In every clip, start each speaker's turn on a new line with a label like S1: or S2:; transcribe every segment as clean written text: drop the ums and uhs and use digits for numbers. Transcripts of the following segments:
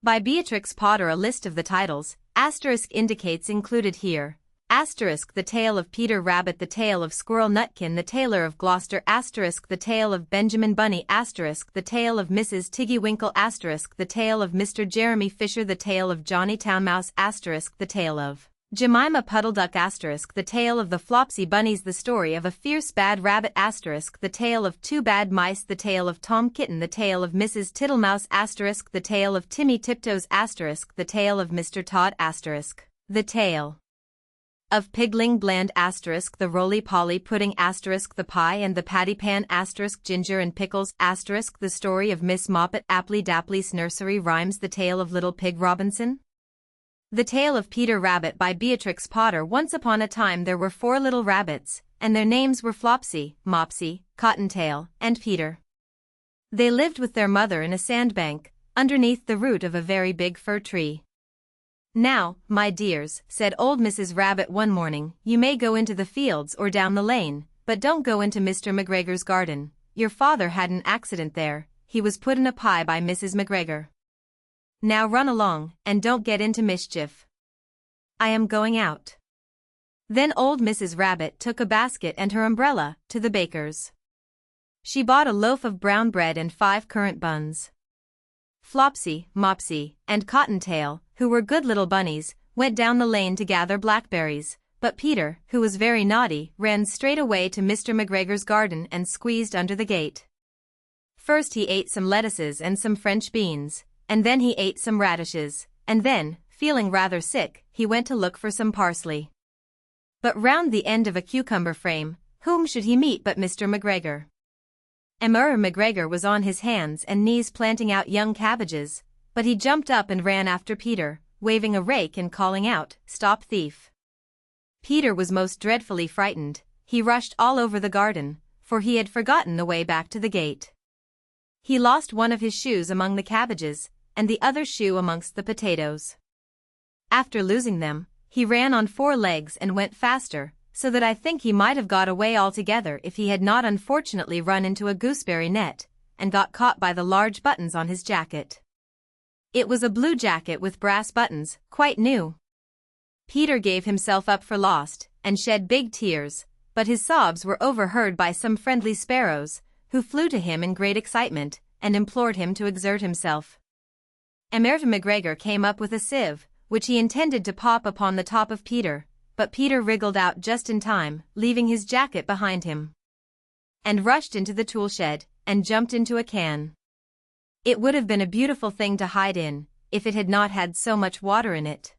S1: By Beatrix Potter. A list of the titles, * indicates included here. * The Tale of Peter Rabbit, The Tale of Squirrel Nutkin, The Tailor of Gloucester, * The Tale of Benjamin Bunny, * The Tale of Mrs. Tiggy Winkle, * The Tale of Mr. Jeremy Fisher, The Tale of Johnny Townmouse, * The Tale of Jemima Puddle Duck, * The Tale of the Flopsy Bunnies, The Story of a Fierce Bad Rabbit, * The Tale of Two Bad Mice, The Tale of Tom Kitten, The Tale of Mrs. Tittlemouse, * The Tale of Timmy Tiptoes, * The Tale of Mr. Todd, * The Tale of Pigling Bland, * the Roly-Poly Pudding, * the Pie and the Patty Pan, * Ginger and Pickles, * the Story of Miss Moppet, Apply Dapply's Nursery Rhymes, The Tale of Little Pig Robinson. The Tale of Peter Rabbit by Beatrix Potter. Once upon a time there were 4 little rabbits, and their names were Flopsy, Mopsy, Cottontail, and Peter. They lived with their mother in a sandbank, underneath the root of a very big fir tree. "Now, my dears," said old Mrs. Rabbit one morning, "you may go into the fields or down the lane, but don't go into Mr. McGregor's garden. Your father had an accident there, he was put in a pie by Mrs. McGregor. Now run along, and don't get into mischief. I am going out." Then old Mrs. Rabbit took a basket and her umbrella to the baker's. She bought a loaf of brown bread and 5 currant buns. Flopsy, Mopsy, and Cottontail, who were good little bunnies, went down the lane to gather blackberries, but Peter, who was very naughty, ran straight away to Mr. McGregor's garden and squeezed under the gate. First he ate some lettuces and some French beans, and then he ate some radishes, and then, feeling rather sick, he went to look for some parsley. But round the end of a cucumber frame, whom should he meet but Mr. McGregor? Mr. McGregor was on his hands and knees planting out young cabbages, but he jumped up and ran after Peter, waving a rake and calling out, "Stop, thief!" Peter was most dreadfully frightened. He rushed all over the garden, for he had forgotten the way back to the gate. He lost one of his shoes among the cabbages, and the other shoe amongst the potatoes. After losing them, he ran on 4 legs and went faster, so that I think he might have got away altogether if he had not unfortunately run into a gooseberry net, and got caught by the large buttons on his jacket. It was a blue jacket with brass buttons, quite new. Peter gave himself up for lost, and shed big tears, but his sobs were overheard by some friendly sparrows, who flew to him in great excitement, and implored him to exert himself. Mr. McGregor came up with a sieve, which he intended to pop upon the top of Peter, but Peter wriggled out just in time, leaving his jacket behind him, and rushed into the tool shed, and jumped into a can. It would have been a beautiful thing to hide in, if it had not had so much water in it.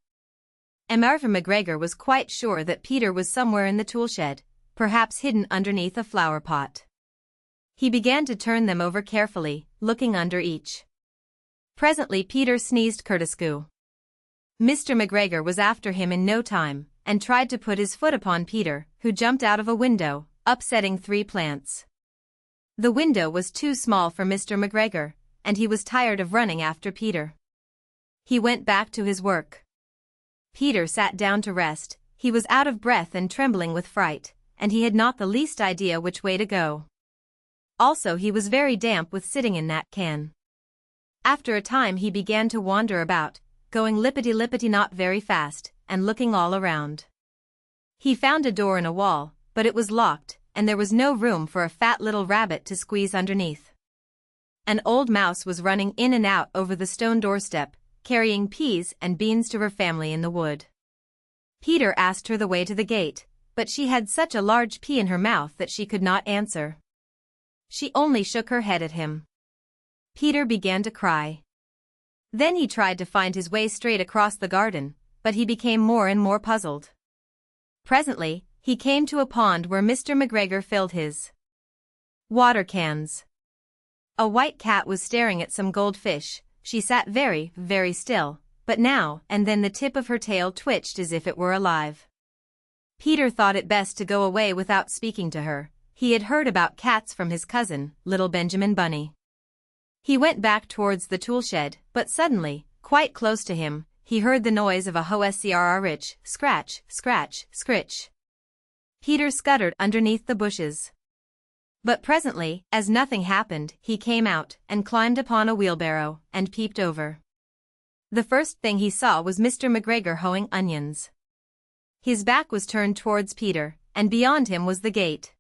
S1: Mr. McGregor was quite sure that Peter was somewhere in the tool shed, perhaps hidden underneath a flower pot. He began to turn them over carefully, looking under each. Presently Peter sneezed curtiscoo. Mr. McGregor was after him in no time, and tried to put his foot upon Peter, who jumped out of a window, upsetting 3 plants. The window was too small for Mr. McGregor, and he was tired of running after Peter. He went back to his work. Peter sat down to rest. He was out of breath and trembling with fright, and he had not the least idea which way to go. Also he was very damp with sitting in that can. After a time he began to wander about, going lippity-lippity not very fast, and looking all around. He found a door in a wall, but it was locked, and there was no room for a fat little rabbit to squeeze underneath. An old mouse was running in and out over the stone doorstep, carrying peas and beans to her family in the wood. Peter asked her the way to the gate, but she had such a large pea in her mouth that she could not answer. She only shook her head at him. Peter began to cry. Then he tried to find his way straight across the garden, but he became more and more puzzled. Presently, he came to a pond where Mr. McGregor filled his water cans. A white cat was staring at some goldfish. She sat very, very still, but now and then the tip of her tail twitched as if it were alive. Peter thought it best to go away without speaking to her. He had heard about cats from his cousin, little Benjamin Bunny. He went back towards the tool shed, but suddenly, quite close to him, he heard the noise of a ho-scrrrich, scratch, scratch, scritch. Peter scuttered underneath the bushes. But presently, as nothing happened, he came out and climbed upon a wheelbarrow and peeped over. The first thing he saw was Mr. McGregor hoeing onions. His back was turned towards Peter, and beyond him was the gate.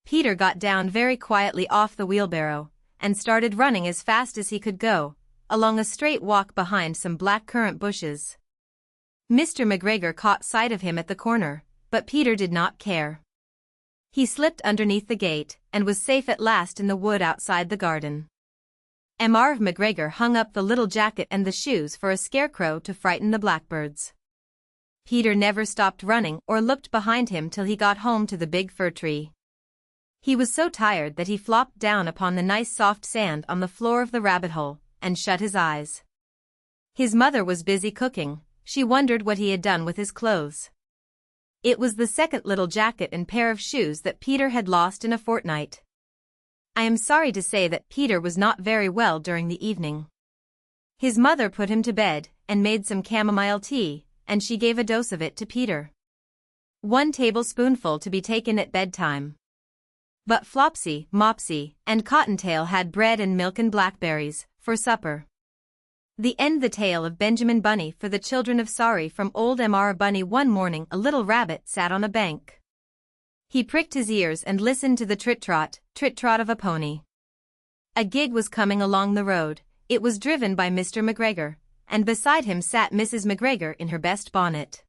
S1: Peter got down very quietly off the wheelbarrow, and started running as fast as he could go, along a straight walk behind some black currant bushes. Mr. McGregor caught sight of him at the corner, but Peter did not care. He slipped underneath the gate, and was safe at last in the wood outside the garden. Marv McGregor hung up the little jacket and the shoes for a scarecrow to frighten the blackbirds. Peter never stopped running or looked behind him till he got home to the big fir tree. He was so tired that he flopped down upon the nice soft sand on the floor of the rabbit hole, and shut his eyes. His mother was busy cooking. She wondered what he had done with his clothes. It was the second little jacket and pair of shoes that Peter had lost in a fortnight. I am sorry to say that Peter was not very well during the evening. His mother put him to bed, and made some chamomile tea, and she gave a dose of it to Peter. 1 tablespoonful to be taken at bedtime. But Flopsy, Mopsy, and Cottontail had bread and milk and blackberries for supper. The tale of Benjamin Bunny for the children of Sorry from Old Mr. Bunny. One morning a little rabbit sat on a bank. He pricked his ears and listened to the trit-trot of a pony. A gig was coming along the road. It was driven by Mr. McGregor, and beside him sat Mrs. McGregor in her best bonnet.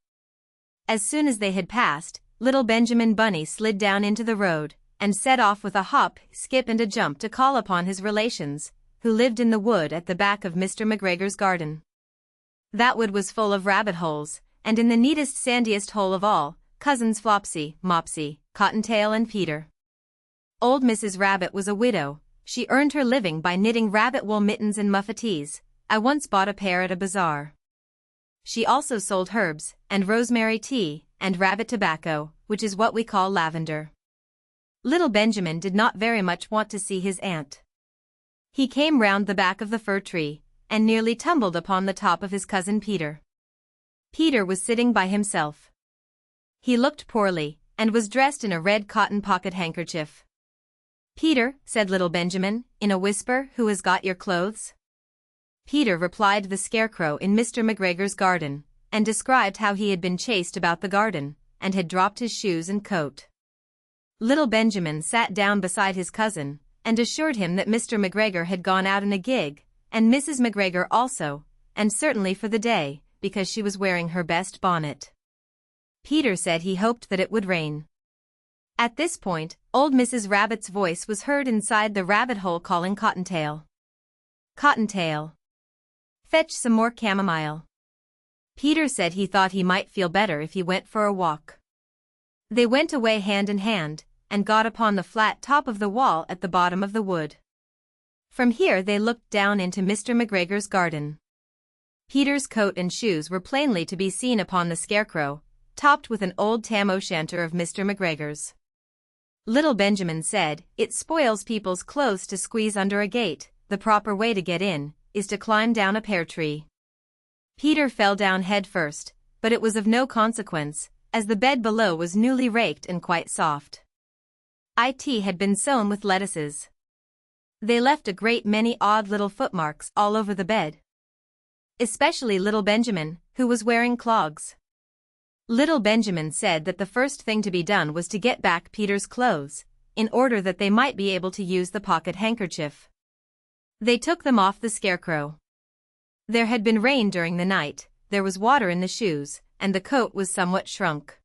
S1: As soon as they had passed, little Benjamin Bunny slid down into the road, and set off with a hop, skip and a jump to call upon his relations, who lived in the wood at the back of Mr. McGregor's garden. That wood was full of rabbit holes, and in the neatest sandiest hole of all, cousins Flopsy, Mopsy, Cottontail and Peter. Old Mrs. Rabbit was a widow. She earned her living by knitting rabbit wool mittens and muffetees. I once bought a pair at a bazaar. She also sold herbs, and rosemary tea, and rabbit tobacco, which is what we call lavender. Little Benjamin did not very much want to see his aunt. He came round the back of the fir tree, and nearly tumbled upon the top of his cousin Peter. Peter was sitting by himself. He looked poorly, and was dressed in a red cotton pocket handkerchief. "Peter," said little Benjamin, in a whisper, "who has got your clothes?" Peter replied the scarecrow in Mr. McGregor's garden, and described how he had been chased about the garden, and had dropped his shoes and coat. Little Benjamin sat down beside his cousin, and assured him that Mr. McGregor had gone out in a gig, and Mrs. McGregor also, and certainly for the day, because she was wearing her best bonnet. Peter said he hoped that it would rain. At this point, old Mrs. Rabbit's voice was heard inside the rabbit hole calling Cottontail. "Cottontail, fetch some more chamomile." Peter said he thought he might feel better if he went for a walk. They went away hand in hand, and got upon the flat top of the wall at the bottom of the wood. From here they looked down into Mr. McGregor's garden. Peter's coat and shoes were plainly to be seen upon the scarecrow, topped with an old tam-o'-shanter of Mr. McGregor's. Little Benjamin said, "It spoils people's clothes to squeeze under a gate. The proper way to get in is to climb down a pear tree." Peter fell down head first, but it was of no consequence, as the bed below was newly raked and quite soft. It had been sown with lettuces. They left a great many odd little footmarks all over the bed. Especially little Benjamin, who was wearing clogs. Little Benjamin said that the first thing to be done was to get back Peter's clothes, in order that they might be able to use the pocket handkerchief. They took them off the scarecrow. There had been rain during the night, there was water in the shoes, and the coat was somewhat shrunk.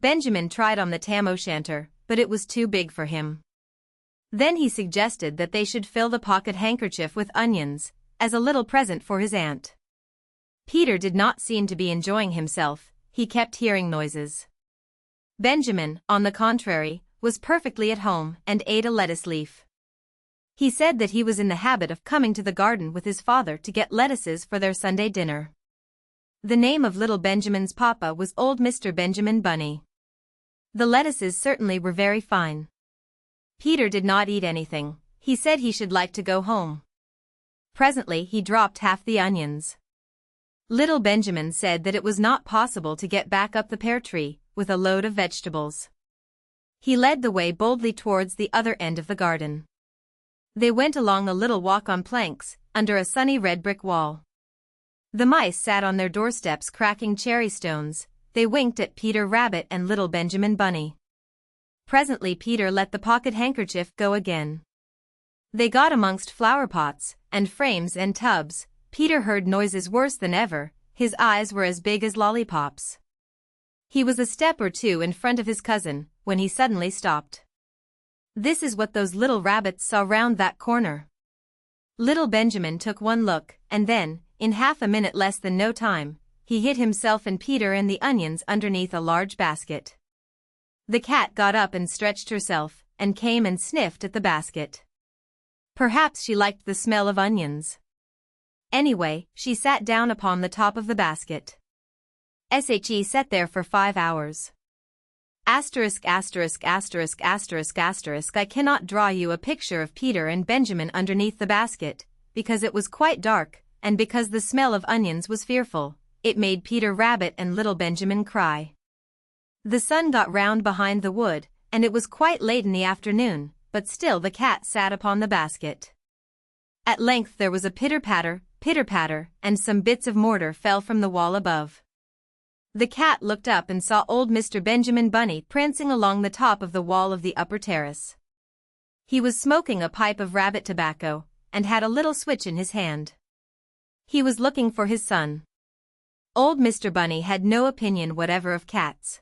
S1: Benjamin tried on the tam-o'-shanter, but it was too big for him. Then he suggested that they should fill the pocket handkerchief with onions, as a little present for his aunt. Peter did not seem to be enjoying himself, he kept hearing noises. Benjamin, on the contrary, was perfectly at home and ate a lettuce leaf. He said that he was in the habit of coming to the garden with his father to get lettuces for their Sunday dinner. The name of little Benjamin's papa was old Mr. Benjamin Bunny. The lettuces certainly were very fine. Peter did not eat anything. He said he should like to go home. Presently he dropped half the onions. Little Benjamin said that it was not possible to get back up the pear tree with a load of vegetables. He led the way boldly towards the other end of the garden. They went along a little walk on planks, under a sunny red brick wall. The mice sat on their doorsteps cracking cherry stones. They winked at Peter Rabbit and little Benjamin Bunny. Presently Peter let the pocket handkerchief go again. They got amongst flower pots, and frames and tubs. Peter heard noises worse than ever. His eyes were as big as lollipops. He was a step or two in front of his cousin, when he suddenly stopped. This is what those little rabbits saw round that corner. Little Benjamin took one look, and then, in half a minute less than no time, he hid himself and Peter and the onions underneath a large basket. The cat got up and stretched herself, and came and sniffed at the basket. Perhaps she liked the smell of onions. Anyway, she sat down upon the top of the basket. She sat there for 5 hours. I cannot draw you a picture of Peter and Benjamin underneath the basket, because it was quite dark, and because the smell of onions was fearful. It made Peter Rabbit and little Benjamin cry. The sun got round behind the wood, and it was quite late in the afternoon, but still the cat sat upon the basket. At length there was a pitter-patter, and some bits of mortar fell from the wall above. The cat looked up and saw old Mr. Benjamin Bunny prancing along the top of the wall of the upper terrace. He was smoking a pipe of rabbit tobacco, and had a little switch in his hand. He was looking for his son. Old Mr. Bunny had no opinion whatever of cats.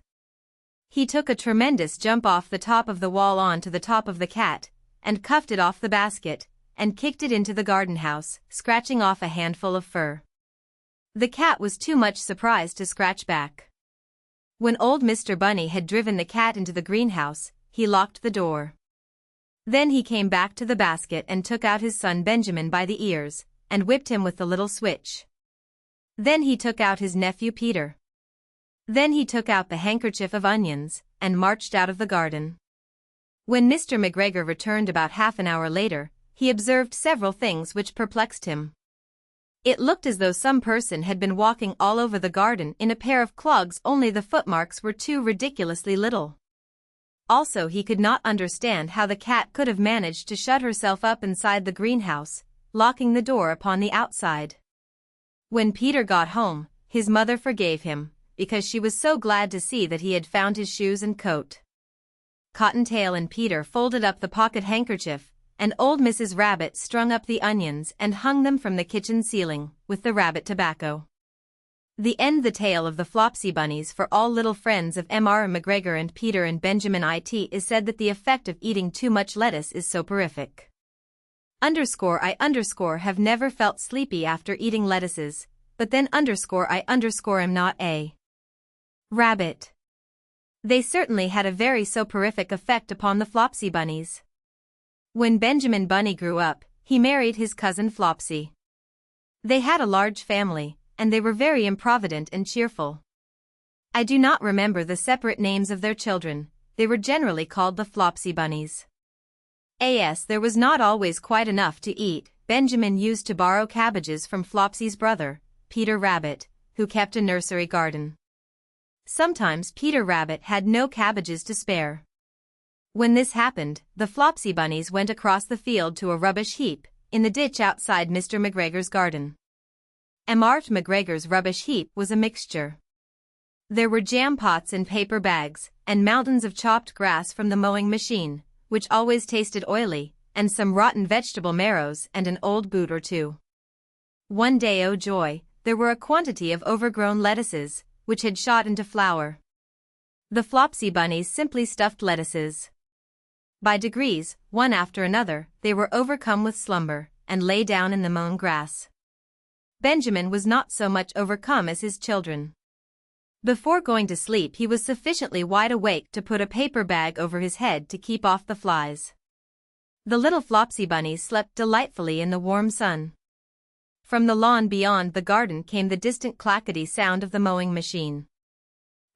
S1: He took a tremendous jump off the top of the wall on to the top of the cat, and cuffed it off the basket, and kicked it into the garden house, scratching off a handful of fur. The cat was too much surprised to scratch back. When old Mr. Bunny had driven the cat into the greenhouse, he locked the door. Then he came back to the basket and took out his son Benjamin by the ears, and whipped him with the little switch. Then he took out his nephew Peter. Then he took out the handkerchief of onions, and marched out of the garden. When Mr. McGregor returned about half an hour later, he observed several things which perplexed him. It looked as though some person had been walking all over the garden in a pair of clogs, only the footmarks were too ridiculously little. Also he could not understand how the cat could have managed to shut herself up inside the greenhouse, locking the door upon the outside. When Peter got home, his mother forgave him, because she was so glad to see that he had found his shoes and coat. Cottontail and Peter folded up the pocket handkerchief, and old Mrs. Rabbit strung up the onions and hung them from the kitchen ceiling, with the rabbit tobacco. The tale of the Flopsy Bunnies for all little friends of Mr. McGregor and Peter and Benjamin. It is said that the effect of eating too much lettuce is soporific. I have never felt sleepy after eating lettuces, but then I am not a rabbit. They certainly had a very soporific effect upon the Flopsy Bunnies. When Benjamin Bunny grew up, he married his cousin Flopsy. They had a large family, and they were very improvident and cheerful. I do not remember the separate names of their children. They were generally called the Flopsy Bunnies. There was not always quite enough to eat. Benjamin used to borrow cabbages from Flopsy's brother, Peter Rabbit, who kept a nursery garden. Sometimes Peter Rabbit had no cabbages to spare. When this happened, the Flopsy Bunnies went across the field to a rubbish heap, in the ditch outside Mr. McGregor's garden. Mr. McGregor's rubbish heap was a mixture. There were jam pots and paper bags, and mountains of chopped grass from the mowing machine, which always tasted oily, and some rotten vegetable marrows and an old boot or two. One day, oh joy, there were a quantity of overgrown lettuces, which had shot into flower. The Flopsy Bunnies simply stuffed lettuces. By degrees, one after another, they were overcome with slumber, and lay down in the mown grass. Benjamin was not so much overcome as his children. Before going to sleep he was sufficiently wide awake to put a paper bag over his head to keep off the flies. The little Flopsy Bunnies slept delightfully in the warm sun. From the lawn beyond the garden came the distant clackety sound of the mowing machine.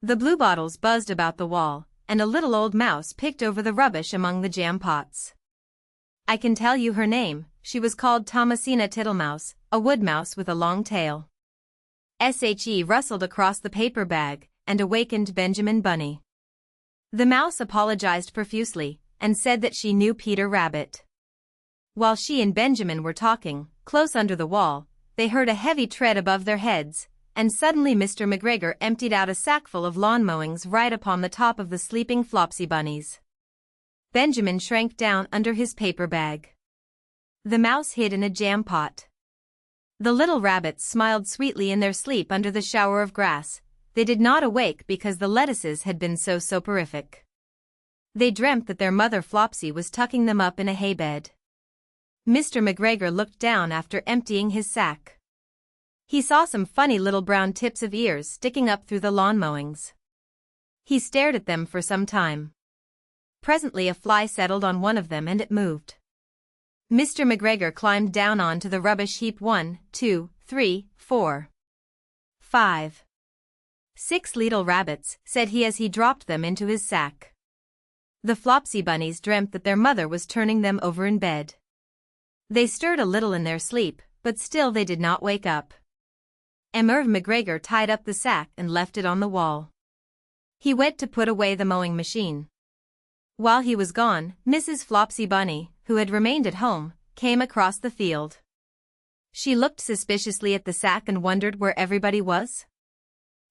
S1: The bluebottles buzzed about the wall, and a little old mouse picked over the rubbish among the jam pots. I can tell you her name. She was called Thomasina Tittlemouse, a woodmouse with a long tail. She rustled across the paper bag, and awakened Benjamin Bunny. The mouse apologized profusely, and said that she knew Peter Rabbit. While she and Benjamin were talking, close under the wall, they heard a heavy tread above their heads, and suddenly Mr. McGregor emptied out a sackful of lawn mowings right upon the top of the sleeping Flopsy bunnies. Benjamin shrank down under his paper bag. The mouse hid in a jam pot. The little rabbits smiled sweetly in their sleep under the shower of grass. They did not awake because the lettuces had been so soporific. They dreamt that their mother Flopsy was tucking them up in a haybed. Mr. McGregor looked down after emptying his sack. He saw some funny little brown tips of ears sticking up through the lawn mowings. He stared at them for some time. Presently a fly settled on one of them and it moved. Mr. McGregor climbed down onto the rubbish heap 1, 2, 3, 4, 5, 6 little rabbits, said he as he dropped them into his sack. The Flopsy bunnies dreamt that their mother was turning them over in bed. They stirred a little in their sleep, but still they did not wake up. Mr. McGregor tied up the sack and left it on the wall. He went to put away the mowing machine. While he was gone, Mrs. Flopsy Bunny, who had remained at home, came across the field. She looked suspiciously at the sack and wondered where everybody was.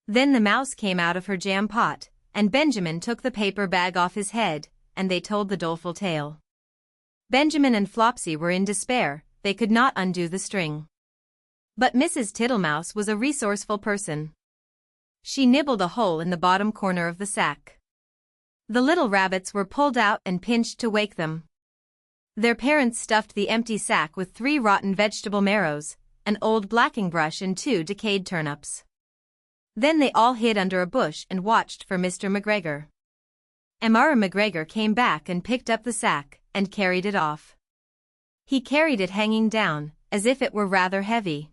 S1: Then the mouse came out of her jam pot, and Benjamin took the paper bag off his head, and they told the doleful tale. Benjamin and Flopsy were in despair, they could not undo the string. But Mrs. Tittlemouse was a resourceful person. She nibbled a hole in the bottom corner of the sack. The little rabbits were pulled out and pinched to wake them. Their parents stuffed the empty sack with 3 rotten vegetable marrows, an old blacking brush and 2 decayed turnips. Then they all hid under a bush and watched for Mr. McGregor. Mr. McGregor came back and picked up the sack, and carried it off. He carried it hanging down, as if it were rather heavy.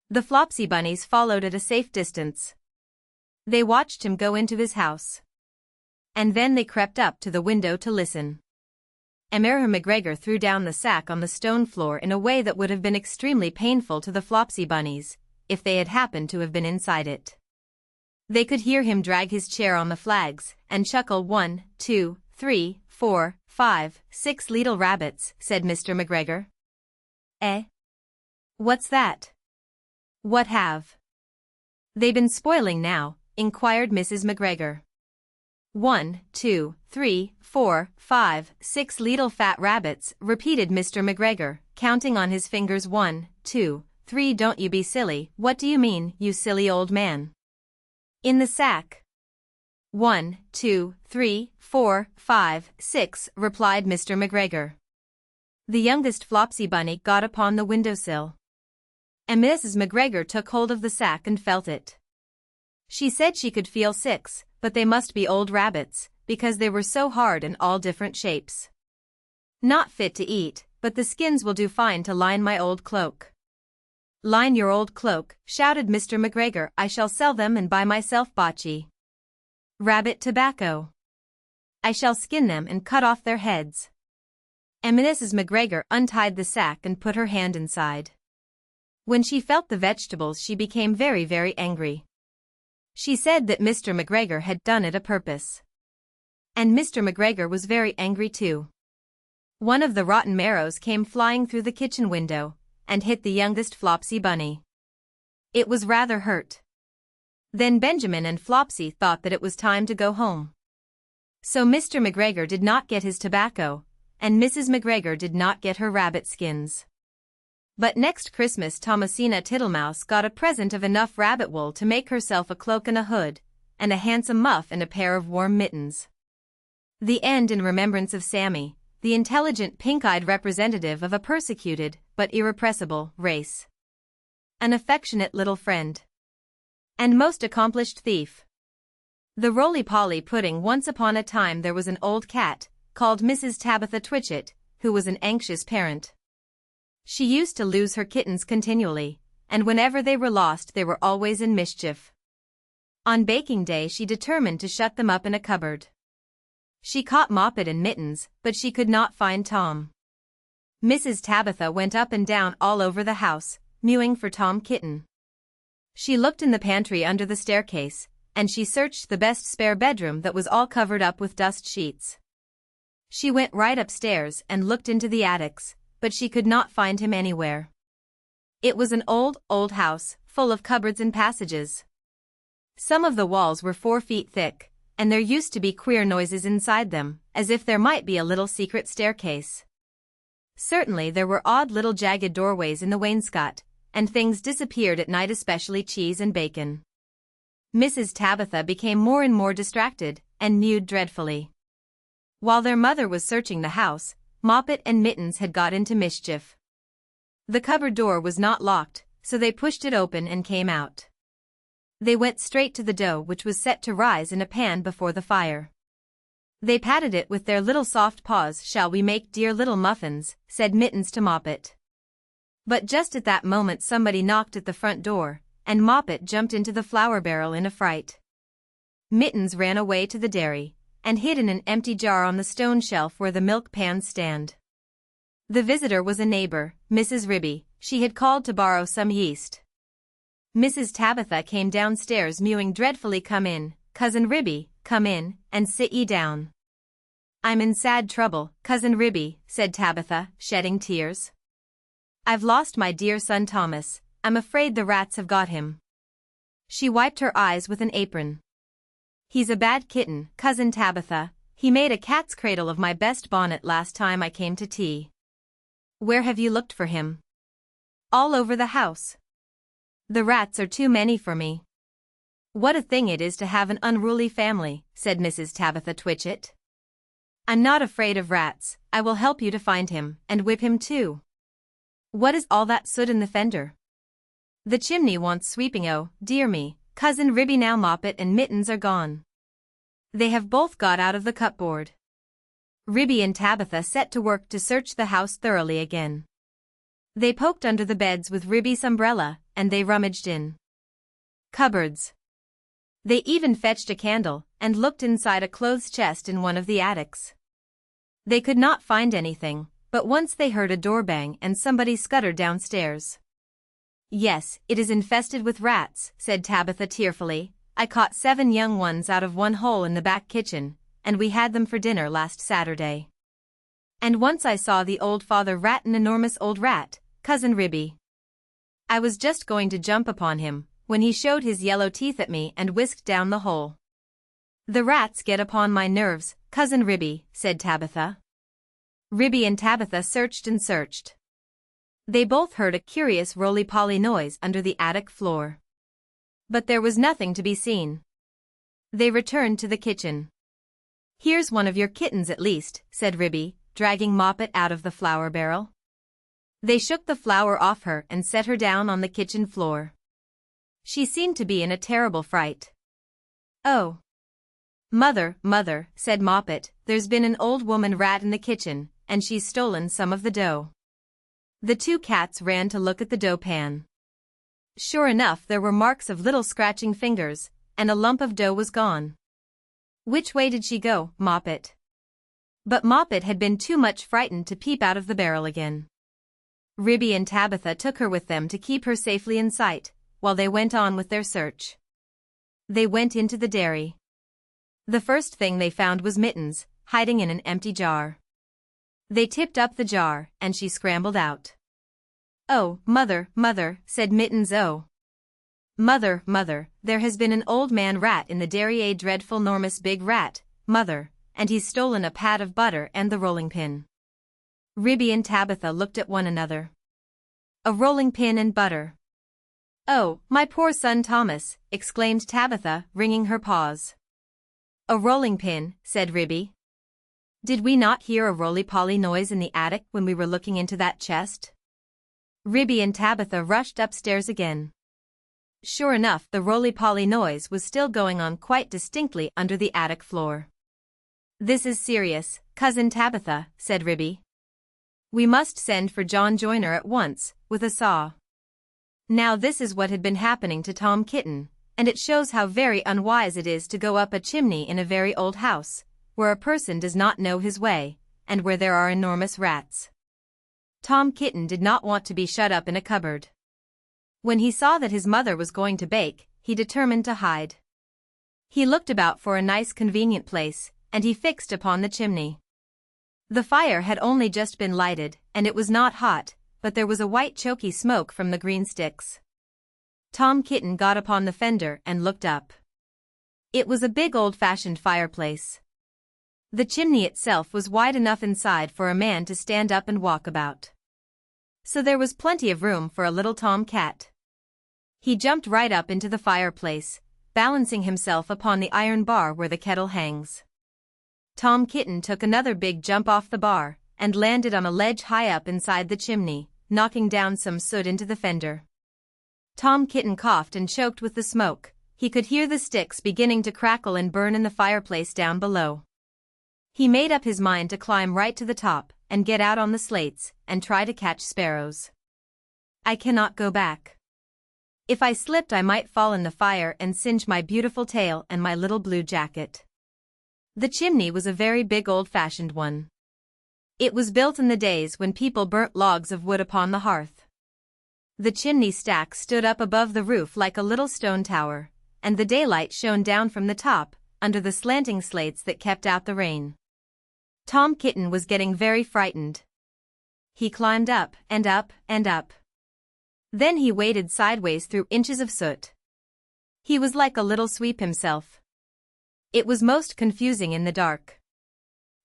S1: The Flopsy bunnies followed at a safe distance. They watched him go into his house. And then they crept up to the window to listen. Mr. McGregor threw down the sack on the stone floor in a way that would have been extremely painful to the Flopsy bunnies, if they had happened to have been inside it. They could hear him drag his chair on the flags, and chuckle. 1, 2, 3, 4, 5, 6 little rabbits, said Mr. McGregor. Eh? What's that? What have they been spoiling now? Inquired Mrs. McGregor. 1, 2, 3, 4, 5, 6 little fat rabbits, repeated Mr. McGregor, counting on his fingers. 1, 2, 3. Don't you be silly, what do you mean, you silly old man? In the sack. 1, 2, 3, 4, 5, 6, replied Mr. McGregor. The youngest Flopsy bunny got upon the windowsill. And Mrs. McGregor took hold of the sack and felt it. She said she could feel 6, but they must be old rabbits, because they were so hard in all different shapes. Not fit to eat, but the skins will do fine to line my old cloak. Line your old cloak, shouted Mr. McGregor. I shall sell them and buy myself bocce. Rabbit tobacco. I shall skin them and cut off their heads. And Mrs. McGregor untied the sack and put her hand inside. When she felt the vegetables she became very, very angry. She said that Mr. McGregor had done it a purpose. And Mr. McGregor was very angry too. One of the rotten marrows came flying through the kitchen window, and hit the youngest Flopsy bunny. It was rather hurt. Then Benjamin and Flopsy thought that it was time to go home. So Mr. McGregor did not get his tobacco, and Mrs. McGregor did not get her rabbit skins. But next Christmas Thomasina Tittlemouse got a present of enough rabbit wool to make herself a cloak and a hood, and a handsome muff and a pair of warm mittens. The end in remembrance of Sammy, the intelligent pink-eyed representative of a persecuted, but irrepressible, race. An affectionate little friend. And most accomplished thief. The roly-poly pudding. Once upon a time there was an old cat, called Mrs. Tabitha Twitchit, who was an anxious parent. She used to lose her kittens continually, and whenever they were lost they were always in mischief. On baking day she determined to shut them up in a cupboard. She caught Moppet and Mittens, but she could not find Tom. Mrs. Tabitha went up and down all over the house, mewing for Tom Kitten. She looked in the pantry under the staircase, and she searched the best spare bedroom that was all covered up with dust sheets. She went right upstairs and looked into the attics, but she could not find him anywhere. It was an old house, full of cupboards and passages. Some of the walls were 4 feet thick, and there used to be queer noises inside them, as if there might be a little secret staircase. Certainly there were odd little jagged doorways in the wainscot, and things disappeared at night, especially cheese and bacon. Mrs. Tabitha became more and more distracted, and mewed dreadfully. While their mother was searching the house, Moppet and Mittens had got into mischief. The cupboard door was not locked, so they pushed it open and came out. They went straight to the dough, which was set to rise in a pan before the fire. They patted it with their little soft paws. "Shall we make dear little muffins?" said Mittens to Moppet. But just at that moment somebody knocked at the front door, and Moppet jumped into the flour barrel in a fright. Mittens ran away to the dairy, and hid in an empty jar on the stone shelf where the milk pans stand. The visitor was a neighbor, Mrs. Ribby. She had called to borrow some yeast. Mrs. Tabitha came downstairs mewing dreadfully. "Come in, Cousin Ribby, come in, and sit ye down." "I'm in sad trouble, Cousin Ribby," said Tabitha, shedding tears. "I've lost my dear son Thomas. I'm afraid the rats have got him." She wiped her eyes with an apron. "He's a bad kitten, Cousin Tabitha. He made a cat's cradle of my best bonnet last time I came to tea." "Where have you looked for him?" "All over the house. The rats are too many for me." "What a thing it is to have an unruly family," said Mrs. Tabitha Twitchit. "I'm not afraid of rats. I will help you to find him, and whip him too." "What is all that soot in the fender?" "The chimney wants sweeping. Oh, dear me, Cousin Ribby, now Moppet and Mittens are gone. They have both got out of the cupboard." Ribby and Tabitha set to work to search the house thoroughly again. They poked under the beds with Ribby's umbrella, and they rummaged in cupboards. They even fetched a candle, and looked inside a clothes chest in one of the attics. They could not find anything, but once they heard a door bang and somebody scuttered downstairs. "Yes, it is infested with rats," said Tabitha tearfully. "I caught 7 young ones out of one hole in the back kitchen, and we had them for dinner last Saturday. And once I saw the old father rat, an enormous old rat, Cousin Ribby. I was just going to jump upon him, when he showed his yellow teeth at me and whisked down the hole." "The rats get upon my nerves, Cousin Ribby," said Tabitha. Ribby and Tabitha searched and searched. They both heard a curious roly-poly noise under the attic floor. But there was nothing to be seen. They returned to the kitchen. "Here's one of your kittens at least," said Ribby, dragging Moppet out of the flour barrel. They shook the flour off her and set her down on the kitchen floor. She seemed to be in a terrible fright. "Oh, Mother, Mother," said Moppet, "there's been an old woman rat in the kitchen, and she's stolen some of the dough." The 2 cats ran to look at the dough pan. Sure enough, there were marks of little scratching fingers, and a lump of dough was gone. "Which way did she go, Moppet?" But Moppet had been too much frightened to peep out of the barrel again. Ribby and Tabitha took her with them to keep her safely in sight, while they went on with their search. They went into the dairy. The first thing they found was Mittens, hiding in an empty jar. They tipped up the jar, and she scrambled out. "Oh, Mother, Mother," said Mittens. "Oh, Mother, Mother, there has been an old man rat in the dairy, a dreadful 'normous big rat, Mother, and he's stolen a pat of butter and the rolling pin." Ribby and Tabitha looked at one another. "A rolling pin and butter. Oh, my poor son Thomas," exclaimed Tabitha, wringing her paws. "A rolling pin," said Ribby. "Did we not hear a roly-poly noise in the attic when we were looking into that chest?" Ribby and Tabitha rushed upstairs again. Sure enough, the roly-poly noise was still going on quite distinctly under the attic floor. "This is serious, Cousin Tabitha," said Ribby. "We must send for John Joyner at once, with a saw." Now this is what had been happening to Tom Kitten, and it shows how very unwise it is to go up a chimney in a very old house, where a person does not know his way, and where there are enormous rats. Tom Kitten did not want to be shut up in a cupboard. When he saw that his mother was going to bake, he determined to hide. He looked about for a nice convenient place, and he fixed upon the chimney. The fire had only just been lighted, and it was not hot, but there was a white choky smoke from the green sticks. Tom Kitten got upon the fender and looked up. It was a big old-fashioned fireplace. The chimney itself was wide enough inside for a man to stand up and walk about. So there was plenty of room for a little Tom Cat. He jumped right up into the fireplace, balancing himself upon the iron bar where the kettle hangs. Tom Kitten took another big jump off the bar, and landed on a ledge high up inside the chimney, knocking down some soot into the fender. Tom Kitten coughed and choked with the smoke. He could hear the sticks beginning to crackle and burn in the fireplace down below. He made up his mind to climb right to the top, and get out on the slates, and try to catch sparrows. I cannot go back. If I slipped I might fall in the fire and singe my beautiful tail and my little blue jacket. The chimney was a very big old-fashioned one. It was built in the days when people burnt logs of wood upon the hearth. The chimney stack stood up above the roof like a little stone tower, and the daylight shone down from the top, under the slanting slates that kept out the rain. Tom Kitten was getting very frightened. He climbed up and up and up. Then he waded sideways through inches of soot. He was like a little sweep himself. It was most confusing in the dark.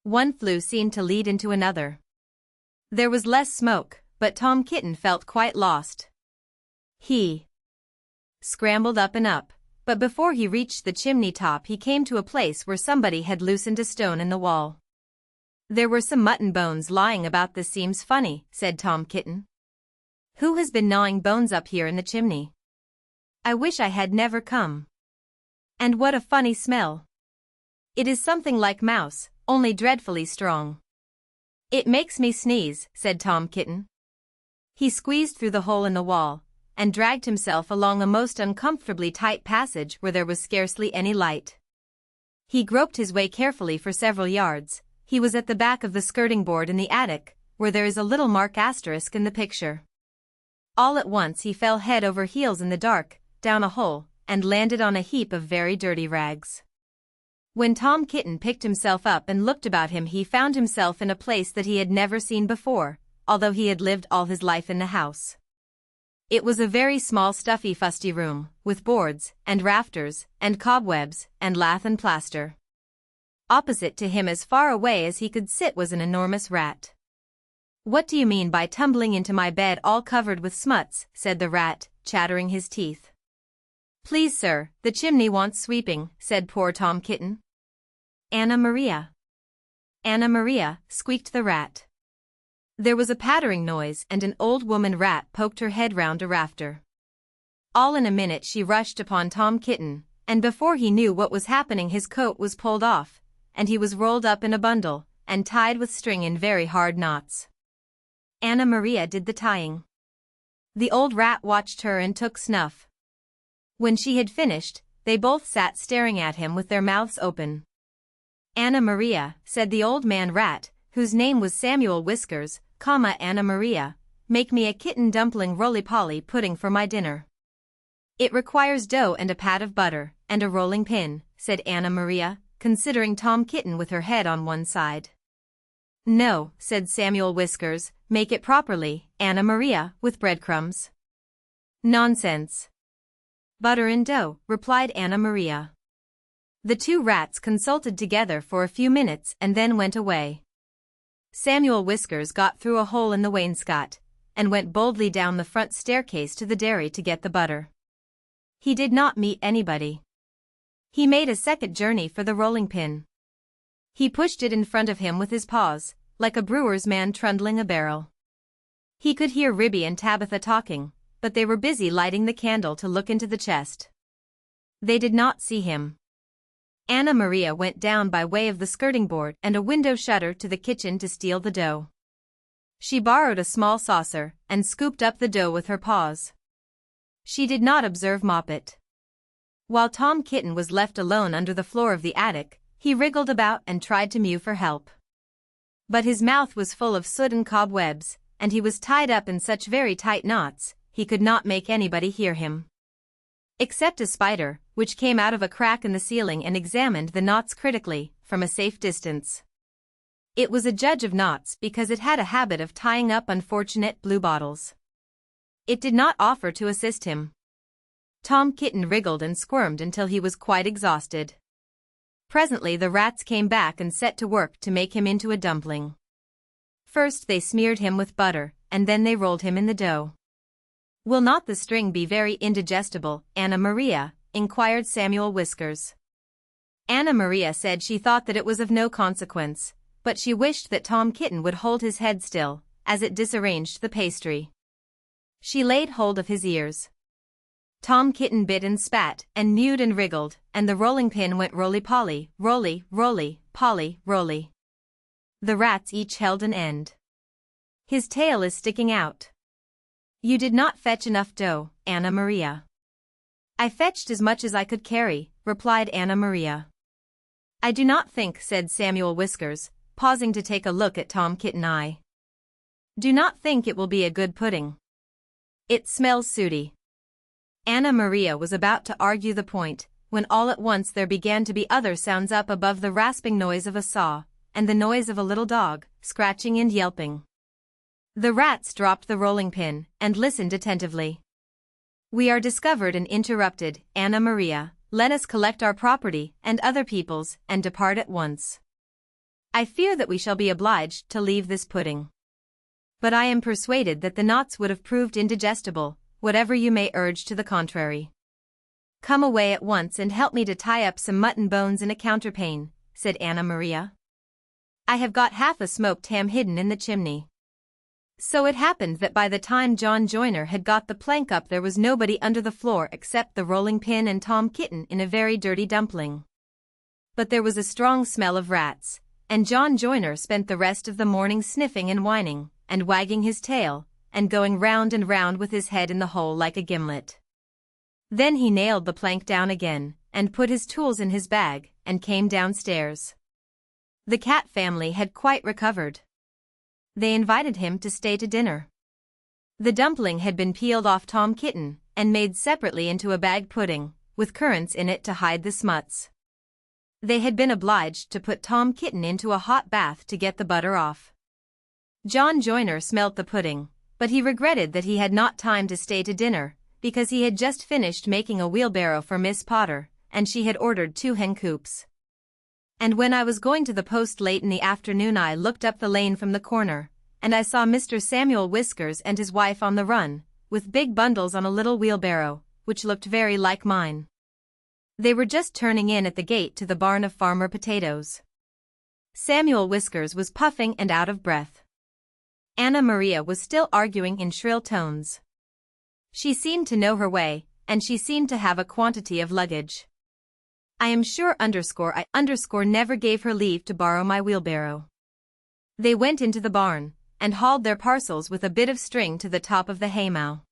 S1: One flue seemed to lead into another. There was less smoke, but Tom Kitten felt quite lost. He scrambled up and up, but before he reached the chimney top he came to a place where somebody had loosened a stone in the wall. There were some mutton bones lying about. This seems funny, said Tom Kitten. Who has been gnawing bones up here in the chimney? I wish I had never come. And what a funny smell. It is something like mouse, only dreadfully strong. It makes me sneeze, said Tom Kitten. He squeezed through the hole in the wall, and dragged himself along a most uncomfortably tight passage where there was scarcely any light. He groped his way carefully for several yards. He was at the back of the skirting board in the attic, where there is a little mark asterisk in the picture. All at once he fell head over heels in the dark, down a hole, and landed on a heap of very dirty rags. When Tom Kitten picked himself up and looked about him he found himself in a place that he had never seen before, although he had lived all his life in the house. It was a very small stuffy fusty room, with boards, and rafters, and cobwebs, and lath and plaster. Opposite to him as far away as he could sit was an enormous rat. What do you mean by tumbling into my bed all covered with smuts, said the rat, chattering his teeth. Please sir, the chimney wants sweeping, said poor Tom Kitten. Anna Maria. Anna Maria, squeaked the rat. There was a pattering noise and an old woman rat poked her head round a rafter. All in a minute she rushed upon Tom Kitten, and before he knew what was happening his coat was pulled off, and he was rolled up in a bundle, and tied with string in very hard knots. Anna Maria did the tying. The old rat watched her and took snuff. When she had finished, they both sat staring at him with their mouths open. Anna Maria, said the old man rat, whose name was Samuel Whiskers, Anna Maria, make me a kitten dumpling roly-poly pudding for my dinner. It requires dough and a pat of butter, and a rolling pin, said Anna Maria, considering Tom Kitten with her head on one side. No, said Samuel Whiskers, make it properly, Anna Maria, with breadcrumbs. Nonsense. Butter and dough, replied Anna Maria. The two rats consulted together for a few minutes and then went away. Samuel Whiskers got through a hole in the wainscot, and went boldly down the front staircase to the dairy to get the butter. He did not meet anybody. He made a second journey for the rolling pin. He pushed it in front of him with his paws, like a brewer's man trundling a barrel. He could hear Ribby and Tabitha talking, but they were busy lighting the candle to look into the chest. They did not see him. Anna Maria went down by way of the skirting board and a window shutter to the kitchen to steal the dough. She borrowed a small saucer and scooped up the dough with her paws. She did not observe Moppet. While Tom Kitten was left alone under the floor of the attic, he wriggled about and tried to mew for help. But his mouth was full of soot and cobwebs, and he was tied up in such very tight knots, he could not make anybody hear him. Except a spider, which came out of a crack in the ceiling and examined the knots critically, from a safe distance. It was a judge of knots because it had a habit of tying up unfortunate bluebottles. It did not offer to assist him. Tom Kitten wriggled and squirmed until he was quite exhausted. Presently the rats came back and set to work to make him into a dumpling. First they smeared him with butter, and then they rolled him in the dough. "Will not the string be very indigestible, Anna Maria?" inquired Samuel Whiskers. Anna Maria said she thought that it was of no consequence, but she wished that Tom Kitten would hold his head still, as it disarranged the pastry. She laid hold of his ears. Tom Kitten bit and spat, and mewed and wriggled, and the rolling pin went roly-poly, roly, roly, poly, roly. The rats each held an end. "His tail is sticking out." "You did not fetch enough dough, Anna Maria." "I fetched as much as I could carry," replied Anna Maria. "I do not think," said Samuel Whiskers, pausing to take a look at Tom Kitten. "I do not think it will be a good pudding. It smells sooty." Anna Maria was about to argue the point, when all at once there began to be other sounds up above the rasping noise of a saw, and the noise of a little dog, scratching and yelping. The rats dropped the rolling pin, and listened attentively. "We are discovered and interrupted, Anna Maria. Let us collect our property, and other people's, and depart at once. I fear that we shall be obliged to leave this pudding. But I am persuaded that the knots would have proved indigestible, whatever you may urge to the contrary." "Come away at once and help me to tie up some mutton bones in a counterpane," said Anna Maria. "I have got half a smoked ham hidden in the chimney." So it happened that by the time John Joiner had got the plank up there was nobody under the floor except the rolling pin and Tom Kitten in a very dirty dumpling. But there was a strong smell of rats, and John Joiner spent the rest of the morning sniffing and whining, and wagging his tail, and going round and round with his head in the hole like a gimlet. Then he nailed the plank down again, and put his tools in his bag, and came downstairs. The cat family had quite recovered. They invited him to stay to dinner. The dumpling had been peeled off Tom Kitten, and made separately into a bag pudding, with currants in it to hide the smuts. They had been obliged to put Tom Kitten into a hot bath to get the butter off. John Joiner smelt the pudding, but he regretted that he had not time to stay to dinner, because he had just finished making a wheelbarrow for Miss Potter, and she had ordered 2 hen coops. "And when I was going to the post late in the afternoon I looked up the lane from the corner, and I saw Mr. Samuel Whiskers and his wife on the run, with big bundles on a little wheelbarrow, which looked very like mine. They were just turning in at the gate to the barn of Farmer Potatoes." Samuel Whiskers was puffing and out of breath. Anna Maria was still arguing in shrill tones. She seemed to know her way, and she seemed to have a quantity of luggage. "I am sure I never gave her leave to borrow my wheelbarrow." They went into the barn, and hauled their parcels with a bit of string to the top of the haymow.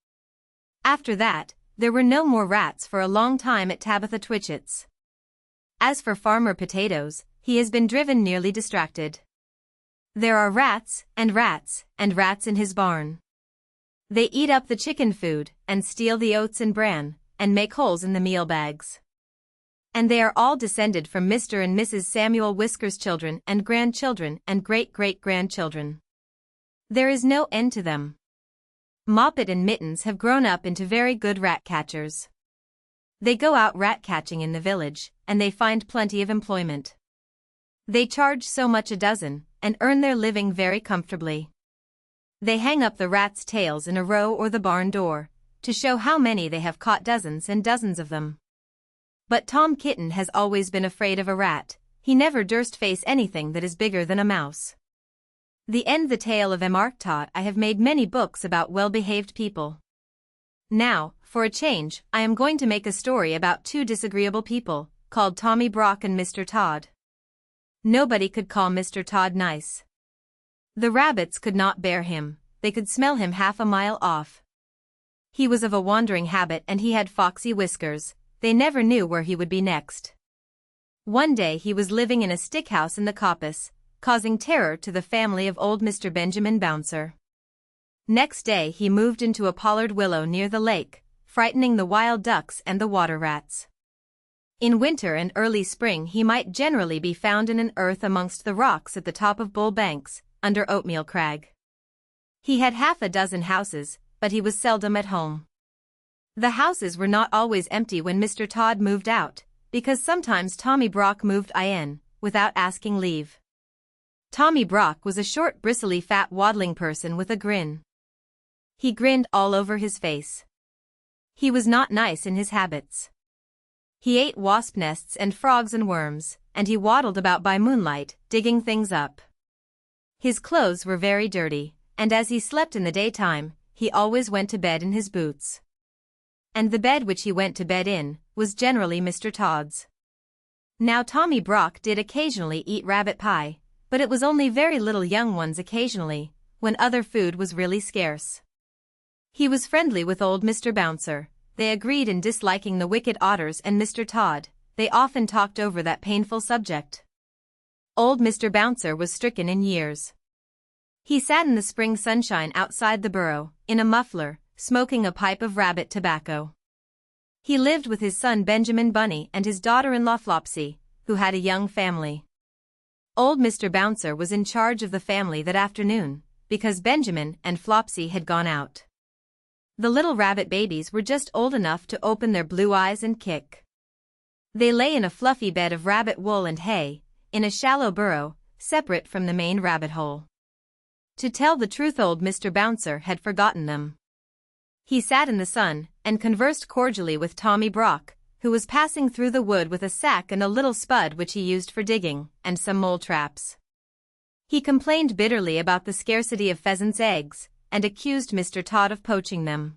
S1: After that, there were no more rats for a long time at Tabitha Twitchett's. As for Farmer Potatoes, he has been driven nearly distracted. There are rats, and rats, and rats in his barn. They eat up the chicken food, and steal the oats and bran, and make holes in the meal bags. And they are all descended from Mr. and Mrs. Samuel Whiskers' children and grandchildren and great-great-grandchildren. There is no end to them. Moppet and Mittens have grown up into very good rat-catchers. They go out rat-catching in the village, and they find plenty of employment. They charge so much a dozen, and earn their living very comfortably. They hang up the rats' tails in a row or the barn door, to show how many they have caught, dozens and dozens of them. But Tom Kitten has always been afraid of a rat. He never durst face anything that is bigger than a mouse. The end. The tale of Emarctot. I have made many books about well-behaved people. Now, for a change, I am going to make a story about 2 disagreeable people, called Tommy Brock and Mr. Todd. Nobody could call Mr. Todd nice. The rabbits could not bear him. They could smell him half a mile off. He was of a wandering habit and he had foxy whiskers. They never knew where he would be next. One day he was living in a stick house in the coppice, causing terror to the family of old Mr. Benjamin Bouncer. Next day he moved into a pollard willow near the lake, frightening the wild ducks and the water rats. In winter and early spring he might generally be found in an earth amongst the rocks at the top of Bull Banks, under Oatmeal Crag. He had half a dozen houses, but he was seldom at home. The houses were not always empty when Mr. Todd moved out, because sometimes Tommy Brock moved in, without asking leave. Tommy Brock was a short, bristly, fat, waddling person with a grin. He grinned all over his face. He was not nice in his habits. He ate wasp nests and frogs and worms, and he waddled about by moonlight, digging things up. His clothes were very dirty, and as he slept in the daytime, he always went to bed in his boots. And the bed which he went to bed in was generally Mr. Todd's. Now Tommy Brock did occasionally eat rabbit pie, but it was only very little young ones occasionally, when other food was really scarce. He was friendly with old Mr. Bouncer. They agreed in disliking the wicked otters and Mr. Todd. They often talked over that painful subject. Old Mr. Bouncer was stricken in years. He sat in the spring sunshine outside the burrow, in a muffler, smoking a pipe of rabbit tobacco. He lived with his son Benjamin Bunny and his daughter-in-law Flopsy, who had a young family. Old Mr. Bouncer was in charge of the family that afternoon, because Benjamin and Flopsy had gone out. The little rabbit babies were just old enough to open their blue eyes and kick. They lay in a fluffy bed of rabbit wool and hay, in a shallow burrow, separate from the main rabbit hole. To tell the truth, old Mr. Bouncer had forgotten them. He sat in the sun and conversed cordially with Tommy Brock, who was passing through the wood with a sack and a little spud which he used for digging, and some mole traps. He complained bitterly about the scarcity of pheasants' eggs, and accused Mr. Todd of poaching them.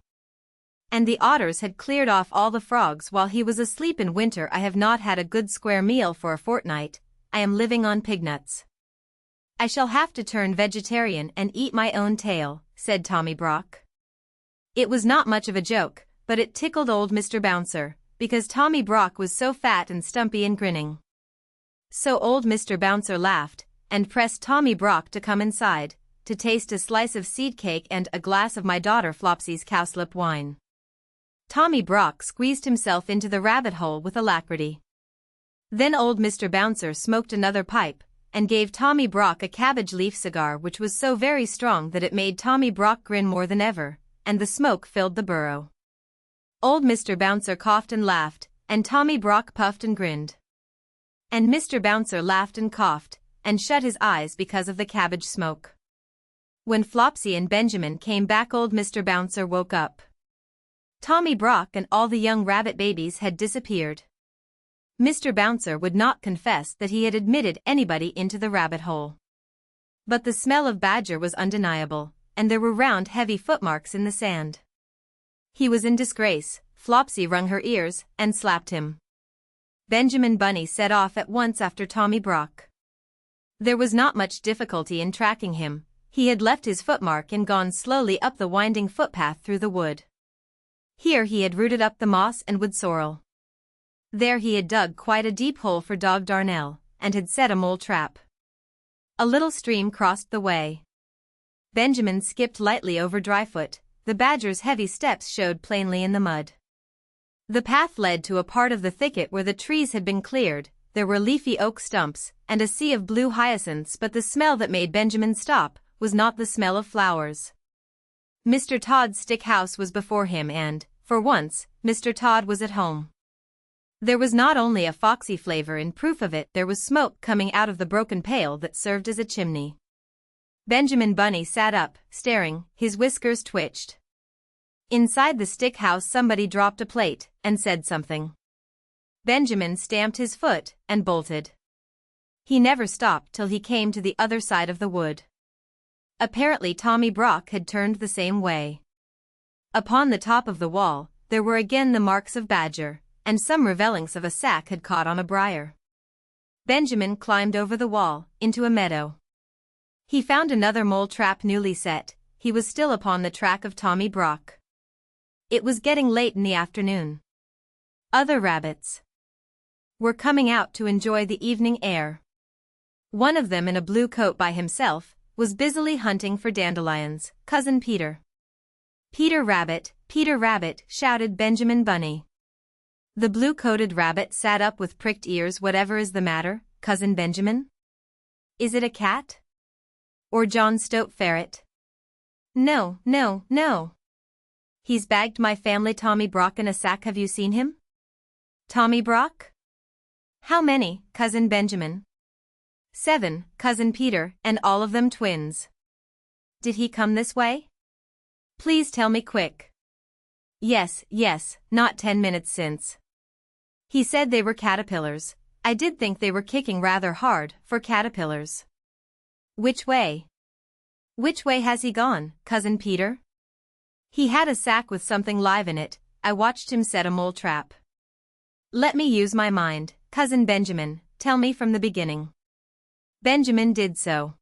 S1: And the otters had cleared off all the frogs while he was asleep in winter. I have not had a good square meal for a fortnight. I am living on pig nuts. I shall have to turn vegetarian and eat my own tail, said Tommy Brock. It was not much of a joke, but it tickled old Mr. Bouncer, because Tommy Brock was so fat and stumpy and grinning. So old Mr. Bouncer laughed, and pressed Tommy Brock to come inside, to taste a slice of seed cake and a glass of my daughter Flopsy's cowslip wine. Tommy Brock squeezed himself into the rabbit hole with alacrity. Then old Mr. Bouncer smoked another pipe, and gave Tommy Brock a cabbage leaf cigar which was so very strong that it made Tommy Brock grin more than ever, and the smoke filled the burrow. Old Mr. Bouncer coughed and laughed, and Tommy Brock puffed and grinned. And Mr. Bouncer laughed and coughed, and shut his eyes because of the cabbage smoke. When Flopsy and Benjamin came back, old Mr. Bouncer woke up. Tommy Brock and all the young rabbit babies had disappeared. Mr. Bouncer would not confess that he had admitted anybody into the rabbit hole. But the smell of badger was undeniable, and there were round heavy footmarks in the sand. He was in disgrace. Flopsy wrung her ears and slapped him. Benjamin Bunny set off at once after Tommy Brock. There was not much difficulty in tracking him. He had left his footmark and gone slowly up the winding footpath through the wood. Here he had rooted up the moss and wood sorrel. There he had dug quite a deep hole for Dog Darnell, and had set a mole trap. A little stream crossed the way. Benjamin skipped lightly over Dryfoot. The badger's heavy steps showed plainly in the mud. The path led to a part of the thicket where the trees had been cleared. There were leafy oak stumps and a sea of blue hyacinths, but the smell that made Benjamin stop was not the smell of flowers. Mr. Todd's stick house was before him and, for once, Mr. Todd was at home. There was not only a foxy flavor in proof of it, there was smoke coming out of the broken pail that served as a chimney. Benjamin Bunny sat up, staring, his whiskers twitched. Inside the stick house somebody dropped a plate and said something. Benjamin stamped his foot and bolted. He never stopped till he came to the other side of the wood. Apparently Tommy Brock had turned the same way. Upon the top of the wall, there were again the marks of badger, and some revelings of a sack had caught on a briar. Benjamin climbed over the wall, into a meadow. He found another mole trap newly set. He was still upon the track of Tommy Brock. It was getting late in the afternoon. Other rabbits were coming out to enjoy the evening air. One of them, in a blue coat by himself, was busily hunting for dandelions. Cousin Peter. Peter Rabbit, shouted Benjamin Bunny. The blue-coated rabbit sat up with pricked ears. Whatever is the matter, Cousin Benjamin? Is it a cat? Or John Stoat ferret? No, no, no. He's bagged my family Tommy Brock in a sack. Have you seen him? Tommy Brock? How many, Cousin Benjamin? 7, Cousin Peter, and all of them twins. Did he come this way? Please tell me quick. Yes, not 10 minutes since. He said they were caterpillars. I did think they were kicking rather hard for caterpillars. Which way? Which way has he gone, Cousin Peter? He had a sack with something live in it. I watched him set a mole trap. Let me use my mind, Cousin Benjamin, tell me from the beginning. Benjamin did so.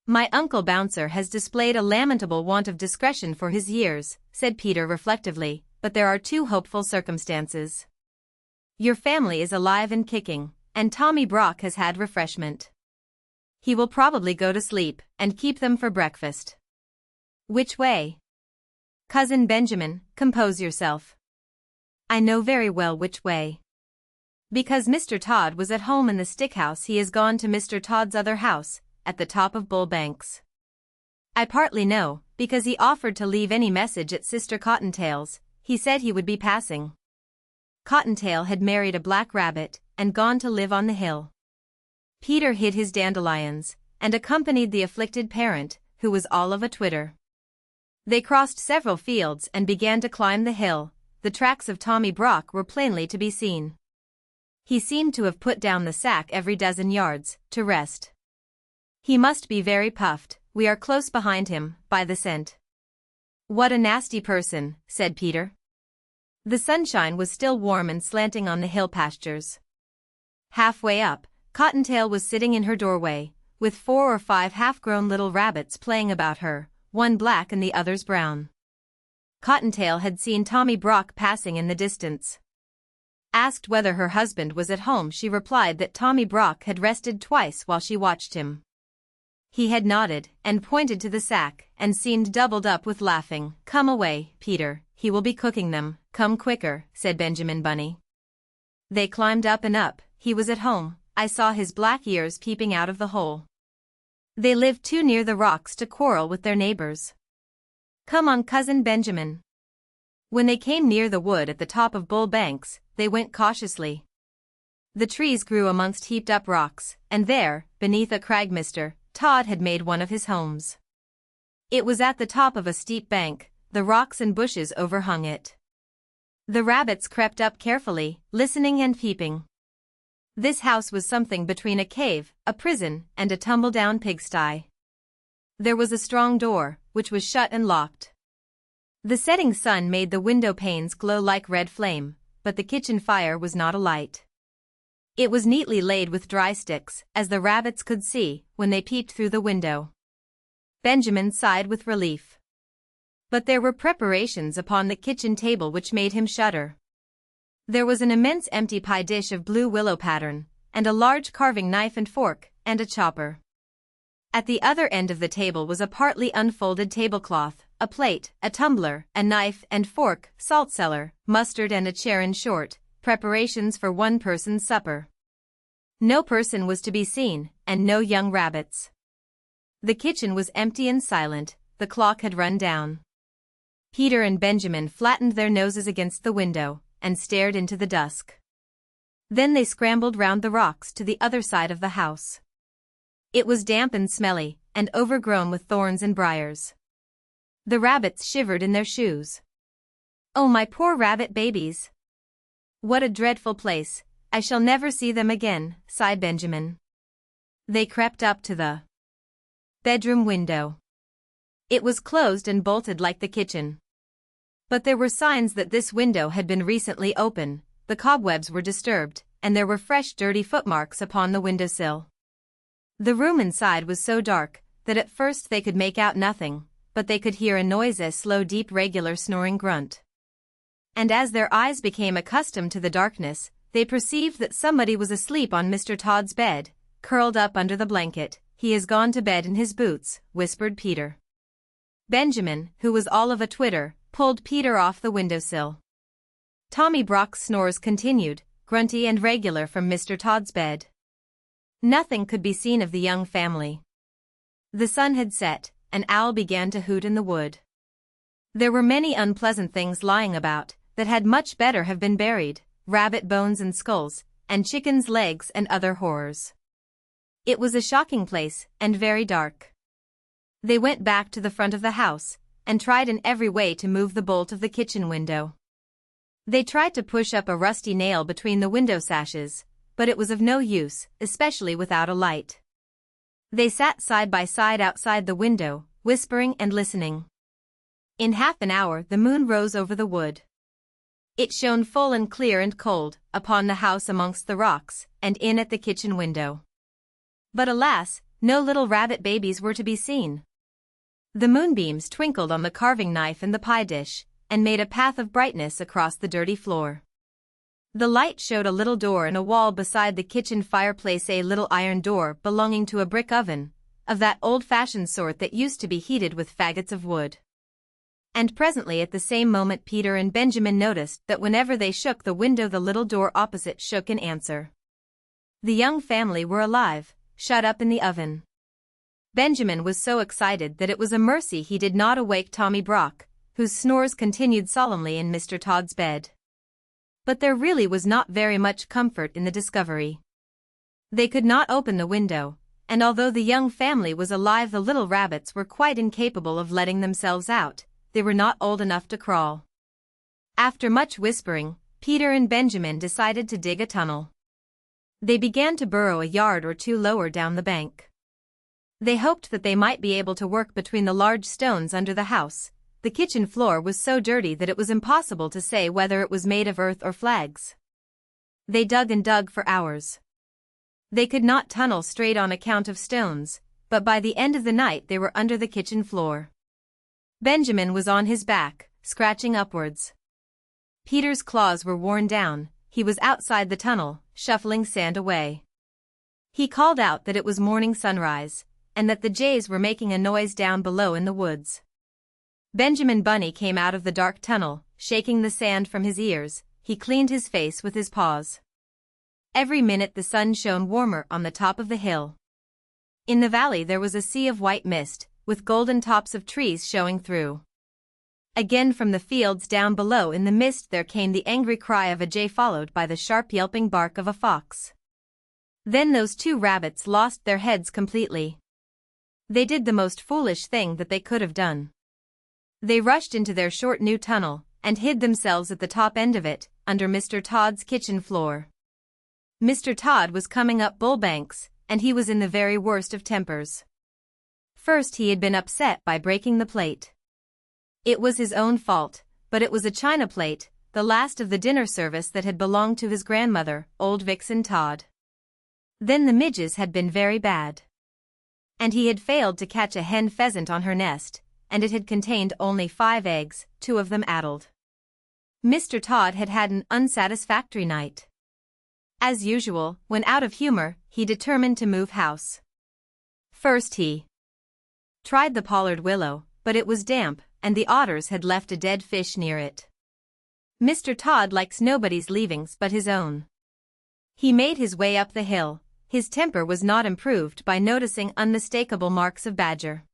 S1: My Uncle Bouncer has displayed a lamentable want of discretion for his years, said Peter reflectively, but there are 2 hopeful circumstances. Your family is alive and kicking, and Tommy Brock has had refreshment. He will probably go to sleep, and keep them for breakfast. Which way? Cousin Benjamin, compose yourself. I know very well which way. Because Mr. Todd was at home in the stick house, he has gone to Mr. Todd's other house, at the top of Bull Banks. I partly know, because he offered to leave any message at Sister Cottontail's. He said he would be passing. Cottontail had married a black rabbit, and gone to live on the hill. Peter hid his dandelions, and accompanied the afflicted parent, who was all of a twitter. They crossed several fields and began to climb the hill. The tracks of Tommy Brock were plainly to be seen. He seemed to have put down the sack every dozen yards, to rest. He must be very puffed. We are close behind him, by the scent. What a nasty person, said Peter. The sunshine was still warm and slanting on the hill pastures. Halfway up, Cottontail was sitting in her doorway, with 4 or 5 half-grown little rabbits playing about her, one black and the others brown. Cottontail had seen Tommy Brock passing in the distance. Asked whether her husband was at home, she replied that Tommy Brock had rested twice while she watched him. He had nodded, and pointed to the sack, and seemed doubled up with laughing. Come away, Peter, he will be cooking them. Come quicker, said Benjamin Bunny. They climbed up and up. He was at home. I saw his black ears peeping out of the hole. They lived too near the rocks to quarrel with their neighbors. Come on, Cousin Benjamin. When they came near the wood at the top of Bull Banks, they went cautiously. The trees grew amongst heaped-up rocks, and there, beneath a crag, Mr. Todd had made one of his homes. It was at the top of a steep bank. The rocks and bushes overhung it. The rabbits crept up carefully, listening and peeping. This house was something between a cave, a prison, and a tumble-down pigsty. There was a strong door, which was shut and locked. The setting sun made the window panes glow like red flame, but the kitchen fire was not alight. It was neatly laid with dry sticks, as the rabbits could see when they peeped through the window. Benjamin sighed with relief. But there were preparations upon the kitchen table which made him shudder. There was an immense empty pie dish of blue willow pattern, and a large carving knife and fork, and a chopper. At the other end of the table was a partly unfolded tablecloth, a plate, a tumbler, a knife and fork, salt cellar, mustard, and a chair. In short, preparations for one person's supper. No person was to be seen, and no young rabbits. The kitchen was empty and silent. The clock had run down. Peter and Benjamin flattened their noses against the window, and stared into the dusk. Then they scrambled round the rocks to the other side of the house. It was damp and smelly, and overgrown with thorns and briars. The rabbits shivered in their shoes. Oh, my poor rabbit babies! What a dreadful place! I shall never see them again, sighed Benjamin. They crept up to the bedroom window. It was closed and bolted like the kitchen. But there were signs that this window had been recently open. The cobwebs were disturbed, and there were fresh dirty footmarks upon the windowsill. The room inside was so dark that at first they could make out nothing, but they could hear a noise, a slow, deep, regular snoring grunt. And as their eyes became accustomed to the darkness, they perceived that somebody was asleep on Mr. Todd's bed, curled up under the blanket. He has gone to bed in his boots, whispered Peter. Benjamin, who was all of a twitter, pulled Peter off the windowsill. Tommy Brock's snores continued, grunty and regular from Mr. Todd's bed. Nothing could be seen of the young family. The sun had set, an owl began to hoot in the wood. There were many unpleasant things lying about, that had much better have been buried, rabbit bones and skulls, and chickens' legs and other horrors. It was a shocking place, and very dark. They went back to the front of the house, and tried in every way to move the bolt of the kitchen window. They tried to push up a rusty nail between the window sashes, but it was of no use, especially without a light. They sat side by side outside the window, whispering and listening. In half an hour the moon rose over the wood. It shone full and clear and cold, upon the house amongst the rocks, and in at the kitchen window. But alas, no little rabbit babies were to be seen. The moonbeams twinkled on the carving knife and the pie dish, and made a path of brightness across the dirty floor. The light showed a little door in a wall beside the kitchen fireplace, a little iron door belonging to a brick oven, of that old-fashioned sort that used to be heated with faggots of wood. And presently at the same moment Peter and Benjamin noticed that whenever they shook the window the little door opposite shook in answer. The young family were alive, shut up in the oven. Benjamin was so excited that it was a mercy he did not awake Tommy Brock, whose snores continued solemnly in Mr. Todd's bed. But there really was not very much comfort in the discovery. They could not open the window, and although the young family was alive the little rabbits were quite incapable of letting themselves out, they were not old enough to crawl. After much whispering, Peter and Benjamin decided to dig a tunnel. They began to burrow a yard or two lower down the bank. They hoped that they might be able to work between the large stones under the house. The kitchen floor was so dirty that it was impossible to say whether it was made of earth or flags. They dug and dug for hours. They could not tunnel straight on account of stones, but by the end of the night they were under the kitchen floor. Benjamin was on his back, scratching upwards. Peter's claws were worn down, he was outside the tunnel, shuffling sand away. He called out that it was morning sunrise, and that the jays were making a noise down below in the woods. Benjamin Bunny came out of the dark tunnel, shaking the sand from his ears. He cleaned his face with his paws. Every minute the sun shone warmer on the top of the hill. In the valley there was a sea of white mist, with golden tops of trees showing through. Again from the fields down below in the mist there came the angry cry of a jay followed by the sharp yelping bark of a fox. Then those two rabbits lost their heads completely. They did the most foolish thing that they could have done. They rushed into their short new tunnel, and hid themselves at the top end of it, under Mr. Todd's kitchen floor. Mr. Todd was coming up Bullbanks, and he was in the very worst of tempers. First he had been upset by breaking the plate. It was his own fault, but it was a china plate, the last of the dinner service that had belonged to his grandmother, old Vixen Todd. Then the midges had been very bad. And he had failed to catch a hen pheasant on her nest, and it had contained only 5 eggs, 2 of them addled. Mr. Todd had had an unsatisfactory night. As usual, when out of humor, he determined to move house. First he tried the pollard willow, but it was damp, and the otters had left a dead fish near it. Mr. Todd likes nobody's leavings but his own. He made his way up the hill. His temper was not improved by noticing unmistakable marks of badger.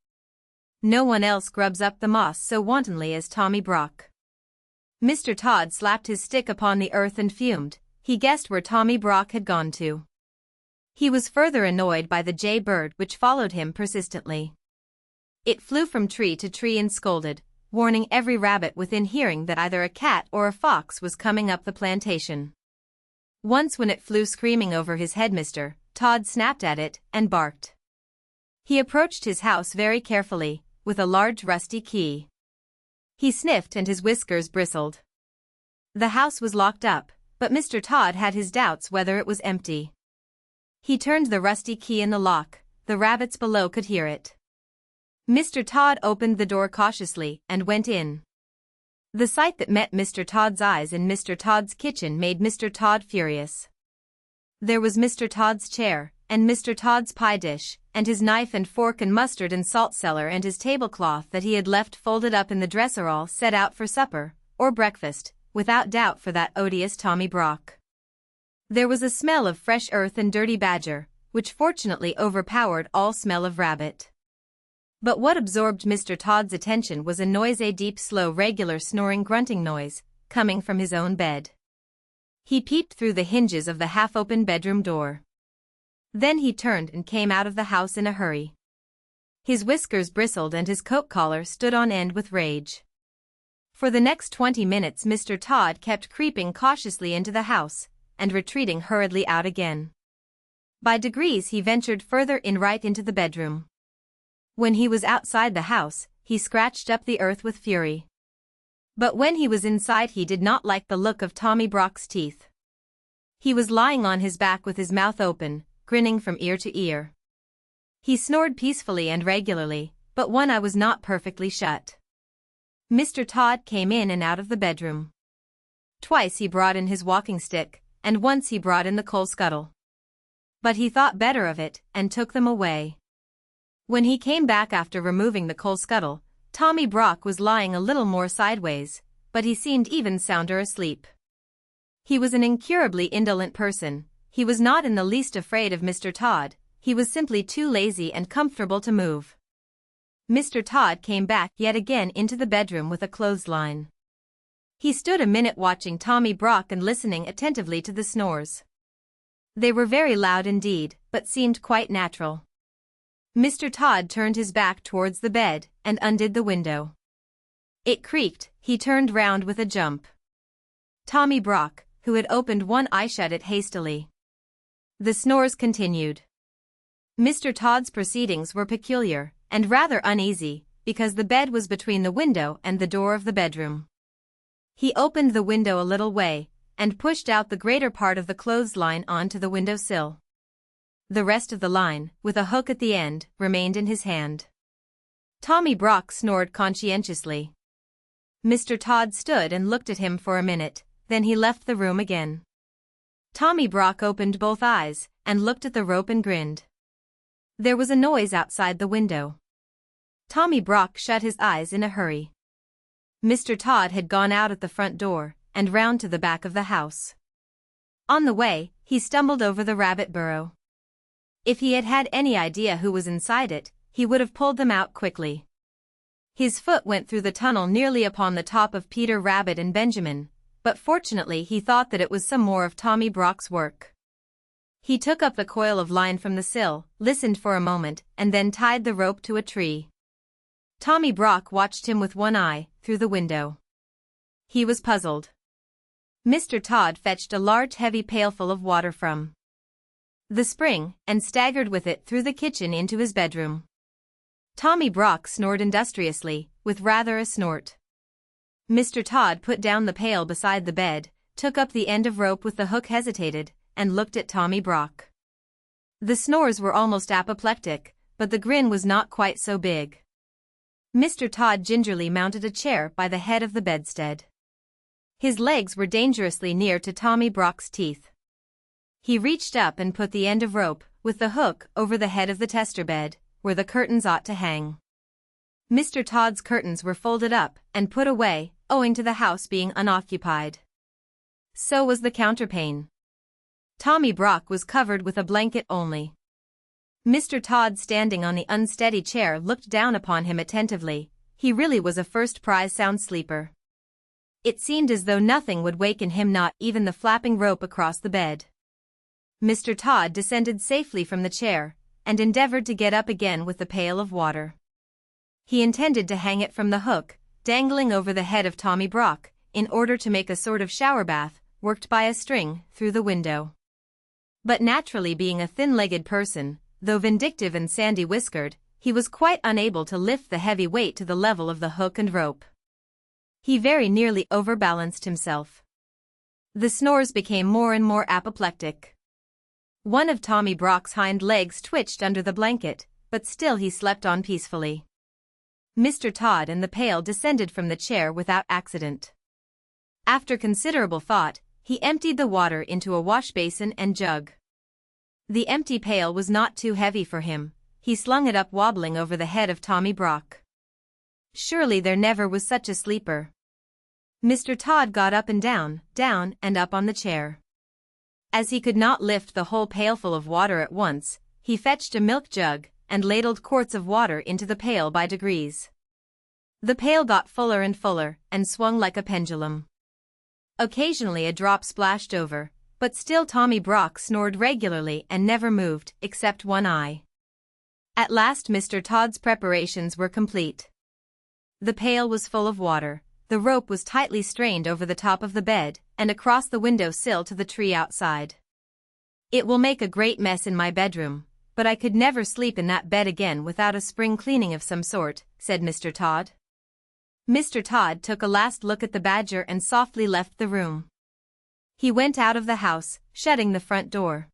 S1: No one else grubs up the moss so wantonly as Tommy Brock. Mr. Todd slapped his stick upon the earth and fumed. He guessed where Tommy Brock had gone to. He was further annoyed by the jay bird which followed him persistently. It flew from tree to tree and scolded, warning every rabbit within hearing that either a cat or a fox was coming up the plantation. Once when it flew screaming over his head Mr. Todd snapped at it and barked. He approached his house very carefully, with a large rusty key. He sniffed and his whiskers bristled. The house was locked up, but Mr. Todd had his doubts whether it was empty. He turned the rusty key in the lock. The rabbits below could hear it. Mr. Todd opened the door cautiously and went in. The sight that met Mr. Todd's eyes in Mr. Todd's kitchen made Mr. Todd furious. There was Mr. Todd's chair, and Mr. Todd's pie dish, and his knife and fork and mustard and salt cellar and his tablecloth that he had left folded up in the dresser all set out for supper, or breakfast, without doubt for that odious Tommy Brock. There was a smell of fresh earth and dirty badger, which fortunately overpowered all smell of rabbit. But what absorbed Mr. Todd's attention was a noise, a deep, slow, regular snoring, grunting noise, coming from his own bed. He peeped through the hinges of the half-open bedroom door. Then he turned and came out of the house in a hurry. His whiskers bristled and his coat collar stood on end with rage. For the next 20 minutes Mr. Todd kept creeping cautiously into the house, and retreating hurriedly out again. By degrees he ventured further in, right into the bedroom. When he was outside the house, he scratched up the earth with fury. But when he was inside he did not like the look of Tommy Brock's teeth. He was lying on his back with his mouth open, grinning from ear to ear. He snored peacefully and regularly, but one eye was not perfectly shut. Mr. Todd came in and out of the bedroom. Twice he brought in his walking stick, and once he brought in the coal scuttle. But he thought better of it, and took them away. When he came back after removing the coal scuttle, Tommy Brock was lying a little more sideways, but he seemed even sounder asleep. He was an incurably indolent person. He was not in the least afraid of Mr. Todd, he was simply too lazy and comfortable to move. Mr. Todd came back yet again into the bedroom with a clothesline. He stood a minute watching Tommy Brock and listening attentively to the snores. They were very loud indeed, but seemed quite natural. Mr. Todd turned his back towards the bed, and undid the window. It creaked, he turned round with a jump. Tommy Brock, who had opened one eye, shut it hastily. The snores continued. Mr. Todd's proceedings were peculiar, and rather uneasy, because the bed was between the window and the door of the bedroom. He opened the window a little way, and pushed out the greater part of the clothesline onto the window sill. The rest of the line, with a hook at the end, remained in his hand. Tommy Brock snored conscientiously. Mr. Todd stood and looked at him for a minute, then he left the room again. Tommy Brock opened both eyes, and looked at the rope and grinned. There was a noise outside the window. Tommy Brock shut his eyes in a hurry. Mr. Todd had gone out at the front door, and round to the back of the house. On the way, he stumbled over the rabbit burrow. If he had had any idea who was inside it, he would have pulled them out quickly. His foot went through the tunnel nearly upon the top of Peter Rabbit and Benjamin, but fortunately he thought that it was some more of Tommy Brock's work. He took up the coil of line from the sill, listened for a moment, and then tied the rope to a tree. Tommy Brock watched him with one eye, through the window. He was puzzled. Mr. Todd fetched a large heavy pailful of water from the spring, and staggered with it through the kitchen into his bedroom. Tommy Brock snored industriously, with rather a snort. Mr. Todd put down the pail beside the bed, took up the end of rope with the hook, hesitated, and looked at Tommy Brock. The snores were almost apoplectic, but the grin was not quite so big. Mr. Todd gingerly mounted a chair by the head of the bedstead. His legs were dangerously near to Tommy Brock's teeth. He reached up and put the end of rope, with the hook, over the head of the tester bed, where the curtains ought to hang. Mr. Todd's curtains were folded up and put away, owing to the house being unoccupied. So was the counterpane. Tommy Brock was covered with a blanket only. Mr. Todd, standing on the unsteady chair, looked down upon him attentively. He really was a first-prize sound sleeper. It seemed as though nothing would waken him, not even the flapping rope across the bed. Mr. Todd descended safely from the chair, and endeavored to get up again with the pail of water. He intended to hang it from the hook, dangling over the head of Tommy Brock, in order to make a sort of shower bath, worked by a string, through the window. But naturally, being a thin-legged person, though vindictive and sandy-whiskered, he was quite unable to lift the heavy weight to the level of the hook and rope. He very nearly overbalanced himself. The snores became more and more apoplectic. One of Tommy Brock's hind legs twitched under the blanket, but still he slept on peacefully. Mr. Todd and the pail descended from the chair without accident. After considerable thought, he emptied the water into a wash basin and jug. The empty pail was not too heavy for him. He slung it up wobbling over the head of Tommy Brock. Surely there never was such a sleeper. Mr. Todd got up and down, down and up on the chair. As he could not lift the whole pailful of water at once, he fetched a milk jug and ladled quarts of water into the pail by degrees. The pail got fuller and fuller and swung like a pendulum. Occasionally a drop splashed over, but still Tommy Brock snored regularly and never moved, except one eye. At last Mr. Todd's preparations were complete. The pail was full of water, the rope was tightly strained over the top of the bed and across the window sill to the tree outside. "It will make a great mess in my bedroom, but I could never sleep in that bed again without a spring cleaning of some sort," said Mr. Todd. Mr. Todd took a last look at the badger and softly left the room. He went out of the house, shutting the front door.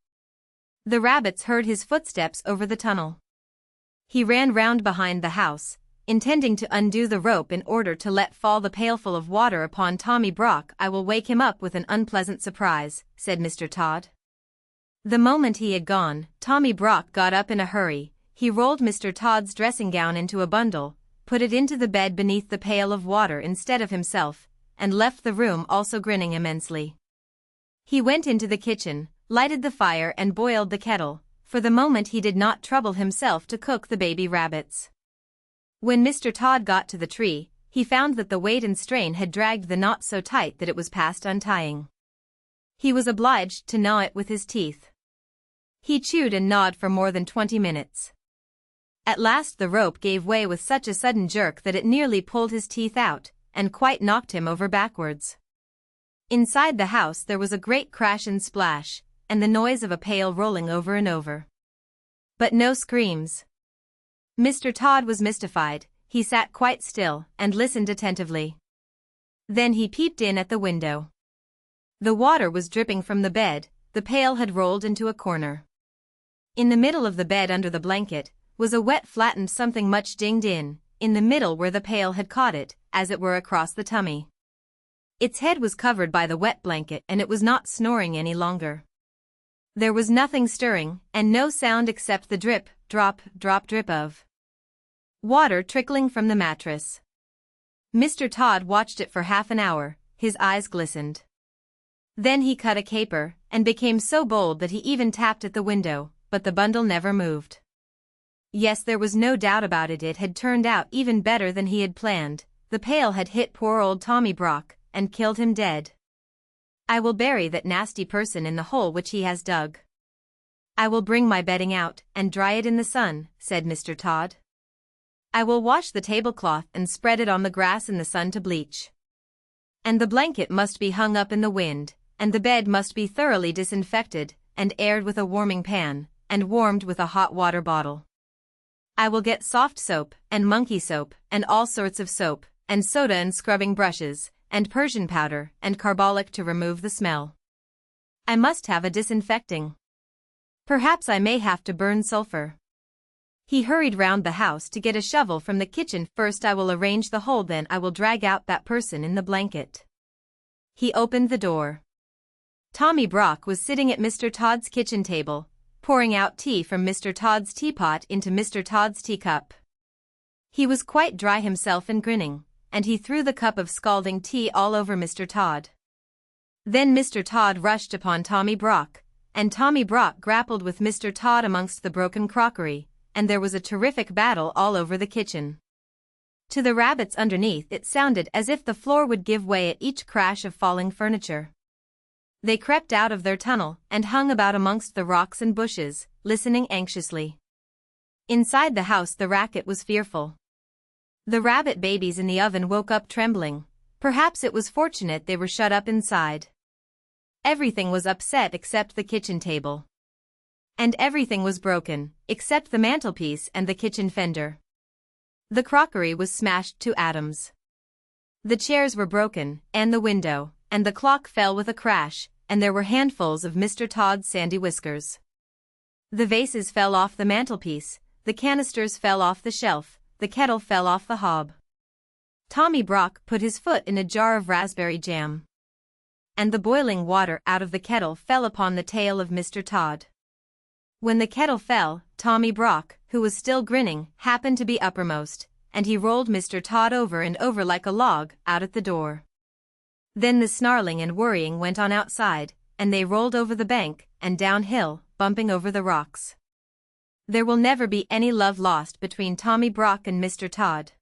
S1: The rabbits heard his footsteps over the tunnel. He ran round behind the house, intending to undo the rope in order to let fall the pailful of water upon Tommy Brock. "I will wake him up with an unpleasant surprise," said Mr. Todd. The moment he had gone, Tommy Brock got up in a hurry. He rolled Mr. Todd's dressing gown into a bundle, put it into the bed beneath the pail of water instead of himself, and left the room also grinning immensely. He went into the kitchen, lighted the fire and boiled the kettle. For the moment he did not trouble himself to cook the baby rabbits. When Mr. Todd got to the tree, he found that the weight and strain had dragged the knot so tight that it was past untying. He was obliged to gnaw it with his teeth. He chewed and gnawed for more than 20 minutes. At last the rope gave way with such a sudden jerk that it nearly pulled his teeth out, and quite knocked him over backwards. Inside the house there was a great crash and splash, and the noise of a pail rolling over and over. But no screams. Mr. Todd was mystified. He sat quite still and listened attentively. Then he peeped in at the window. The water was dripping from the bed, the pail had rolled into a corner. In the middle of the bed under the blanket was a wet flattened something much dinged in the middle where the pail had caught it, as it were across the tummy. Its head was covered by the wet blanket and it was not snoring any longer. There was nothing stirring and no sound except the drip, drop, drop drip of water trickling from the mattress. Mr. Todd watched it for half an hour, his eyes glistened. Then he cut a caper, and became so bold that he even tapped at the window, but the bundle never moved. Yes, there was no doubt about it, it had turned out even better than he had planned. The pail had hit poor old Tommy Brock, and killed him dead. "I will bury that nasty person in the hole which he has dug. I will bring my bedding out, and dry it in the sun," said Mr. Todd. "I will wash the tablecloth and spread it on the grass in the sun to bleach. And the blanket must be hung up in the wind, and the bed must be thoroughly disinfected, and aired with a warming pan, and warmed with a hot water bottle. I will get soft soap, and monkey soap, and all sorts of soap, and soda and scrubbing brushes, and Persian powder, and carbolic to remove the smell. I must have a disinfecting. Perhaps I may have to burn sulfur." He hurried round the house to get a shovel from the kitchen. "First I will arrange the hole, then I will drag out that person in the blanket." He opened the door. Tommy Brock was sitting at Mr. Todd's kitchen table, pouring out tea from Mr. Todd's teapot into Mr. Todd's teacup. He was quite dry himself and grinning, and he threw the cup of scalding tea all over Mr. Todd. Then Mr. Todd rushed upon Tommy Brock, and Tommy Brock grappled with Mr. Todd amongst the broken crockery, and there was a terrific battle all over the kitchen. To the rabbits underneath it sounded as if the floor would give way at each crash of falling furniture. They crept out of their tunnel and hung about amongst the rocks and bushes, listening anxiously. Inside the house the racket was fearful. The rabbit babies in the oven woke up trembling. Perhaps it was fortunate they were shut up inside. Everything was upset except the kitchen table. And everything was broken, except the mantelpiece and the kitchen fender. The crockery was smashed to atoms. The chairs were broken, and the window, and the clock fell with a crash, and there were handfuls of Mr. Todd's sandy whiskers. The vases fell off the mantelpiece, the canisters fell off the shelf, the kettle fell off the hob. Tommy Brock put his foot in a jar of raspberry jam. And the boiling water out of the kettle fell upon the tail of Mr. Todd. When the kettle fell, Tommy Brock, who was still grinning, happened to be uppermost, and he rolled Mr. Todd over and over like a log, out at the door. Then the snarling and worrying went on outside, and they rolled over the bank, and downhill, bumping over the rocks. There will never be any love lost between Tommy Brock and Mr. Todd.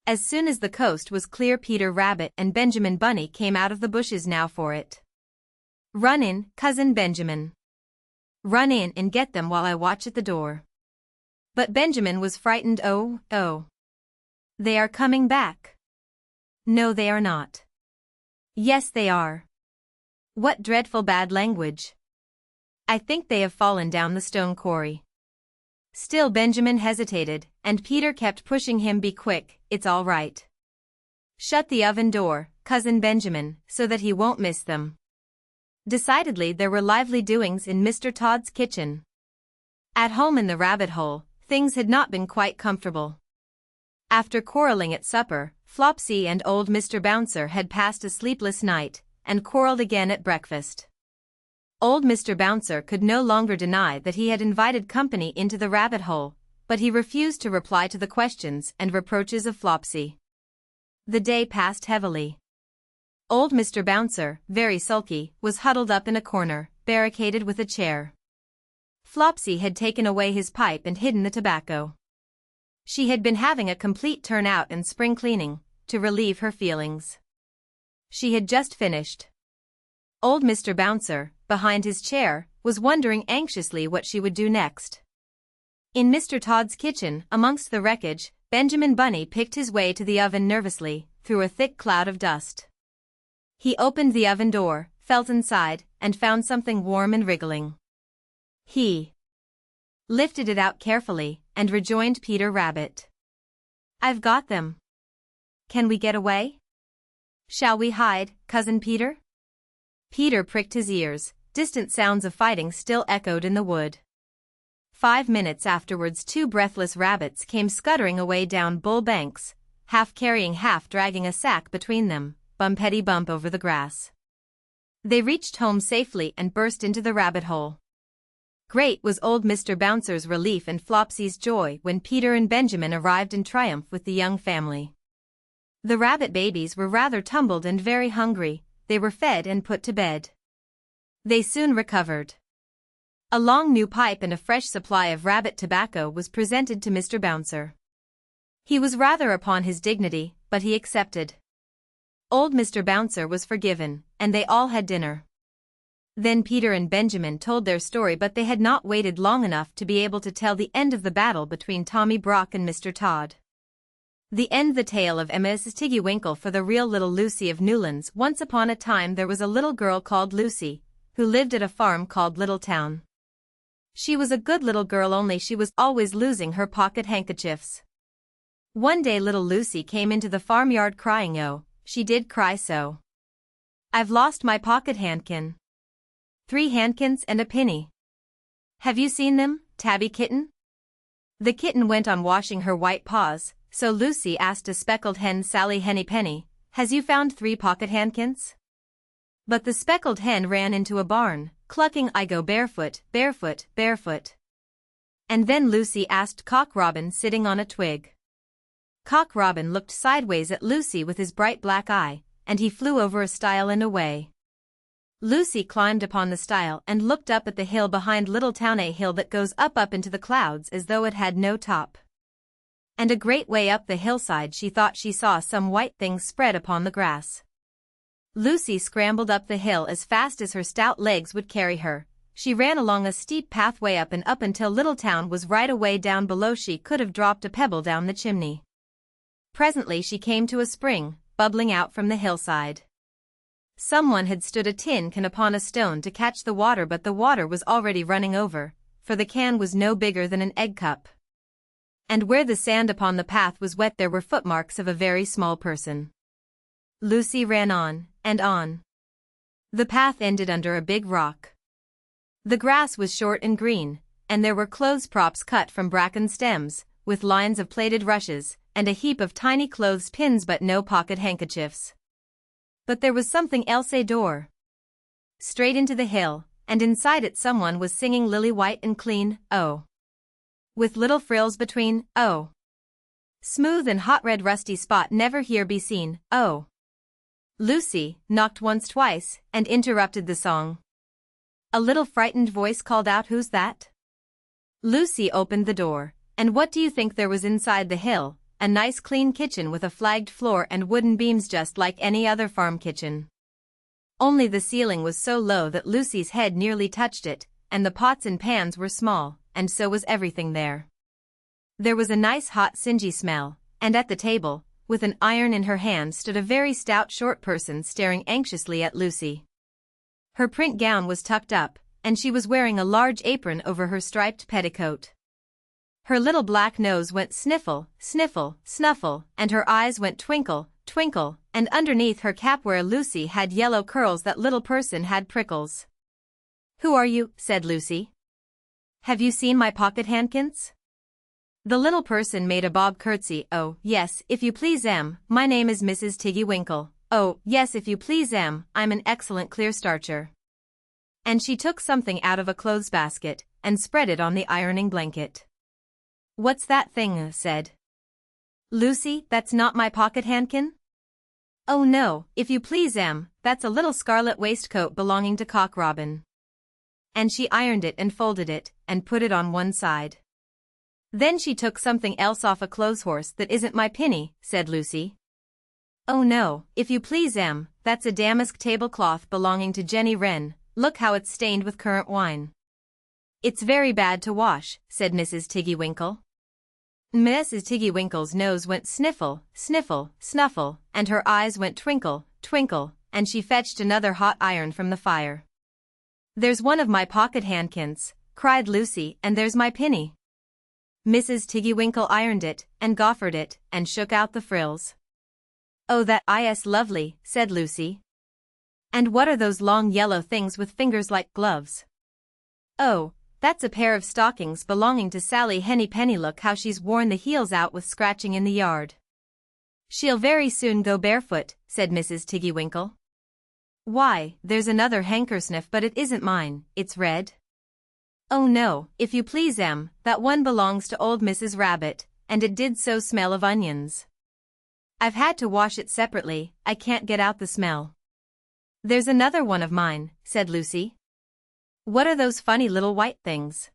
S1: As soon as the coast was clear, Peter Rabbit and Benjamin Bunny came out of the bushes now for it. "Run in, Cousin Benjamin. Run in and get them while I watch at the door." But Benjamin was frightened. "Oh, oh. They are coming back." "No, they are not." "Yes, they are." "What dreadful bad language." "I think they have fallen down the stone quarry." Still Benjamin hesitated, and Peter kept pushing him. "Be quick, it's all right. Shut the oven door, Cousin Benjamin, so that he won't miss them." Decidedly there were lively doings in Mr. Todd's kitchen. At home in the rabbit hole, things had not been quite comfortable. After quarreling at supper, Flopsy and old Mr. Bouncer had passed a sleepless night, and quarreled again at breakfast. Old Mr. Bouncer could no longer deny that he had invited company into the rabbit hole, but he refused to reply to the questions and reproaches of Flopsy. The day passed heavily. Old Mr. Bouncer, very sulky, was huddled up in a corner, barricaded with a chair. Flopsy had taken away his pipe and hidden the tobacco. She had been having a complete turn-out and spring cleaning, to relieve her feelings. She had just finished. Old Mr. Bouncer, behind his chair, was wondering anxiously what she would do next. In Mr. Todd's kitchen, amongst the wreckage, Benjamin Bunny picked his way to the oven nervously, through a thick cloud of dust. He opened the oven door, felt inside, and found something warm and wriggling. He lifted it out carefully, and rejoined Peter Rabbit. "I've got them. Can we get away? Shall we hide, Cousin Peter?" Peter pricked his ears. Distant sounds of fighting still echoed in the wood. 5 minutes afterwards 2 breathless rabbits came scuttering away down Bull Banks, half carrying, half dragging a sack between them, bumpety bump over the grass. They reached home safely and burst into the rabbit hole. Great was old Mr. Bouncer's relief and Flopsy's joy when Peter and Benjamin arrived in triumph with the young family. The rabbit babies were rather tumbled and very hungry. They were fed and put to bed. They soon recovered. A long new pipe and a fresh supply of rabbit tobacco was presented to Mr. Bouncer. He was rather upon his dignity, but he accepted. Old Mr. Bouncer was forgiven, and they all had dinner. Then Peter and Benjamin told their story, but they had not waited long enough to be able to tell the end of the battle between Tommy Brock and Mr. Todd. The end. The tale of Mrs. Tiggywinkle for the real little Lucy of Newlands. Once upon a time there was a little girl called Lucy, who lived at a farm called Littletown. She was a good little girl, only she was always losing her pocket handkerchiefs. One day little Lucy came into the farmyard crying. Oh, she did cry so. "I've lost my pocket handkin. 3 handkins and a penny. Have you seen them, Tabby Kitten?" The kitten went on washing her white paws, so Lucy asked a speckled hen, "Sally Henny Penny, has you found 3 pocket handkins?" But the speckled hen ran into a barn, clucking, "I go barefoot, barefoot, barefoot." And then Lucy asked Cock Robin sitting on a twig. Cock Robin looked sideways at Lucy with his bright black eye, and he flew over a stile and away. Lucy climbed upon the stile and looked up at the hill behind Littletown, a hill that goes up into the clouds as though it had no top. And a great way up the hillside she thought she saw some white things spread upon the grass. Lucy scrambled up the hill as fast as her stout legs would carry her. She ran along a steep pathway up and up until Littletown was right away down below. She could have dropped a pebble down the chimney. Presently she came to a spring, bubbling out from the hillside. Someone had stood a tin can upon a stone to catch the water, but the water was already running over, for the can was no bigger than an egg cup. And where the sand upon the path was wet there were footmarks of a very small person. Lucy ran on, and on. The path ended under a big rock. The grass was short and green, and there were clothes props cut from bracken stems, with lines of plaited rushes, and a heap of tiny clothes pins, but no pocket handkerchiefs. But there was something else, a door. Straight into the hill, and inside it someone was singing, "Lily white and clean, oh, with little frills between, oh, smooth and hot red rusty spot never here be seen, oh, Lucy knocked once twice and interrupted the song. A little frightened voice called out, "Who's that?" Lucy opened the door, and what do you think there was inside the hill? A nice clean kitchen with a flagged floor and wooden beams just like any other farm kitchen. Only the ceiling was so low that Lucy's head nearly touched it, and the pots and pans were small, and so was everything there. There was a nice hot singy smell, and at the table, with an iron in her hand, stood a very stout short person staring anxiously at Lucy. Her print gown was tucked up, and she was wearing a large apron over her striped petticoat. Her little black nose went sniffle, sniffle, snuffle, and her eyes went twinkle, twinkle, and underneath her cap where Lucy had yellow curls that little person had prickles. "Who are you?" said Lucy. "Have you seen my pocket handkins?" The little person made a bob curtsy. "Oh, yes, if you please, my name is Mrs. Tiggywinkle. Oh, yes, if you please, I'm an excellent clear starcher." And she took something out of a clothes basket and spread it on the ironing blanket. "What's that thing?" said Lucy. "That's not my pocket handkin." "Oh no, if you please, that's a little scarlet waistcoat belonging to Cock Robin." And she ironed it and folded it and put it on one side. "Then she took something else off a clothes horse. "That isn't my pinny," said Lucy. "Oh no, if you please, that's a damask tablecloth belonging to Jenny Wren. Look how it's stained with currant wine." "It's very bad to wash," said Mrs. Tiggywinkle. Mrs. Tiggywinkle's nose went sniffle, sniffle, snuffle, and her eyes went twinkle, twinkle, and she fetched another hot iron from the fire. "There's one of my pocket handkins," cried Lucy, "and there's my pinny." Mrs. Tiggywinkle ironed it, and goffered it, and shook out the frills. "Oh, that is lovely," said Lucy. "And what are those long yellow things with fingers like gloves?" "Oh, that's a pair of stockings belonging to Sally Henny Penny. Look how she's worn the heels out with scratching in the yard." "She'll very soon go barefoot," said Mrs. Tiggywinkle. "Why, there's another handkersniff, but it isn't mine, it's red." "Oh no, if you please, that one belongs to old Mrs. Rabbit, and it did so smell of onions. I've had to wash it separately, I can't get out the smell." "There's another one of mine," said Lucy. "What are those funny little white things?"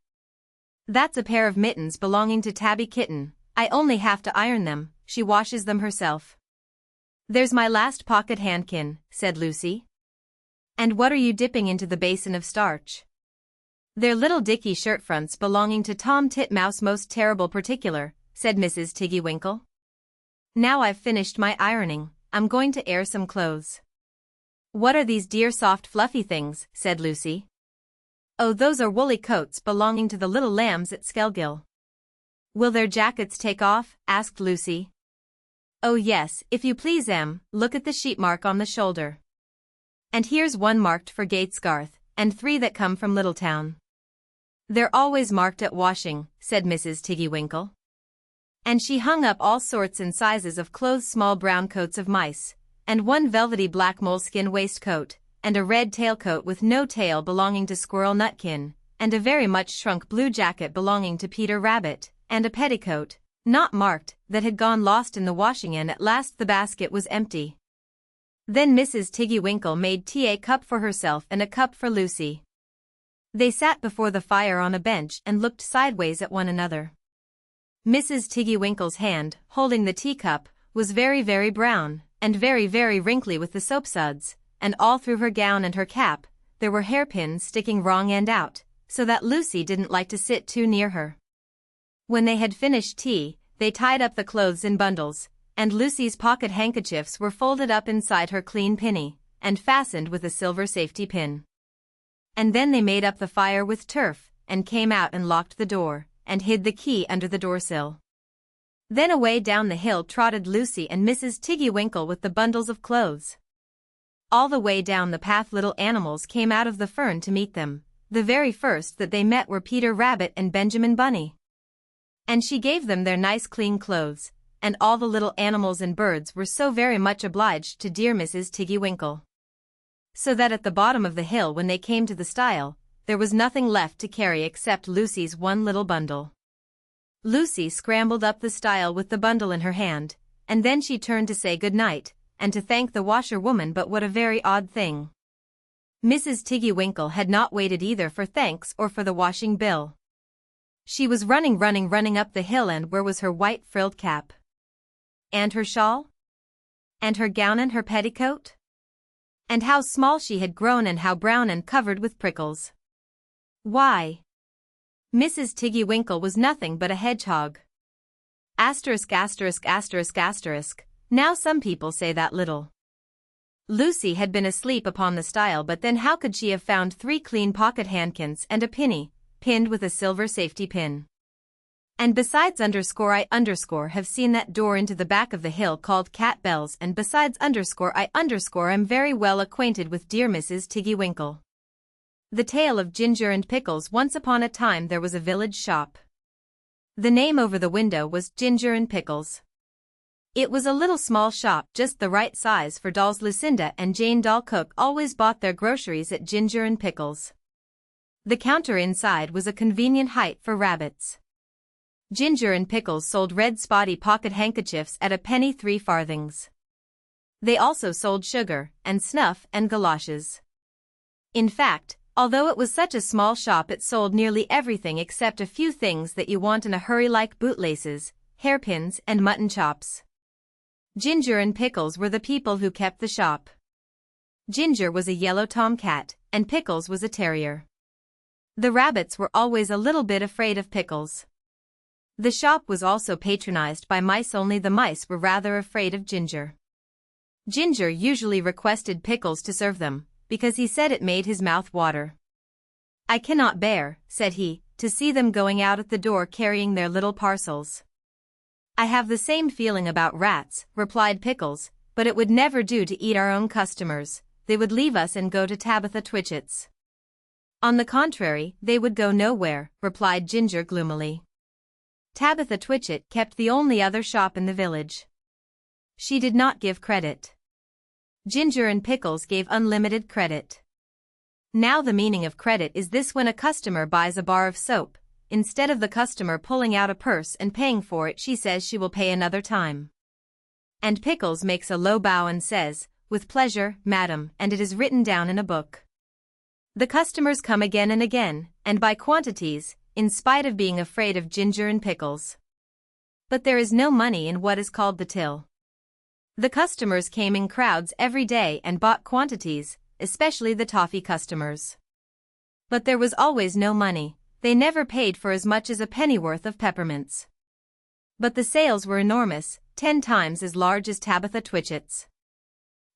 S1: "That's a pair of mittens belonging to Tabby Kitten. I only have to iron them, she washes them herself." "There's my last pocket handkin," said Lucy. "And what are you dipping into the basin of starch?" "They're little dicky shirt fronts belonging to Tom Titmouse Most Terrible Particular," said Mrs. Tiggywinkle. "Now I've finished my ironing, I'm going to air some clothes." "What are these dear soft fluffy things?" said Lucy. "Oh, those are woolly coats belonging to the little lambs at Skelgill." "Will their jackets take off?" asked Lucy. "Oh yes, if you please, look at the sheep mark on the shoulder. And here's one marked for Gatesgarth, and 3 that come from Littletown." "They're always marked at washing," said Mrs. Tiggywinkle. And she hung up all sorts and sizes of clothes, small brown coats of mice, and one velvety black moleskin waistcoat, and a red tailcoat with no tail belonging to Squirrel Nutkin, and a very much shrunk blue jacket belonging to Peter Rabbit, and a petticoat, not marked, that had gone lost in the washing, and at last the basket was empty. Then Mrs. Tiggywinkle made tea, a cup for herself and a cup for Lucy. They sat before the fire on a bench and looked sideways at one another. Mrs. Tiggywinkle's hand, holding the teacup, was very, very brown, and very, very wrinkly with the soapsuds, and all through her gown and her cap, there were hairpins sticking wrong end out, so that Lucy didn't like to sit too near her. When they had finished tea, they tied up the clothes in bundles, and Lucy's pocket handkerchiefs were folded up inside her clean pinny, and fastened with a silver safety pin. And then they made up the fire with turf, and came out and locked the door, and hid the key under the doorsill. Then away down the hill trotted Lucy and Mrs. Tiggywinkle with the bundles of clothes. All the way down the path little animals came out of the fern to meet them. The very first that they met were Peter Rabbit and Benjamin Bunny. And she gave them their nice clean clothes, and all the little animals and birds were so very much obliged to dear Mrs. Tiggywinkle. So that at the bottom of the hill, when they came to the stile, there was nothing left to carry except Lucy's one little bundle. Lucy scrambled up the stile with the bundle in her hand, and then she turned to say good night, and to thank the washerwoman, but what a very odd thing. Mrs. Tiggywinkle had not waited either for thanks or for the washing bill. She was running up the hill, and where was her white frilled cap? And her shawl? And her gown and her petticoat? And how small she had grown, and how brown and covered with prickles. Why, Mrs. Tiggywinkle was nothing but a hedgehog. Asterisk asterisk asterisk asterisk. Now some people say that little Lucy had been asleep upon the stile, but then how could she have found 3 clean pocket handkins and a penny, pinned with a silver safety pin? And besides I have seen that door into the back of the hill called Cat Bells, and besides I am very well acquainted with dear Mrs. Tiggywinkle. The tale of Ginger and Pickles. Once upon a time there was a village shop. The name over the window was Ginger and Pickles. It was a little small shop, just the right size for dolls. Lucinda and Jane Doll Cook always bought their groceries at Ginger and Pickles. The counter inside was a convenient height for rabbits. Ginger and Pickles sold red spotty pocket handkerchiefs at a penny 3 farthings. They also sold sugar, and snuff, and galoshes. In fact, although it was such a small shop, it sold nearly everything except a few things that you want in a hurry, like bootlaces, hairpins, and mutton chops. Ginger and Pickles were the people who kept the shop. Ginger was a yellow tomcat, and Pickles was a terrier. The rabbits were always a little bit afraid of Pickles. The shop was also patronized by mice, only the mice were rather afraid of Ginger. Ginger usually requested Pickles to serve them, because he said it made his mouth water. "I cannot bear," said he, "to see them going out at the door carrying their little parcels." "I have the same feeling about rats," replied Pickles, "but it would never do to eat our own customers. They would leave us and go to Tabitha Twitchit's." "On the contrary, they would go nowhere," replied Ginger gloomily. Tabitha Twitchit kept the only other shop in the village. She did not give credit. Ginger and Pickles gave unlimited credit. Now the meaning of credit is this: when a customer buys a bar of soap, instead of the customer pulling out a purse and paying for it, she says she will pay another time. And Pickles makes a low bow and says, "With pleasure, madam," and it is written down in a book. The customers come again and again, and by quantities, in spite of being afraid of Ginger and Pickles. But there is no money in what is called the till. The customers came in crowds every day and bought quantities, especially the toffee customers. But there was always no money. They never paid for as much as a pennyworth of peppermints. But the sales were enormous, 10 times as large as Tabitha Twitchit's.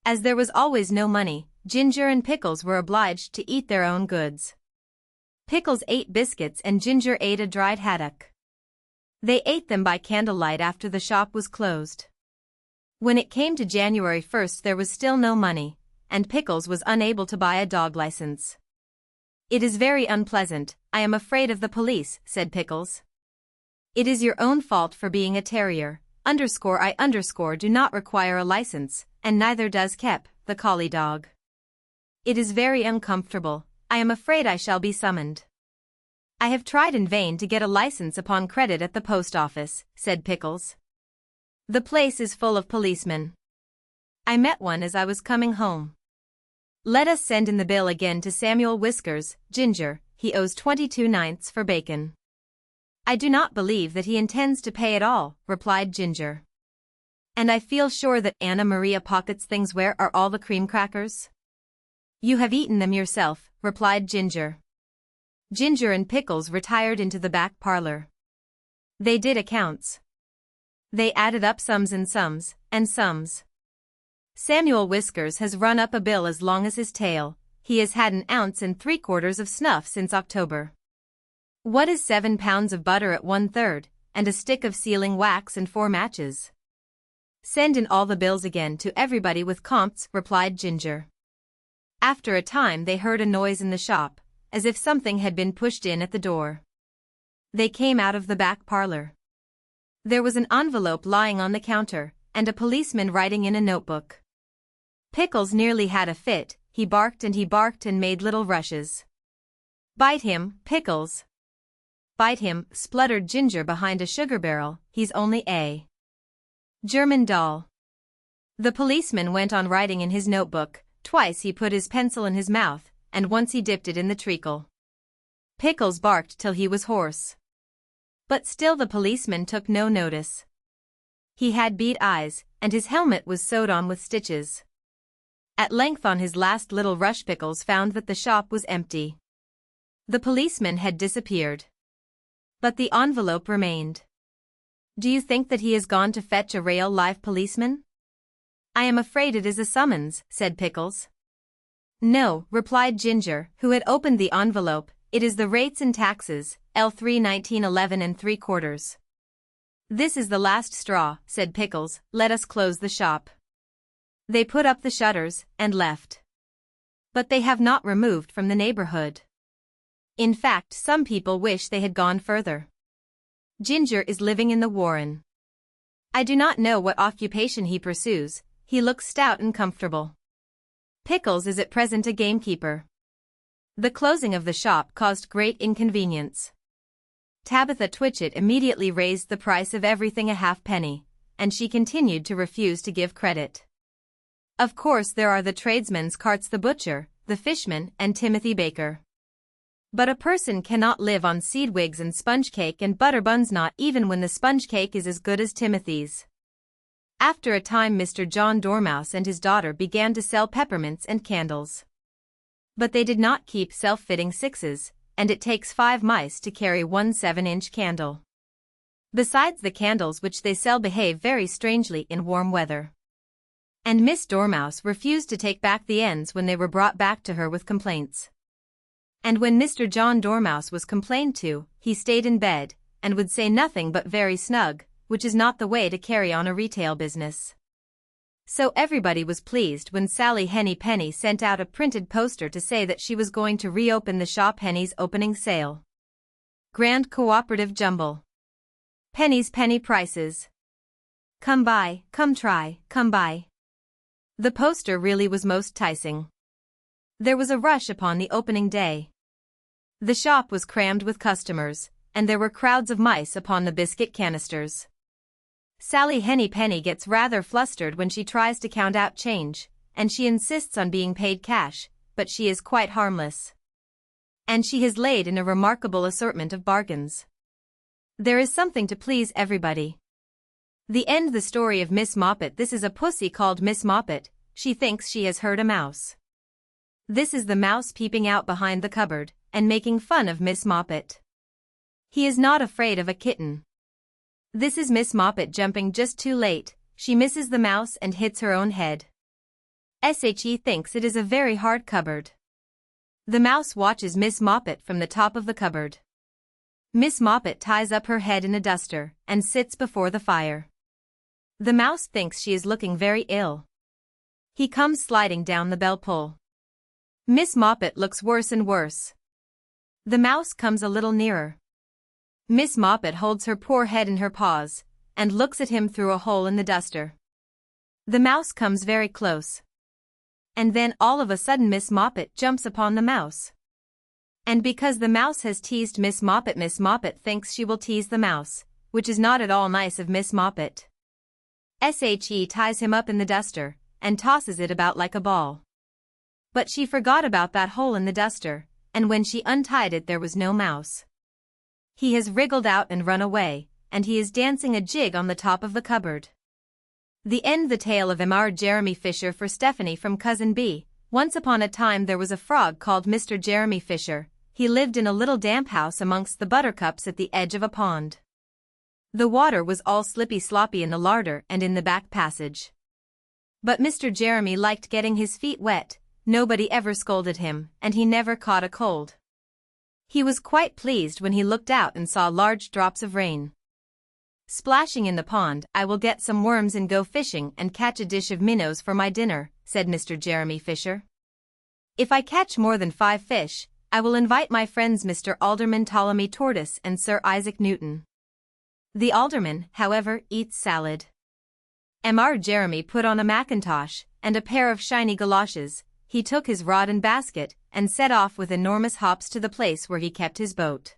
S1: As there was always no money, Ginger and Pickles were obliged to eat their own goods. Pickles ate biscuits and Ginger ate a dried haddock. They ate them by candlelight after the shop was closed. When it came to January 1st there was still no money, and Pickles was unable to buy a dog license. "It is very unpleasant, I am afraid of the police," said Pickles. "It is your own fault for being a terrier, _ do not require a license, and neither does Kep, the collie dog. It is very uncomfortable, I am afraid I shall be summoned." "I have tried in vain to get a license upon credit at the post office," said Pickles. "The place is full of policemen. I met one as I was coming home. Let us send in the bill again to Samuel Whiskers, Ginger, he owes 22/9 for bacon." "I do not believe that he intends to pay at all," replied Ginger. "And I feel sure that Anna Maria pockets things. Where are all the cream crackers?" "You have eaten them yourself," replied Ginger. Ginger and Pickles retired into the back parlor. They did accounts. They added up sums and sums, and sums. "Samuel Whiskers has run up a bill as long as his tail. He has had 1 3/4 ounce of snuff since October. What is 7 pounds of butter at 1/3, and a stick of sealing wax and 4 matches?" "Send in all the bills again to everybody with compts," replied Ginger. After a time they heard a noise in the shop, as if something had been pushed in at the door. They came out of the back parlor. There was an envelope lying on the counter, and a policeman writing in a notebook. Pickles nearly had a fit, he barked and made little rushes. "Bite him, Pickles." "Bite him," spluttered Ginger behind a sugar barrel, "he's only a German doll." The policeman went on writing in his notebook. Twice he put his pencil in his mouth, and once he dipped it in the treacle. Pickles barked till he was hoarse. But still the policeman took no notice. He had bead eyes, and his helmet was sewed on with stitches. At length on his last little rush Pickles found that the shop was empty. The policeman had disappeared. But the envelope remained. Do you think that he has gone to fetch a real-life policeman? I am afraid it is a summons, said Pickles. No, replied Ginger, who had opened the envelope, it is the rates and taxes, L3 1911 3/4. This is the last straw, said Pickles, let us close the shop. They put up the shutters, and left. But they have not removed from the neighborhood. In fact, some people wish they had gone further. Ginger is living in the warren. I do not know what occupation he pursues, he looks stout and comfortable. Pickles is at present a gamekeeper. The closing of the shop caused great inconvenience. Tabitha Twitchett immediately raised the price of everything a halfpenny, and she continued to refuse to give credit. Of course there are the tradesmen's carts, the butcher, the fishman, and Timothy Baker. But a person cannot live on seed wigs and sponge cake and butter buns, not even when the sponge cake is as good as Timothy's. After a time Mr. John Dormouse and his daughter began to sell peppermints and candles. But they did not keep self-fitting sixes, and it takes 5 mice to carry one 7-inch candle. Besides, the candles which they sell behave very strangely in warm weather. And Miss Dormouse refused to take back the ends when they were brought back to her with complaints. And when Mr. John Dormouse was complained to, he stayed in bed, and would say nothing but very snug, which is not the way to carry on a retail business. So everybody was pleased when Sally Henny Penny sent out a printed poster to say that she was going to reopen the shop. Henny's opening sale. Grand Cooperative Jumble. Penny's penny prices. Come buy, come try, come buy. The poster really was most enticing. There was a rush upon the opening day. The shop was crammed with customers, and there were crowds of mice upon the biscuit canisters. Sally Henny Penny gets rather flustered when she tries to count out change, and she insists on being paid cash, but she is quite harmless. And she has laid in a remarkable assortment of bargains. There is something to please everybody. The end. The story of Miss Moppet. This is a pussy called Miss Moppet. She thinks she has heard a mouse. This is the mouse peeping out behind the cupboard, and making fun of Miss Moppet. He is not afraid of a kitten. This is Miss Moppet jumping just too late, she misses the mouse and hits her own head. She thinks it is a very hard cupboard. The mouse watches Miss Moppet from the top of the cupboard. Miss Moppet ties up her head in a duster, and sits before the fire. The mouse thinks she is looking very ill. He comes sliding down the bell pull. Miss Moppet looks worse and worse. The mouse comes a little nearer. Miss Moppet holds her poor head in her paws, and looks at him through a hole in the duster. The mouse comes very close. And then all of a sudden Miss Moppet jumps upon the mouse. And because the mouse has teased Miss Moppet thinks she will tease the mouse, which is not at all nice of Miss Moppet. She ties him up in the duster, and tosses it about like a ball. But she forgot about that hole in the duster, and when she untied it there was no mouse. He has wriggled out and run away, and he is dancing a jig on the top of the cupboard. The end. The tale of Mr. Jeremy Fisher for Stephanie from Cousin B. Once upon a time there was a frog called Mr. Jeremy Fisher. He lived in a little damp house amongst the buttercups at the edge of a pond. The water was all slippy sloppy in the larder and in the back passage. But Mr. Jeremy liked getting his feet wet, nobody ever scolded him, and he never caught a cold. He was quite pleased when he looked out and saw large drops of rain splashing in the pond. I will get some worms and go fishing and catch a dish of minnows for my dinner, said Mr. Jeremy Fisher. If I catch more than 5 fish, I will invite my friends Mr. Alderman Ptolemy Tortoise and Sir Isaac Newton. The alderman, however, eats salad. Mr. Jeremy put on a mackintosh and a pair of shiny galoshes. He took his rod and basket, and set off with enormous hops to the place where he kept his boat.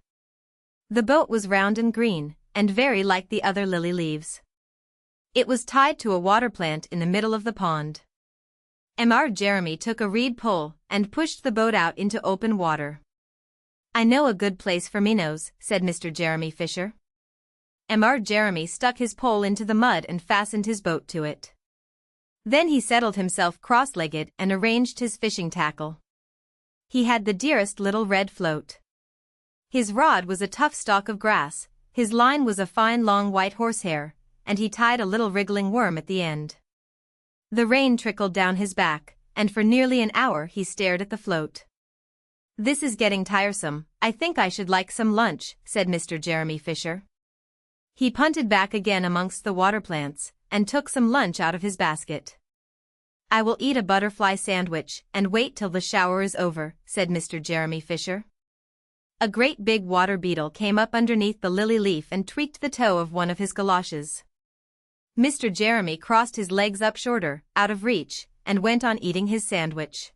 S1: The boat was round and green, and very like the other lily leaves. It was tied to a water plant in the middle of the pond. Mr. Jeremy took a reed pole and pushed the boat out into open water. "I know a good place for minnows," said Mr. Jeremy Fisher. Mr. Jeremy stuck his pole into the mud and fastened his boat to it. Then he settled himself cross-legged and arranged his fishing tackle. He had the dearest little red float. His rod was a tough stalk of grass, his line was a fine long white horsehair, and he tied a little wriggling worm at the end. The rain trickled down his back, and for nearly an hour he stared at the float. "This is getting tiresome, I think I should like some lunch," said Mr. Jeremy Fisher. He punted back again amongst the water plants, and took some lunch out of his basket. "I will eat a butterfly sandwich and wait till the shower is over," said Mr. Jeremy Fisher. A great big water beetle came up underneath the lily leaf and tweaked the toe of one of his galoshes. Mr. Jeremy crossed his legs up shorter, out of reach, and went on eating his sandwich.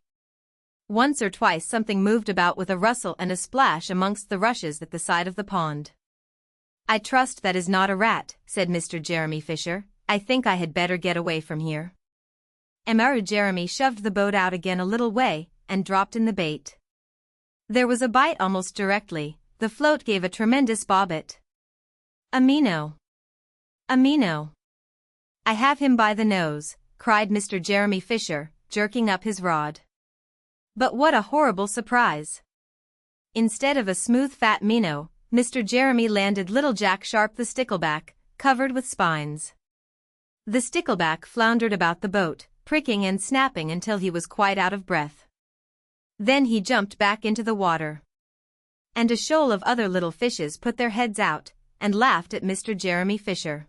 S1: Once or twice something moved about with a rustle and a splash amongst the rushes at the side of the pond. "I trust that is not a rat," said Mr. Jeremy Fisher. "I think I had better get away from here." Mr. Jeremy shoved the boat out again a little way, and dropped in the bait. There was a bite almost directly. The float gave a tremendous bobbit. "A minnow! A minnow! I have him by the nose," cried Mr. Jeremy Fisher, jerking up his rod. But what a horrible surprise! Instead of a smooth fat minnow, Mr. Jeremy landed little Jack Sharp the stickleback, covered with spines. The stickleback floundered about the boat, pricking and snapping until he was quite out of breath. Then he jumped back into the water. And a shoal of other little fishes put their heads out, and laughed at Mr. Jeremy Fisher.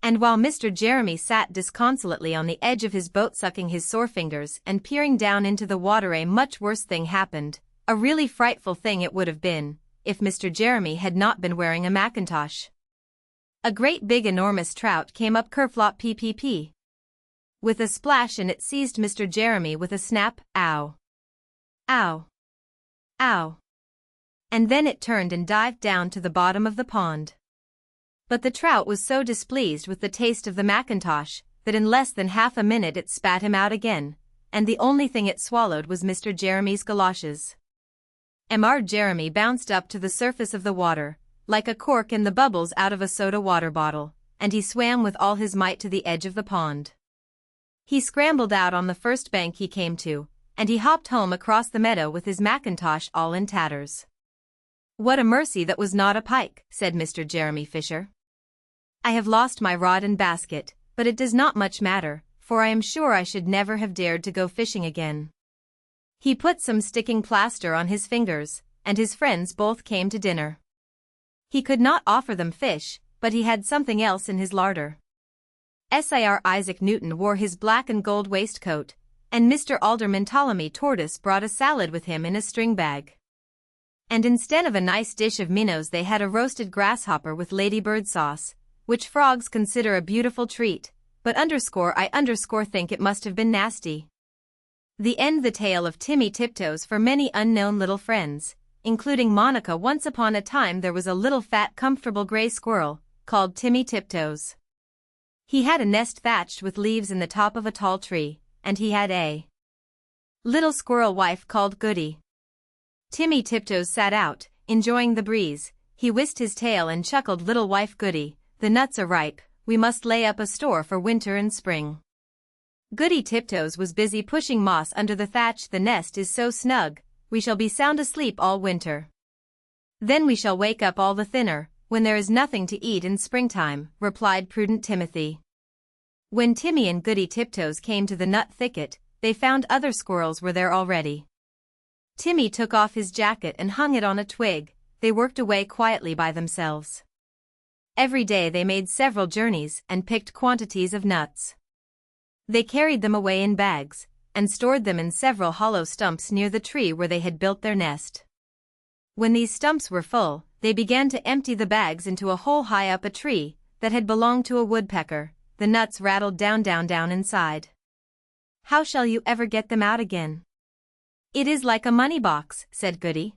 S1: And while Mr. Jeremy sat disconsolately on the edge of his boat sucking his sore fingers and peering down into the water, a much worse thing happened, a really frightful thing it would have been, if Mr. Jeremy had not been wearing a mackintosh. A great big enormous trout came up kerflop ppp. With a splash, and it seized Mr. Jeremy with a snap, "Ow! Ow! Ow!" And then it turned and dived down to the bottom of the pond. But the trout was so displeased with the taste of the mackintosh that in less than half a minute it spat him out again, and the only thing it swallowed was Mr. Jeremy's galoshes. Mr. Jeremy bounced up to the surface of the water, like a cork in the bubbles out of a soda water bottle, and he swam with all his might to the edge of the pond. He scrambled out on the first bank he came to, and he hopped home across the meadow with his mackintosh all in tatters. "What a mercy that was not a pike," said Mr. Jeremy Fisher. "I have lost my rod and basket, but it does not much matter, for I am sure I should never have dared to go fishing again." He put some sticking plaster on his fingers, and his friends both came to dinner. He could not offer them fish, but he had something else in his larder. Sir Isaac Newton wore his black and gold waistcoat, and Mr. Alderman Ptolemy Tortoise brought a salad with him in a string bag. And instead of a nice dish of minnows they had a roasted grasshopper with ladybird sauce, which frogs consider a beautiful treat, but I think it must have been nasty. The end. The tale of Timmy Tiptoes for many unknown little friends, including Monica. Once upon a time there was a little fat comfortable gray squirrel, called Timmy Tiptoes. He had a nest thatched with leaves in the top of a tall tree, and he had a little squirrel wife called Goody. Timmy Tiptoes sat out, enjoying the breeze. He whisked his tail and chuckled, "Little wife Goody, the nuts are ripe, we must lay up a store for winter and spring." Goody Tiptoes was busy pushing moss under the thatch. "The nest is so snug, we shall be sound asleep all winter. Then we shall wake up all the thinner, when there is nothing to eat in springtime," replied prudent Timothy. When Timmy and Goody Tiptoes came to the nut thicket, they found other squirrels were there already. Timmy took off his jacket and hung it on a twig. They worked away quietly by themselves. Every day they made several journeys and picked quantities of nuts. They carried them away in bags, and stored them in several hollow stumps near the tree where they had built their nest. When these stumps were full, they began to empty the bags into a hole high up a tree that had belonged to a woodpecker. The nuts rattled down inside. "How shall you ever get them out again?" "It is like a money box," said Goody.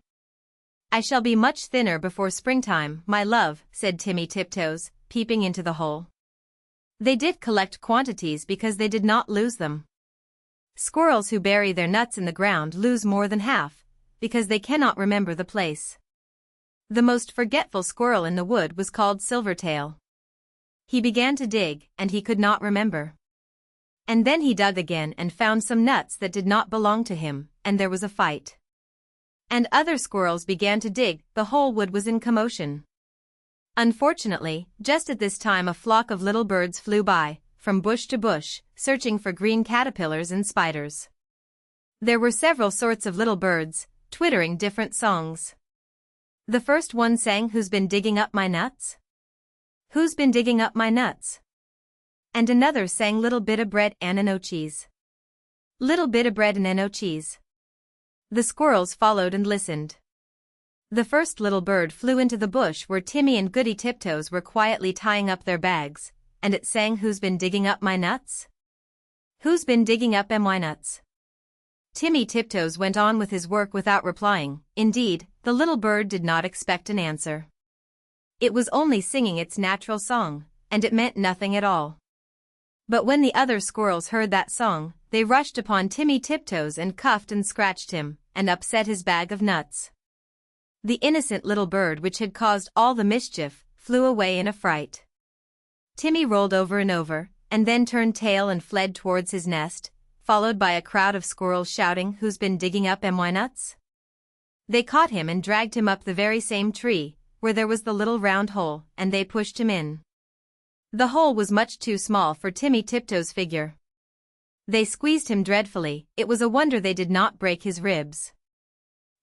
S1: "I shall be much thinner before springtime, my love," said Timmy Tiptoes, peeping into the hole. They did collect quantities because they did not lose them. Squirrels who bury their nuts in the ground lose more than half, because they cannot remember the place. The most forgetful squirrel in the wood was called Silvertail. He began to dig, and he could not remember. And then he dug again and found some nuts that did not belong to him, and there was a fight. And other squirrels began to dig, the whole wood was in commotion. Unfortunately, just at this time a flock of little birds flew by, from bush to bush, searching for green caterpillars and spiders. There were several sorts of little birds, twittering different songs. The first one sang, "Who's been digging up my nuts? Who's been digging up my nuts?" And another sang, "Little bit of bread and no cheese. Little bit of bread and no cheese." The squirrels followed and listened. The first little bird flew into the bush where Timmy and Goody Tiptoes were quietly tying up their bags, and it sang, "Who's been digging up my nuts? Who's been digging up my nuts?" Timmy Tiptoes went on with his work without replying. Indeed, the little bird did not expect an answer. It was only singing its natural song, and it meant nothing at all. But when the other squirrels heard that song, they rushed upon Timmy Tiptoes and cuffed and scratched him, and upset his bag of nuts. The innocent little bird which had caused all the mischief flew away in a fright. Timmy rolled over and over, and then turned tail and fled towards his nest, followed by a crowd of squirrels shouting, "Who's been digging up my nuts?" They caught him and dragged him up the very same tree, where there was the little round hole, and they pushed him in. The hole was much too small for Timmy Tiptoes' figure. They squeezed him dreadfully. It was a wonder they did not break his ribs.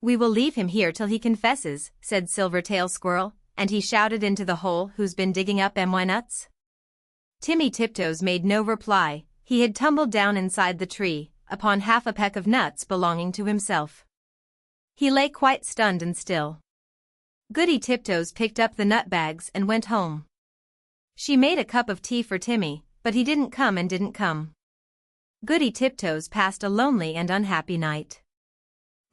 S1: "We will leave him here till he confesses," said Silvertail Squirrel, and he shouted into the hole, "Who's been digging up my nuts?" Timmy Tiptoes made no reply. He had tumbled down inside the tree, upon half a peck of nuts belonging to himself. He lay quite stunned and still. Goody Tiptoes picked up the nut bags and went home. She made a cup of tea for Timmy, but he didn't come and didn't come. Goody Tiptoes passed a lonely and unhappy night.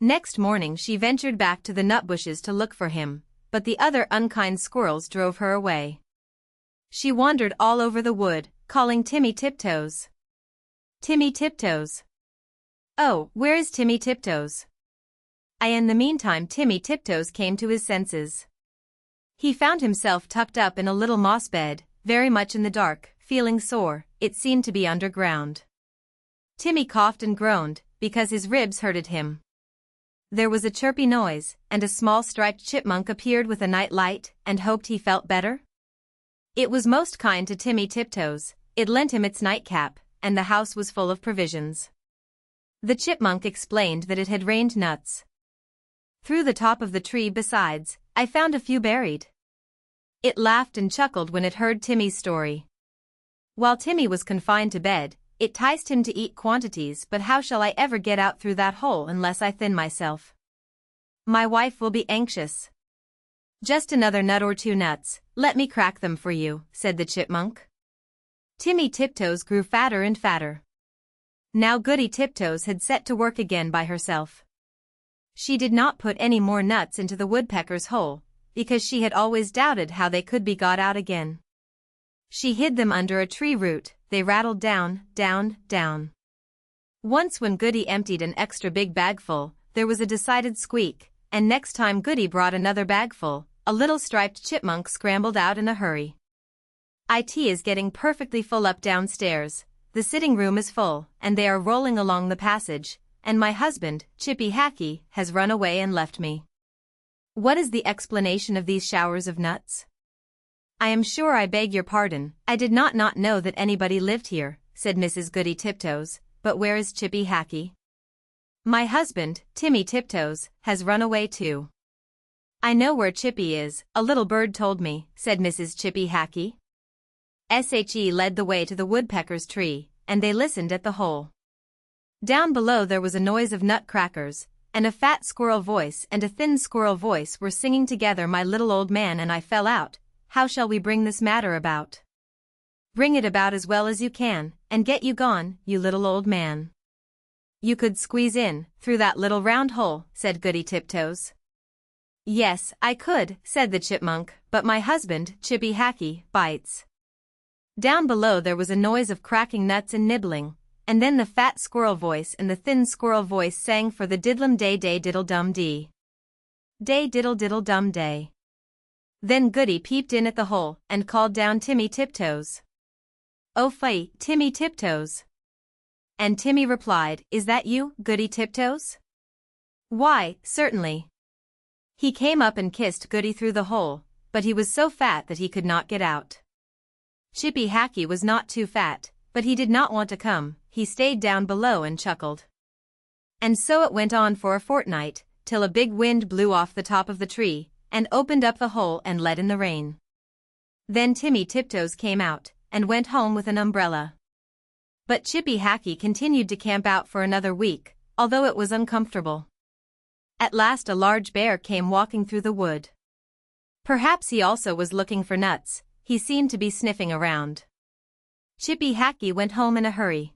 S1: Next morning she ventured back to the nut bushes to look for him, but the other unkind squirrels drove her away. She wandered all over the wood, calling Timmy Tiptoes. Timmy Tiptoes. Oh, where is Timmy Tiptoes? In the meantime Timmy Tiptoes came to his senses. He found himself tucked up in a little moss bed, very much in the dark, feeling sore. It seemed to be underground. Timmy coughed and groaned, because his ribs hurted him. There was a chirpy noise, and a small striped chipmunk appeared with a night light, and hoped he felt better. It was most kind to Timmy Tiptoes. It lent him its nightcap, and the house was full of provisions. The chipmunk explained that it had rained nuts through the top of the tree. Besides, I found a few buried. It laughed and chuckled when it heard Timmy's story. While Timmy was confined to bed, it enticed him to eat quantities, but how shall I ever get out through that hole unless I thin myself? My wife will be anxious. Just another nut or two nuts, let me crack them for you, said the chipmunk. Timmy Tiptoes grew fatter and fatter. Now Goody Tiptoes had set to work again by herself. She did not put any more nuts into the woodpecker's hole, because she had always doubted how they could be got out again. She hid them under a tree root. They rattled down, down, down. Once when Goody emptied an extra big bagful, there was a decided squeak, and next time Goody brought another bagful, a little striped chipmunk scrambled out in a hurry. It is getting perfectly full up downstairs. The sitting room is full, and they are rolling along the passage, and my husband, Chippy Hackee, has run away and left me. What is the explanation of these showers of nuts? I am sure I beg your pardon, I did not know that anybody lived here, said Mrs. Goody Tiptoes, but where is Chippy Hackee? My husband, Timmy Tiptoes, has run away too. I know where Chippy is, a little bird told me, said Mrs. Chippy Hackee. She led the way to the woodpecker's tree, and they listened at the hole. Down below there was a noise of nut crackers, and a fat squirrel voice and a thin squirrel voice were singing together, my little old man and I fell out. How shall we bring this matter about? Bring it about as well as you can, and get you gone, you little old man. You could squeeze in, through that little round hole, said Goody Tiptoes. Yes, I could, said the chipmunk, but my husband, Chippy Hackee, bites. Down below there was a noise of cracking nuts and nibbling, and then the fat squirrel voice and the thin squirrel voice sang for the diddlum day day diddle dum dee. Day diddle diddle dum day. Then Goody peeped in at the hole and called down Timmy Tiptoes. "Oh fie, Timmy Tiptoes." And Timmy replied, "Is that you, Goody Tiptoes?" "Why, certainly." He came up and kissed Goody through the hole, but he was so fat that he could not get out. Chippy Hackee was not too fat, but he did not want to come, he stayed down below and chuckled. And so it went on for a fortnight, till a big wind blew off the top of the tree, and opened up the hole and let in the rain. Then Timmy Tiptoes came out, and went home with an umbrella. But Chippy Hackee continued to camp out for another week, although it was uncomfortable. At last a large bear came walking through the wood. Perhaps he also was looking for nuts, he seemed to be sniffing around. Chippy Hackee went home in a hurry.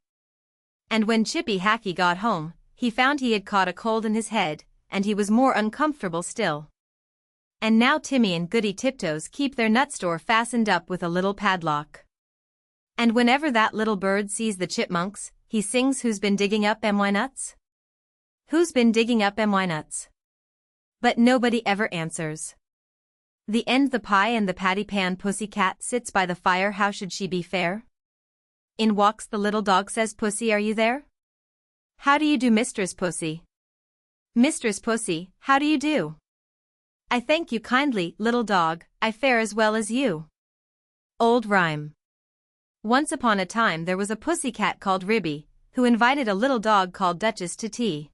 S1: And when Chippy Hackee got home, he found he had caught a cold in his head, and he was more uncomfortable still. And now Timmy and Goody Tiptoes keep their nut store fastened up with a little padlock. And whenever that little bird sees the chipmunks, he sings, "Who's been digging up my nuts? Who's been digging up my nuts?" But nobody ever answers. The end. The pie and the patty pan pussy cat sits by the fire. How should she be fair? In walks the little dog, says Pussy, "Are you there? How do you do, Mistress Pussy? Mistress Pussy, how do you do?" "I thank you kindly, little dog, I fare as well as you." Old rhyme. Once upon a time there was a pussy cat called Ribby, who invited a little dog called Duchess to tea.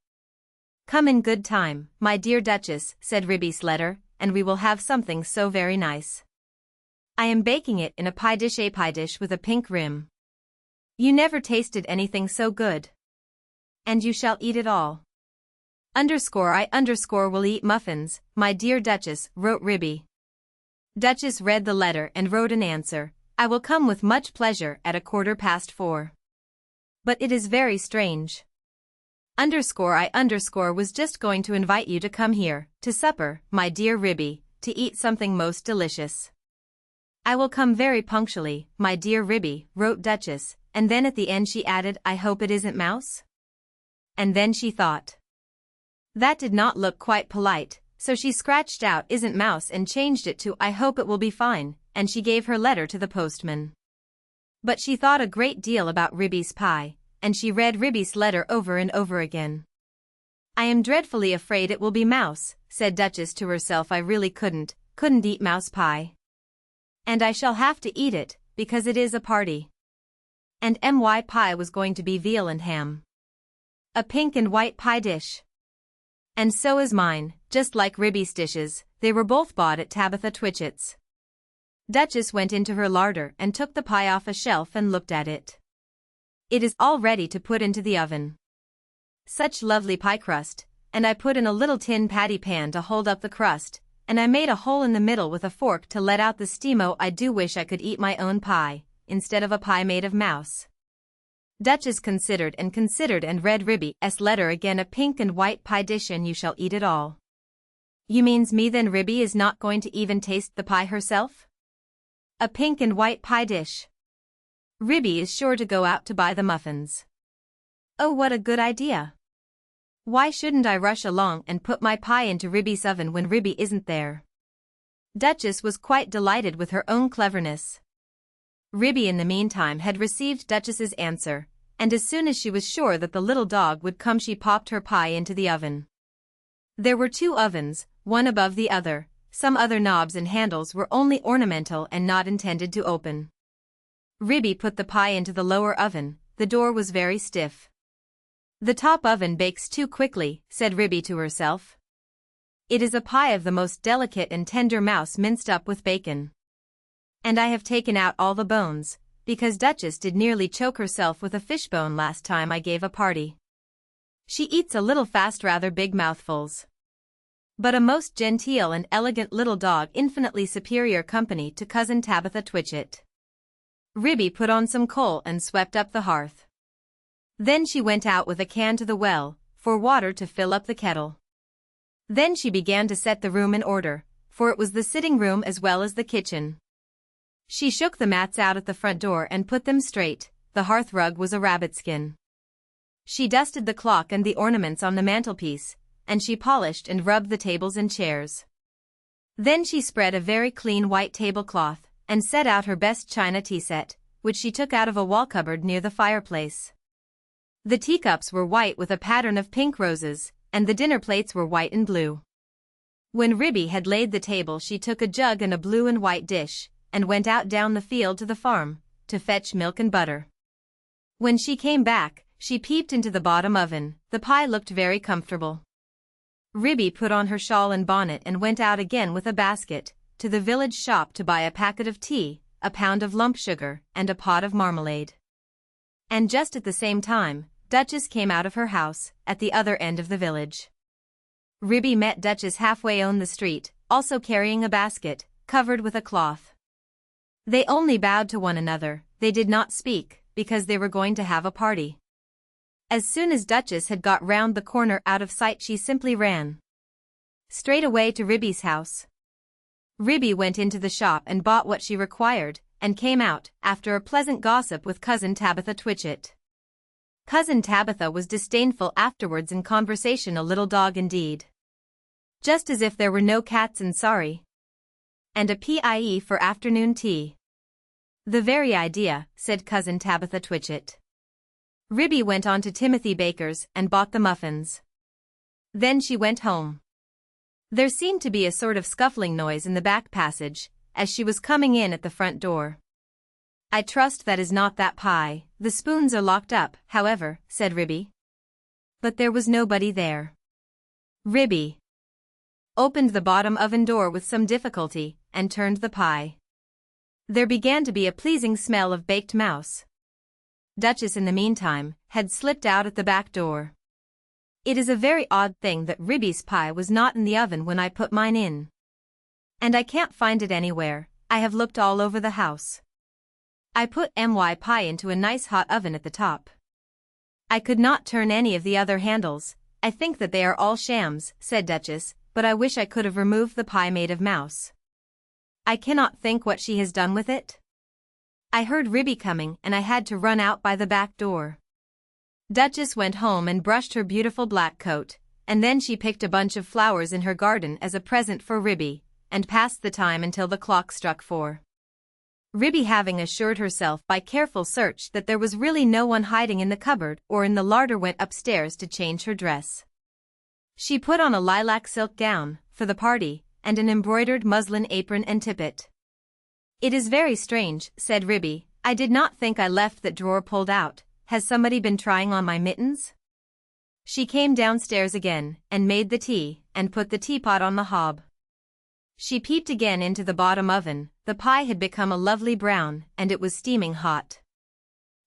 S1: "Come in good time, my dear Duchess," said Ribby's letter, "and we will have something so very nice. I am baking it in a pie dish with a pink rim. You never tasted anything so good. And you shall eat it all. I will eat muffins, my dear Duchess," wrote Ribby. Duchess read the letter and wrote an answer, "I will come with much pleasure at 4:15. But it is very strange. I was just going to invite you to come here, to supper, my dear Ribby, to eat something most delicious." "I will come very punctually, my dear Ribby," wrote Duchess, and then at the end she added, "I hope it isn't mouse?" And then she thought. That did not look quite polite, so she scratched out "isn't mouse" and changed it to "I hope it will be fine," and she gave her letter to the postman. But she thought a great deal about Ribby's pie, and she read Ribby's letter over and over again. "I am dreadfully afraid it will be mouse," said Duchess to herself. "I really couldn't eat mouse pie. And I shall have to eat it, because it is a party. And my pie was going to be veal and ham. A pink and white pie dish. And so is mine, just like Ribby's dishes, they were both bought at Tabitha Twitchit's." Duchess went into her larder and took the pie off a shelf and looked at it. "It is all ready to put into the oven. Such lovely pie crust, and I put in a little tin patty pan to hold up the crust, and I made a hole in the middle with a fork to let out the steam. Oh, I do wish I could eat my own pie, instead of a pie made of mouse." Duchess considered and read Ribby's letter again. "A pink and white pie dish, and you shall eat it all. You means me then? Ribby is not going to even taste the pie herself? A pink and white pie dish. Ribby is sure to go out to buy the muffins. Oh, what a good idea. Why shouldn't I rush along and put my pie into Ribby's oven when Ribby isn't there?" Duchess was quite delighted with her own cleverness. Ribby in the meantime had received Duchess's answer, and as soon as she was sure that the little dog would come she popped her pie into the oven. There were 2 ovens, one above the other. Some other knobs and handles were only ornamental and not intended to open. Ribby put the pie into the lower oven. The door was very stiff. "The top oven bakes too quickly," said Ribby to herself. "It is a pie of the most delicate and tender mouse minced up with bacon. And I have taken out all the bones, because Duchess did nearly choke herself with a fishbone last time I gave a party. She eats a little fast, rather big mouthfuls. But a most genteel and elegant little dog, infinitely superior company to Cousin Tabitha Twitchit." Ribby put on some coal and swept up the hearth. Then she went out with a can to the well, for water to fill up the kettle. Then she began to set the room in order, for it was the sitting room as well as the kitchen. She shook the mats out at the front door and put them straight. The hearth rug was a rabbit skin. She dusted the clock and the ornaments on the mantelpiece, and she polished and rubbed the tables and chairs. Then she spread a very clean white tablecloth, and set out her best china tea set, which she took out of a wall cupboard near the fireplace. The teacups were white with a pattern of pink roses, and the dinner plates were white and blue. When Ribby had laid the table, she took a jug and a blue and white dish, and went out down the field to the farm, to fetch milk and butter. When she came back, she peeped into the bottom oven. The pie looked very comfortable. Ribby put on her shawl and bonnet and went out again with a basket, to the village shop to buy a packet of tea, a pound of lump sugar, and a pot of marmalade. And just at the same time, Duchess came out of her house, at the other end of the village. Ribby met Duchess halfway on the street, also carrying a basket, covered with a cloth. They only bowed to one another. They did not speak, because they were going to have a party. As soon as Duchess had got round the corner out of sight, she simply ran straight away to Ribby's house. Ribby went into the shop and bought what she required, and came out, after a pleasant gossip with Cousin Tabitha Twitchit. Cousin Tabitha was disdainful afterwards in conversation, a little dog indeed. Just as if there were no cats in Sorry. And a pie for afternoon tea. The very idea, said Cousin Tabitha Twitchit. Ribby went on to Timothy Baker's and bought the muffins. Then she went home. There seemed to be a sort of scuffling noise in the back passage, as she was coming in at the front door. I trust that is not that pie. The spoons are locked up, however, said Ribby. But there was nobody there. Ribby opened the bottom oven door with some difficulty, and turned the pie. There began to be a pleasing smell of baked mouse. Duchess, in the meantime, had slipped out at the back door. It is a very odd thing that Ribby's pie was not in the oven when I put mine in. And I can't find it anywhere. I have looked all over the house. I put my pie into a nice hot oven at the top. I could not turn any of the other handles. I think that they are all shams, said Duchess, but I wish I could have removed the pie made of mouse. I cannot think what she has done with it. I heard Ribby coming and I had to run out by the back door. Duchess went home and brushed her beautiful black coat, and then she picked a bunch of flowers in her garden as a present for Ribby, and passed the time until the clock struck 4. Ribby, having assured herself by careful search that there was really no one hiding in the cupboard or in the larder, went upstairs to change her dress. She put on a lilac silk gown, for the party, and an embroidered muslin apron and tippet. It is very strange, said Ribby. I did not think I left that drawer pulled out. Has somebody been trying on my mittens? She came downstairs again, and made the tea, and put the teapot on the hob. She peeped again into the bottom oven. The pie had become a lovely brown, and it was steaming hot.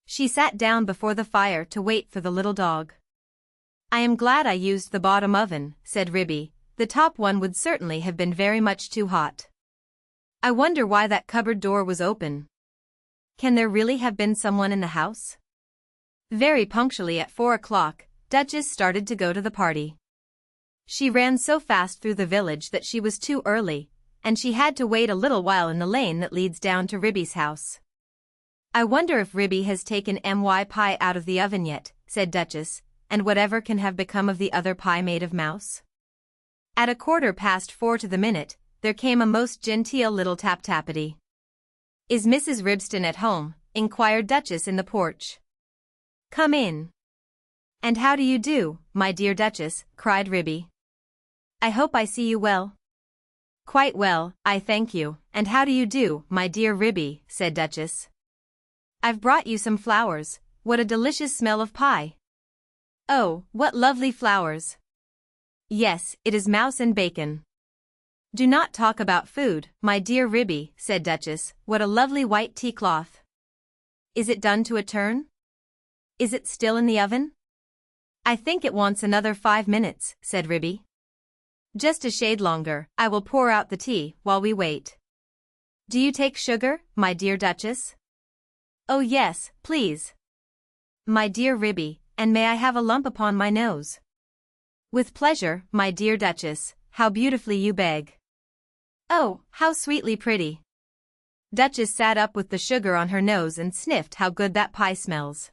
S1: She sat down before the fire to wait for the little dog. I am glad I used the bottom oven, said Ribby. The top one would certainly have been very much too hot. I wonder why that cupboard door was open. Can there really have been someone in the house? Very punctually at 4 o'clock, Duchess started to go to the party. She ran so fast through the village that she was too early, and she had to wait a little while in the lane that leads down to Ribby's house. I wonder if Ribby has taken my pie out of the oven yet, said Duchess, and whatever can have become of the other pie made of mouse? At 4:15 to the minute, there came a most genteel little tap-tappity. Is Mrs. Ribston at home? Inquired Duchess in the porch. Come in. And how do you do, my dear Duchess? Cried Ribby. I hope I see you well. Quite well, I thank you. And how do you do, my dear Ribby? Said Duchess. I've brought you some flowers. What a delicious smell of pie. Oh, what lovely flowers. Yes, it is mouse and bacon. Do not talk about food, my dear Ribby, said Duchess. What a lovely white tea cloth. Is it done to a turn? Is it still in the oven? I think it wants another 5 minutes, said Ribby. Just a shade longer. I will pour out the tea while we wait. Do you take sugar, my dear Duchess? Oh yes, please. My dear Ribby, and may I have a lump upon my nose? With pleasure, my dear Duchess. How beautifully you beg. Oh, how sweetly pretty. Duchess sat up with the sugar on her nose and sniffed. How good that pie smells.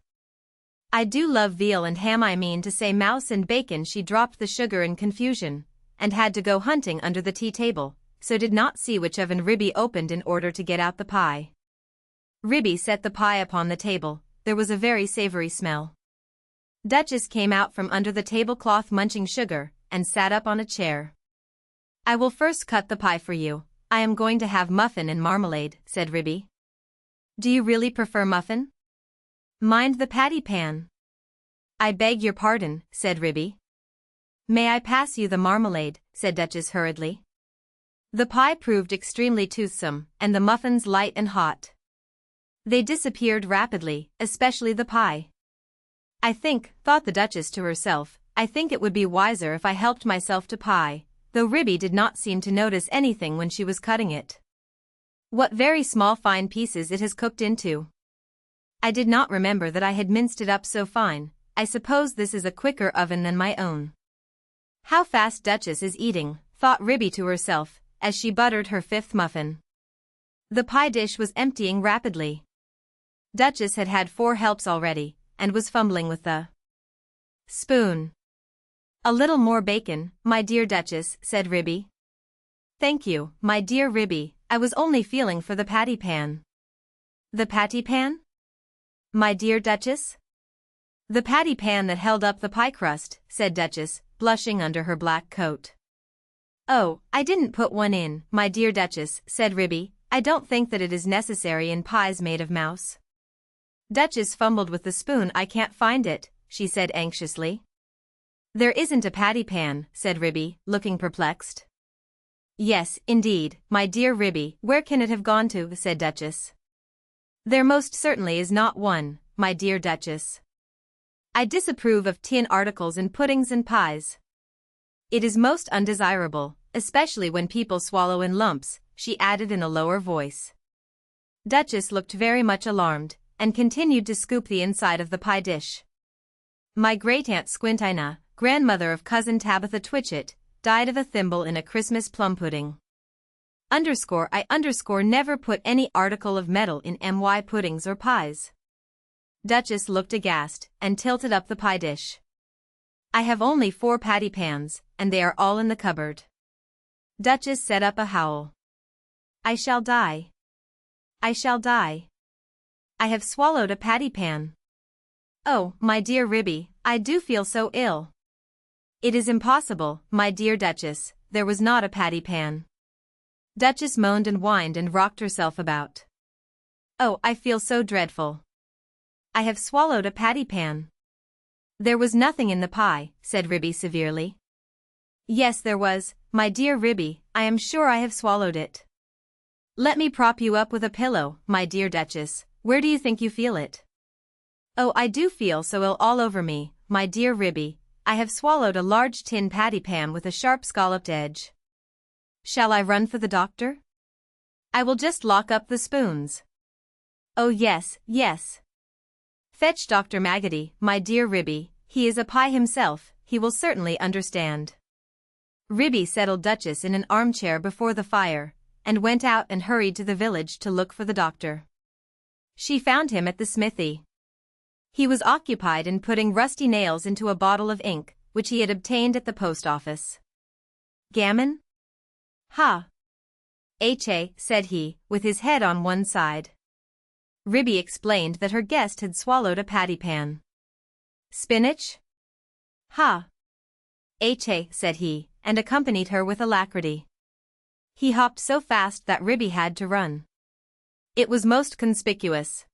S1: I do love veal and ham, I mean to say mouse and bacon. She dropped the sugar in confusion, and had to go hunting under the tea table, so did not see which oven Ribby opened in order to get out the pie. Ribby set the pie upon the table. There was a very savory smell. Duchess came out from under the tablecloth munching sugar, and sat up on a chair. I will first cut the pie for you. I am going to have muffin and marmalade, said Ribby. Do you really prefer muffin? Mind the patty pan. I beg your pardon, said Ribby. May I pass you the marmalade, said Duchess hurriedly. The pie proved extremely toothsome, and the muffins light and hot. They disappeared rapidly, especially the pie. I think, thought the Duchess to herself, I think it would be wiser if I helped myself to pie, though Ribby did not seem to notice anything when she was cutting it. What very small fine pieces it has cooked into. I did not remember that I had minced it up so fine. I suppose this is a quicker oven than my own. How fast Duchess is eating, thought Ribby to herself, as she buttered her fifth muffin. The pie dish was emptying rapidly. Duchess had had 4 helps already, and was fumbling with the spoon. A little more bacon, my dear Duchess, said Ribby. Thank you, my dear Ribby, I was only feeling for the patty pan. The patty pan? My dear Duchess? The patty pan that held up the pie crust, said Duchess, blushing under her black coat. Oh, I didn't put one in, my dear Duchess, said Ribby. I don't think that it is necessary in pies made of mouse. Duchess fumbled with the spoon. I can't find it, she said anxiously. There isn't a patty pan, said Ribby, looking perplexed. Yes, indeed, my dear Ribby, where can it have gone to, said Duchess. There most certainly is not one, my dear Duchess. I disapprove of tin articles in puddings and pies. It is most undesirable, especially when people swallow in lumps, she added in a lower voice. Duchess looked very much alarmed, and continued to scoop the inside of the pie dish. My great-aunt Squintina, grandmother of cousin Tabitha Twitchit, died of a thimble in a Christmas plum pudding. I never put any article of metal in my puddings or pies. Duchess looked aghast, and tilted up the pie dish. I have only 4 patty pans, and they are all in the cupboard. Duchess set up a howl. I shall die. I shall die. I have swallowed a patty pan. Oh, my dear Ribby, I do feel so ill. It is impossible, my dear Duchess, there was not a patty pan. Duchess moaned and whined and rocked herself about. Oh, I feel so dreadful. I have swallowed a patty pan. There was nothing in the pie, said Ribby severely. Yes, there was, my dear Ribby, I am sure I have swallowed it. Let me prop you up with a pillow, my dear Duchess, where do you think you feel it? Oh, I do feel so ill all over me, my dear Ribby, I have swallowed a large tin patty pan with a sharp scalloped edge. Shall I run for the doctor? I will just lock up the spoons. Oh yes, yes. Fetch Dr. Maggotty, my dear Ribby, he is a pie himself, he will certainly understand. Ribby settled Duchess in an armchair before the fire, and went out and hurried to the village to look for the doctor. She found him at the smithy. He was occupied in putting rusty nails into a bottle of ink, which he had obtained at the post office. Gammon? Ha! H.A., said he, with his head on one side. Ribby explained that her guest had swallowed a patty pan. Spinach? Ha! H.A., said he, and accompanied her with alacrity. He hopped so fast that Ribby had to run. It was most conspicuous.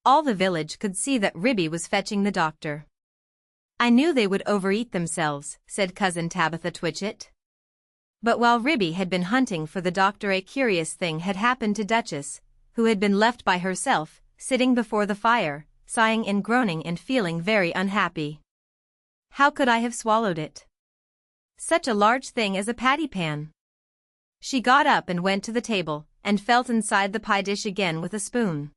S1: All the village could see that Ribby was fetching the doctor. I knew they would overeat themselves, said cousin Tabitha Twitchit. But while Ribby had been hunting for the doctor, a curious thing had happened to Duchess, who had been left by herself, sitting before the fire, sighing and groaning and feeling very unhappy. How could I have swallowed it? Such a large thing as a patty pan. She got up and went to the table, and felt inside the pie dish again with a spoon.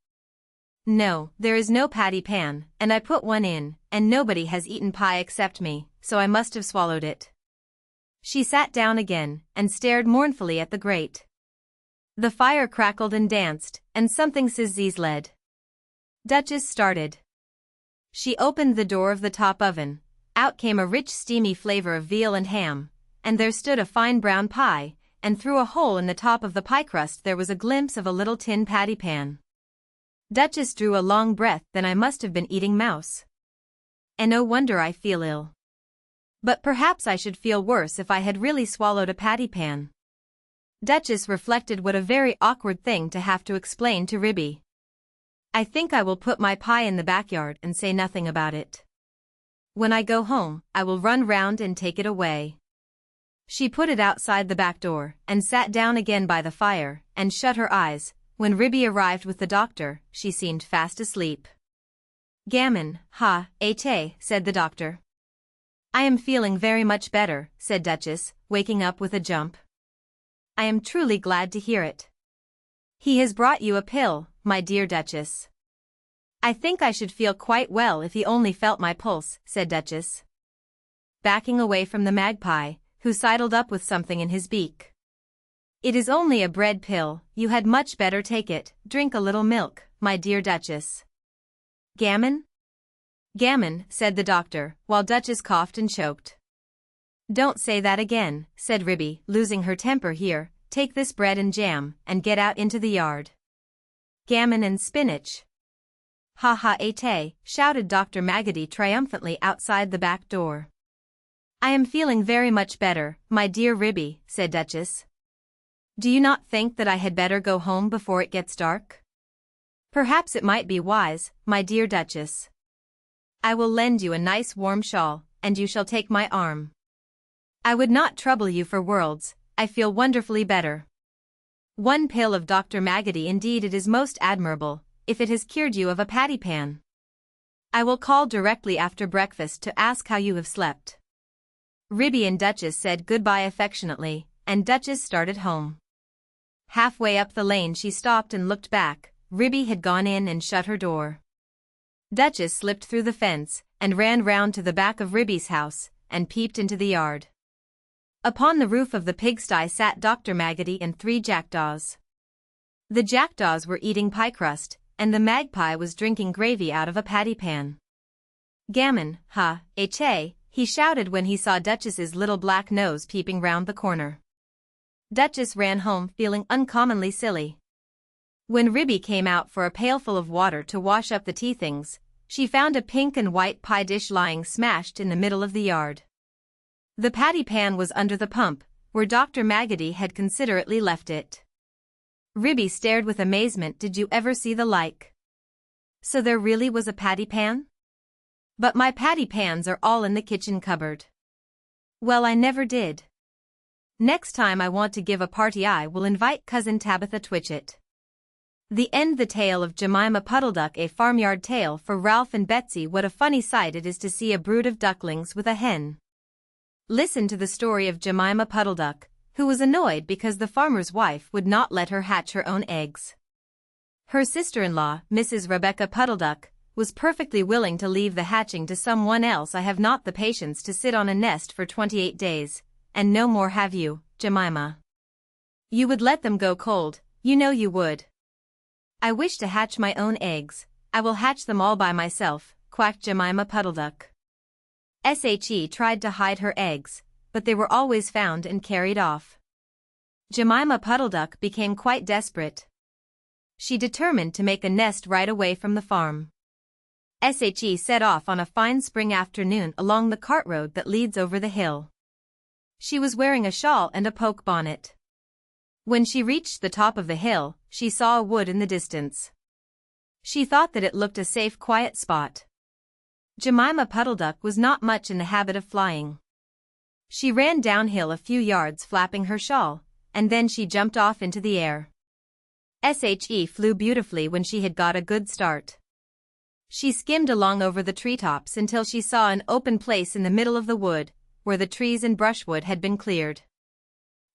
S1: No, there is no patty pan, and I put one in, and nobody has eaten pie except me, so I must have swallowed it. She sat down again, and stared mournfully at the grate. The fire crackled and danced, and something sizzled. Duchess started. She opened the door of the top oven. Out came a rich steamy flavor of veal and ham, and there stood a fine brown pie, and through a hole in the top of the pie crust there was a glimpse of a little tin patty pan. Duchess drew a long breath. Then I must have been eating mouse. And no wonder I feel ill. But perhaps I should feel worse if I had really swallowed a patty pan. Duchess reflected what a very awkward thing to have to explain to Ribby. I think I will put my pie in the backyard and say nothing about it. When I go home, I will run round and take it away. She put it outside the back door, and sat down again by the fire, and shut her eyes. When Ribby arrived with the doctor, she seemed fast asleep. Gammon, ha, ate, said the doctor. I am feeling very much better, said Duchess, waking up with a jump. I am truly glad to hear it. He has brought you a pill, my dear Duchess. I think I should feel quite well if he only felt my pulse, said Duchess, backing away from the magpie, who sidled up with something in his beak. It is only a bread pill. You had much better take it. Drink a little milk, my dear Duchess. Gammon? Gammon, said the doctor, while Duchess coughed and choked. Don't say that again, said Ribby, losing her temper here. Take this bread and jam, and get out into the yard. Gammon and spinach. Ha ha ate, shouted Dr. Maggotty triumphantly outside the back door. I am feeling very much better, my dear Ribby, said Duchess. Do you not think that I had better go home before it gets dark? Perhaps it might be wise, my dear Duchess. I will lend you a nice warm shawl, and you shall take my arm. I would not trouble you for worlds. I feel wonderfully better. One pill of Dr. Maggotty, indeed it is most admirable, if it has cured you of a patty pan. I will call directly after breakfast to ask how you have slept. Ribby and Duchess said goodbye affectionately, and Duchess started home. Halfway up the lane she stopped and looked back. Ribby had gone in and shut her door. Duchess slipped through the fence, and ran round to the back of Ribby's house, and peeped into the yard. Upon the roof of the pigsty sat Dr. Maggotty and 3 jackdaws. The jackdaws were eating pie crust, and the magpie was drinking gravy out of a patty pan. Gammon, ha, ate, he shouted when he saw Duchess's little black nose peeping round the corner. Duchess ran home feeling uncommonly silly. When Ribby came out for a pailful of water to wash up the tea things, she found a pink and white pie dish lying smashed in the middle of the yard. The patty pan was under the pump, where Dr. Maggotty had considerately left it. Ribby stared with amazement. Did you ever see the like? So there really was a patty pan? But my patty pans are all in the kitchen cupboard. Well, I never did. Next time I want to give a party I will invite Cousin Tabitha Twitchit. The end. The tale of Jemima Puddleduck, a farmyard tale for Ralph and Betsy. What a funny sight it is to see a brood of ducklings with a hen. Listen to the story of Jemima Puddleduck, who was annoyed because the farmer's wife would not let her hatch her own eggs. Her sister-in-law, Mrs. Rebecca Puddleduck, was perfectly willing to leave the hatching to someone else. I have not the patience to sit on a nest for 28 days, and no more have you, Jemima. You would let them go cold, you know you would. I wish to hatch my own eggs. I will hatch them all by myself, quacked Jemima Puddleduck. She tried to hide her eggs, but they were always found and carried off. Jemima Puddleduck became quite desperate. She determined to make a nest right away from the farm. She set off on a fine spring afternoon along the cart road that leads over the hill. She was wearing a shawl and a poke bonnet. When she reached the top of the hill, she saw a wood in the distance. She thought that it looked a safe, quiet spot. Jemima Puddleduck was not much in the habit of flying. She ran downhill a few yards flapping her shawl, and then she jumped off into the air. She flew beautifully when she had got a good start. She skimmed along over the treetops until she saw an open place in the middle of the wood, where the trees and brushwood had been cleared.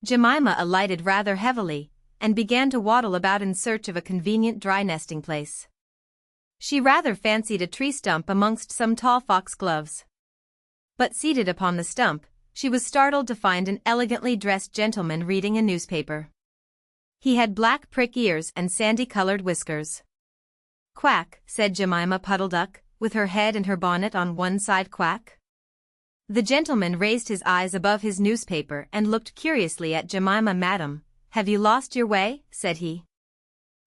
S1: Jemima alighted rather heavily, and began to waddle about in search of a convenient dry nesting place. She rather fancied a tree stump amongst some tall foxgloves. But seated upon the stump, she was startled to find an elegantly dressed gentleman reading a newspaper. He had black prick ears and sandy-colored whiskers. "Quack," said Jemima Puddle Duck, with her head and her bonnet on one side. "Quack." The gentleman raised his eyes above his newspaper and looked curiously at Jemima. "Madam, have you lost your way?" said he.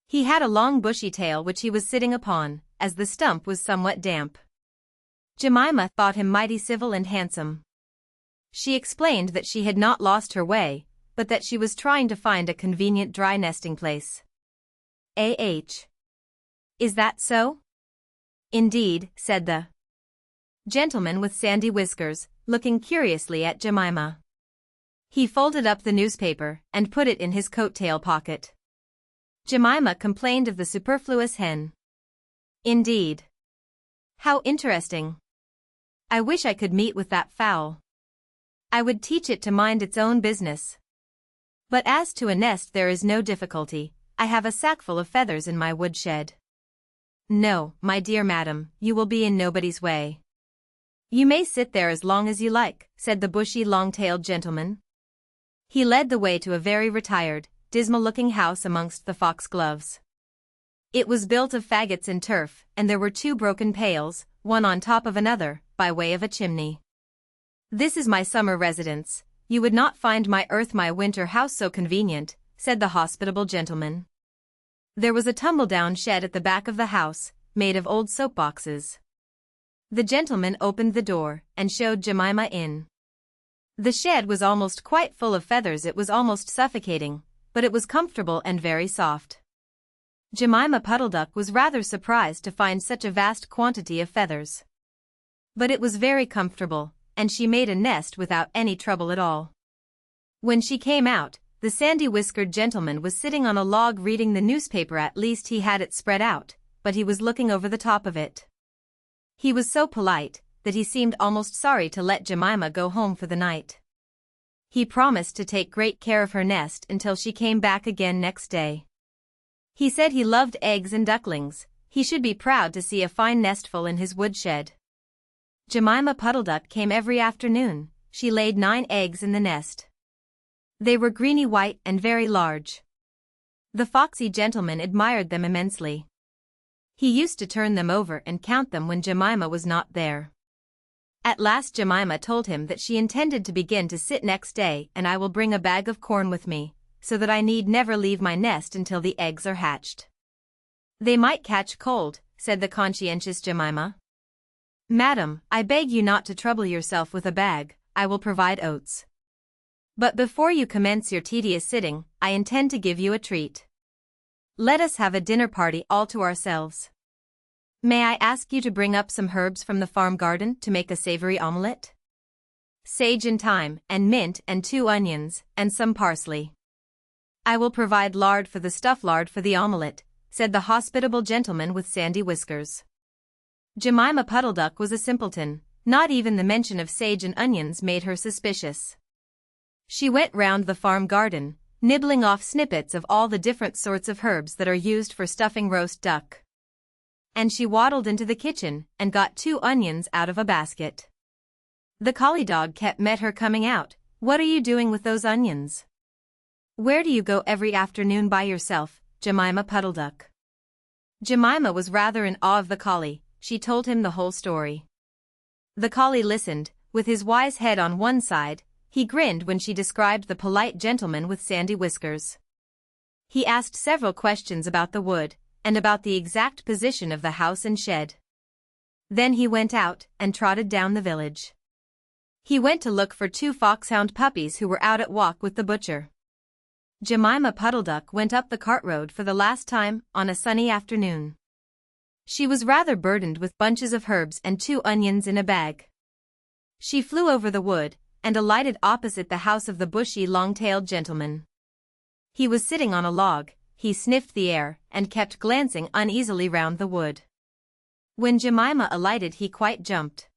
S1: He had a long bushy tail which he was sitting upon, as the stump was somewhat damp. Jemima thought him mighty civil and handsome. She explained that she had not lost her way, but that she was trying to find a convenient dry nesting place. Is that so?" "Indeed," said the gentleman with sandy whiskers, looking curiously at Jemima. He folded up the newspaper and put it in his coat-tail pocket. Jemima complained of the superfluous hen. "Indeed. How interesting. I wish I could meet with that fowl. I would teach it to mind its own business. But as to a nest, there is no difficulty. I have a sackful of feathers in my woodshed." "No, my dear madam, you will be in nobody's way. You may sit there as long as you like," said the bushy long-tailed gentleman. He led the way to a very retired, dismal-looking house amongst the foxgloves. It was built of faggots and turf, and there were 2 broken pails, one on top of another, by way of a chimney. "This is my summer residence. You would not find my winter house so convenient," said the hospitable gentleman. There was a tumble-down shed at the back of the house, made of old soap-boxes. The gentleman opened the door and showed Jemima in. The shed was almost quite full of feathers. It was almost suffocating, but it was comfortable and very soft. Jemima Puddle Duck was rather surprised to find such a vast quantity of feathers. But it was very comfortable, and she made a nest without any trouble at all. When she came out, the sandy-whiskered gentleman was sitting on a log reading the newspaper. At least he had it spread out, but he was looking over the top of it. He was so polite that he seemed almost sorry to let Jemima go home for the night. He promised to take great care of her nest until she came back again next day. He said he loved eggs and ducklings. He should be proud to see a fine nestful in his woodshed. Jemima Puddle Duck came every afternoon. She laid 9 eggs in the nest. They were greeny white and very large. The foxy gentleman admired them immensely. He used to turn them over and count them when Jemima was not there. At last Jemima told him that she intended to begin to sit next day, and "I will bring a bag of corn with me, so that I need never leave my nest until the eggs are hatched." "They might catch cold," said the conscientious Jemima. "Madam, I beg you not to trouble yourself with a bag. I will provide oats. But before you commence your tedious sitting, I intend to give you a treat. Let us have a dinner party all to ourselves. May I ask you to bring up some herbs from the farm garden to make a savory omelette? Sage and thyme, and mint and 2 onions, and some parsley. I will provide lard for the omelette," said the hospitable gentleman with sandy whiskers. Jemima Puddle Duck was a simpleton. Not even the mention of sage and onions made her suspicious. She went round the farm garden, nibbling off snippets of all the different sorts of herbs that are used for stuffing roast duck. And she waddled into the kitchen and got 2 onions out of a basket. The collie dog met her coming out. "What are you doing with those onions? Where do you go every afternoon by yourself, Jemima Puddle Duck?" Jemima was rather in awe of the collie. She told him the whole story. The collie listened, with his wise head on one side. He grinned when she described the polite gentleman with sandy whiskers. He asked several questions about the wood, and about the exact position of the house and shed. Then he went out and trotted down the village. He went to look for 2 foxhound puppies who were out at walk with the butcher. Jemima Puddle Duck went up the cart road for the last time on a sunny afternoon. She was rather burdened with bunches of herbs and 2 onions in a bag. She flew over the wood and alighted opposite the house of the bushy long-tailed gentleman. He was sitting on a log. He sniffed the air and kept glancing uneasily round the wood. When Jemima alighted, he quite jumped.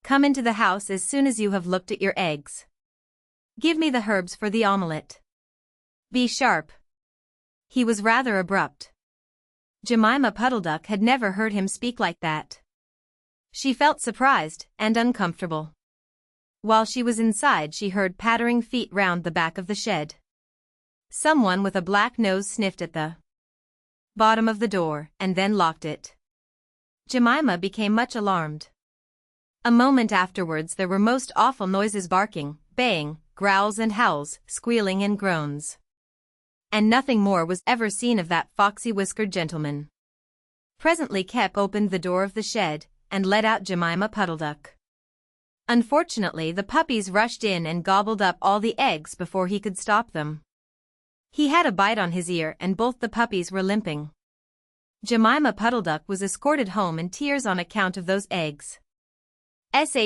S1: "Come into the house as soon as you have looked at your eggs. Give me the herbs for the omelette. Be sharp." He was rather abrupt. Jemima Puddle Duck had never heard him speak like that. She felt surprised and uncomfortable. While she was inside, she heard pattering feet round the back of the shed. Someone with a black nose sniffed at the bottom of the door and then locked it. Jemima became much alarmed. A moment afterwards there were most awful noises, barking, baying, growls and howls, squealing and groans. And nothing more was ever seen of that foxy-whiskered gentleman. Presently Kep opened the door of the shed and let out Jemima Puddleduck. Unfortunately the puppies rushed in and gobbled up all the eggs before he could stop them. He had a bite on his ear and both the puppies were limping. Jemima Puddleduck was escorted home in tears on account of those eggs.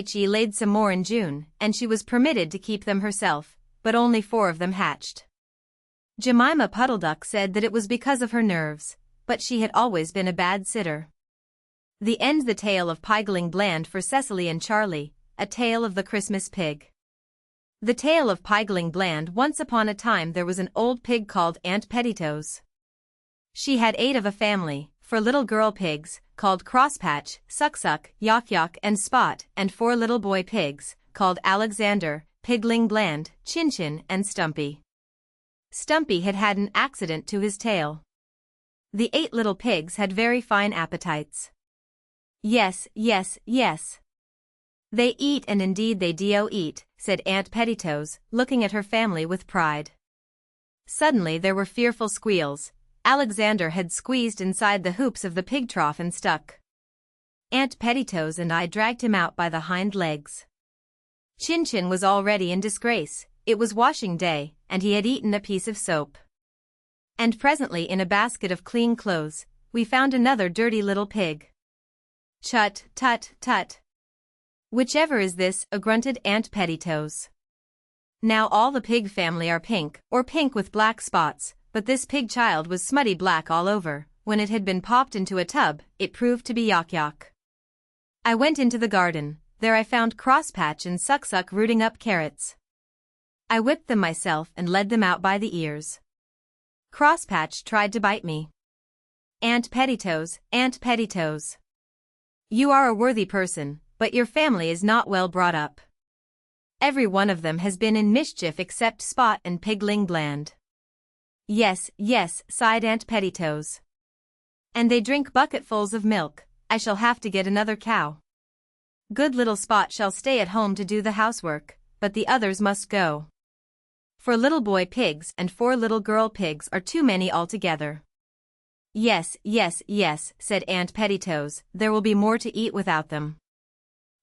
S1: She laid some more in June, and she was permitted to keep them herself, but only 4 of them hatched. Jemima Puddleduck said that it was because of her nerves, but she had always been a bad sitter. The end. The tale of Pygling Bland for Cecily and Charlie, a tale of the Christmas pig. The tale of Pygling Bland. Once upon a time there was an old pig called Aunt Petitoes. She had 8 of a family, 4 little girl pigs, called Crosspatch, Suck-Suck, Yock-Yock and Spot, and 4 little boy pigs, called Alexander, Pigling Bland, Chin-Chin and Stumpy. Stumpy had had an accident to his tail. The 8 little pigs had very fine appetites. Yes, yes, yes. They eat, and indeed they do eat, said Aunt Petitoes, looking at her family with pride. Suddenly there were fearful squeals. Alexander had squeezed inside the hoops of the pig trough and stuck. Aunt Petitoes and I dragged him out by the hind legs. Chin-Chin was already in disgrace. It was washing day, and he had eaten a piece of soap. And presently in a basket of clean clothes, we found another dirty little pig. Chut, tut, tut. Whichever is this, grunted Aunt Petitoes. Now all the pig family are pink, or pink with black spots, but this pig child was smutty black all over. When it had been popped into a tub, it proved to be Yock-Yock. I went into the garden. There I found Crosspatch and Suck-Suck rooting up carrots. I whipped them myself and led them out by the ears. Crosspatch tried to bite me. Aunt Petitoes, Aunt Petitoes. You are a worthy person, but your family is not well brought up. Every one of them has been in mischief except Spot and Pigling Bland. Yes, yes, sighed Aunt Petitoes. And they drink bucketfuls of milk. I shall have to get another cow. Good little Spot shall stay at home to do the housework, but the others must go. 4 little boy pigs and 4 little girl pigs are too many altogether. Yes, yes, yes, said Aunt Petitoes, there will be more to eat without them.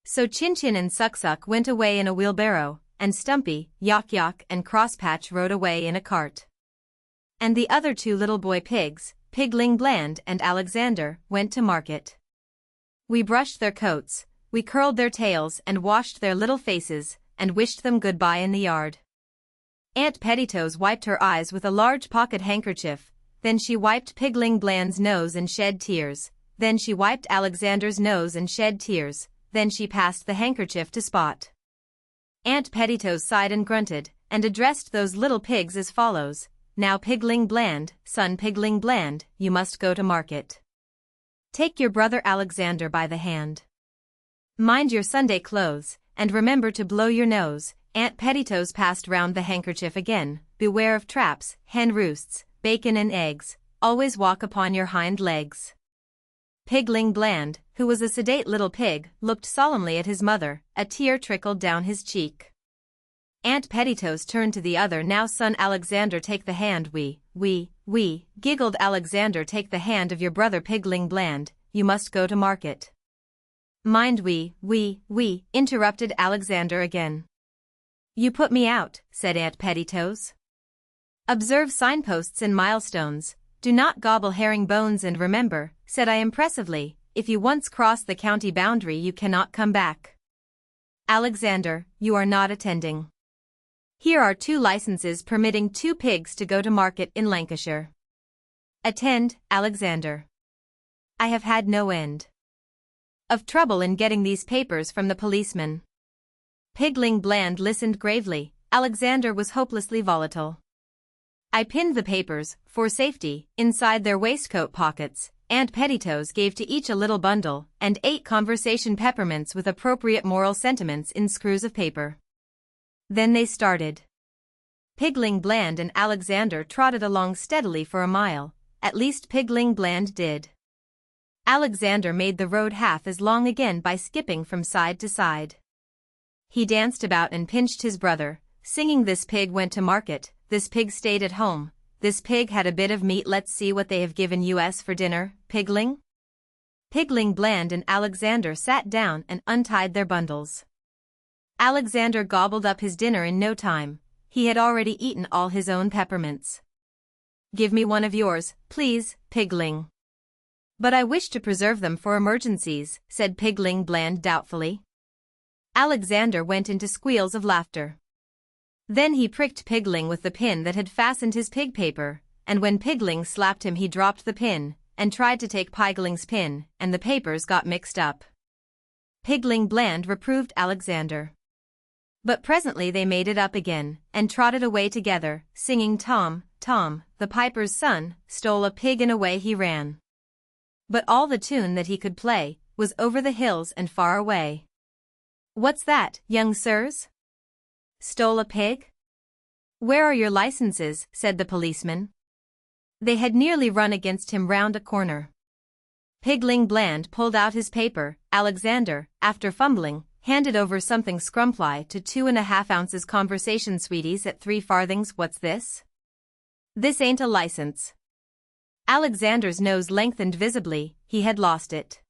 S1: So Chin-Chin and Suck-Suck went away in a wheelbarrow, and Stumpy, Yock-Yock and Crosspatch rode away in a cart. And the other 2 little boy pigs, Pigling Bland and Alexander, went to market. We brushed their coats, we curled their tails and washed their little faces, and wished them goodbye in the yard. Aunt Petitoes wiped her eyes with a large pocket handkerchief, then she wiped Pigling Bland's nose and shed tears, then she wiped Alexander's nose and shed tears, then she passed the handkerchief to Spot. Aunt Petitoes sighed and grunted, and addressed those little pigs as follows. Now Pigling Bland, son Pigling Bland, you must go to market. Take your brother Alexander by the hand. Mind your Sunday clothes, and remember to blow your nose. Aunt Petitoes passed round the handkerchief again. Beware of traps, hen roosts, bacon and eggs. Always walk upon your hind legs. Pigling Bland, who was a sedate little pig, looked solemnly at his mother. A tear trickled down his cheek. Aunt Petitoes turned to the other. Now son Alexander, take the hand. We, giggled Alexander, take the hand of your brother Pigling Bland, you must go to market. Mind we, interrupted Alexander again. You put me out, said Aunt Petitoes. Observe signposts and milestones, do not gobble herring bones, and remember, said I impressively, if you once cross the county boundary you cannot come back. Alexander, you are not attending. Here are 2 licenses permitting 2 pigs to go to market in Lancashire. Attend, Alexander. I have had no end of trouble in getting these papers from the policeman. Pigling Bland listened gravely. Alexander was hopelessly volatile. I pinned the papers, for safety, inside their waistcoat pockets. Aunt Petitoes gave to each a little bundle, and 8 conversation peppermints with appropriate moral sentiments in screws of paper. Then they started. Pigling Bland and Alexander trotted along steadily for a mile, at least Pigling Bland did. Alexander made the road half as long again by skipping from side to side. He danced about and pinched his brother, singing, "This pig went to market, this pig stayed at home, this pig had a bit of meat, let's see what they have given us for dinner, Pigling." Pigling Bland and Alexander sat down and untied their bundles. Alexander gobbled up his dinner in no time. He had already eaten all his own peppermints. "Give me one of yours, please, Pigling." "But I wish to preserve them for emergencies," said Pigling Bland doubtfully. Alexander went into squeals of laughter. Then he pricked Pigling with the pin that had fastened his pig paper, and when Pigling slapped him he dropped the pin, and tried to take Pigling's pin, and the papers got mixed up. Pigling Bland reproved Alexander. But presently they made it up again, and trotted away together, singing, "Tom, Tom, the piper's son, stole a pig and away he ran." But all the tune that he could play was "Over the hills and far away." "What's that, young sirs? Stole a pig? Where are your licenses?" said the policeman. They had nearly run against him round a corner. Pigling Bland pulled out his paper. Alexander, after fumbling, handed over something scrumply to 2½ ounces. "Conversation, sweeties, at 3 farthings. What's this? This ain't a license." Alexander's nose lengthened visibly. He had lost it.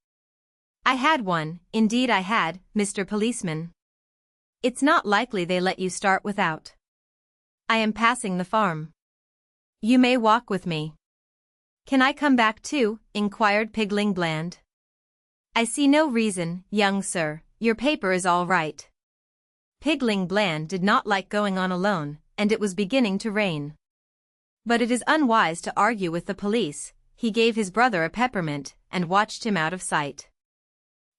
S1: "I had one, indeed I had, Mr. Policeman. It's not likely they let you start without. I am passing the farm. You may walk with me." "Can I come back too?" inquired Pigling Bland. "I see no reason, young sir. Your paper is all right." Pigling Bland did not like going on alone, and it was beginning to rain. But it is unwise to argue with the police. He gave his brother a peppermint and watched him out of sight.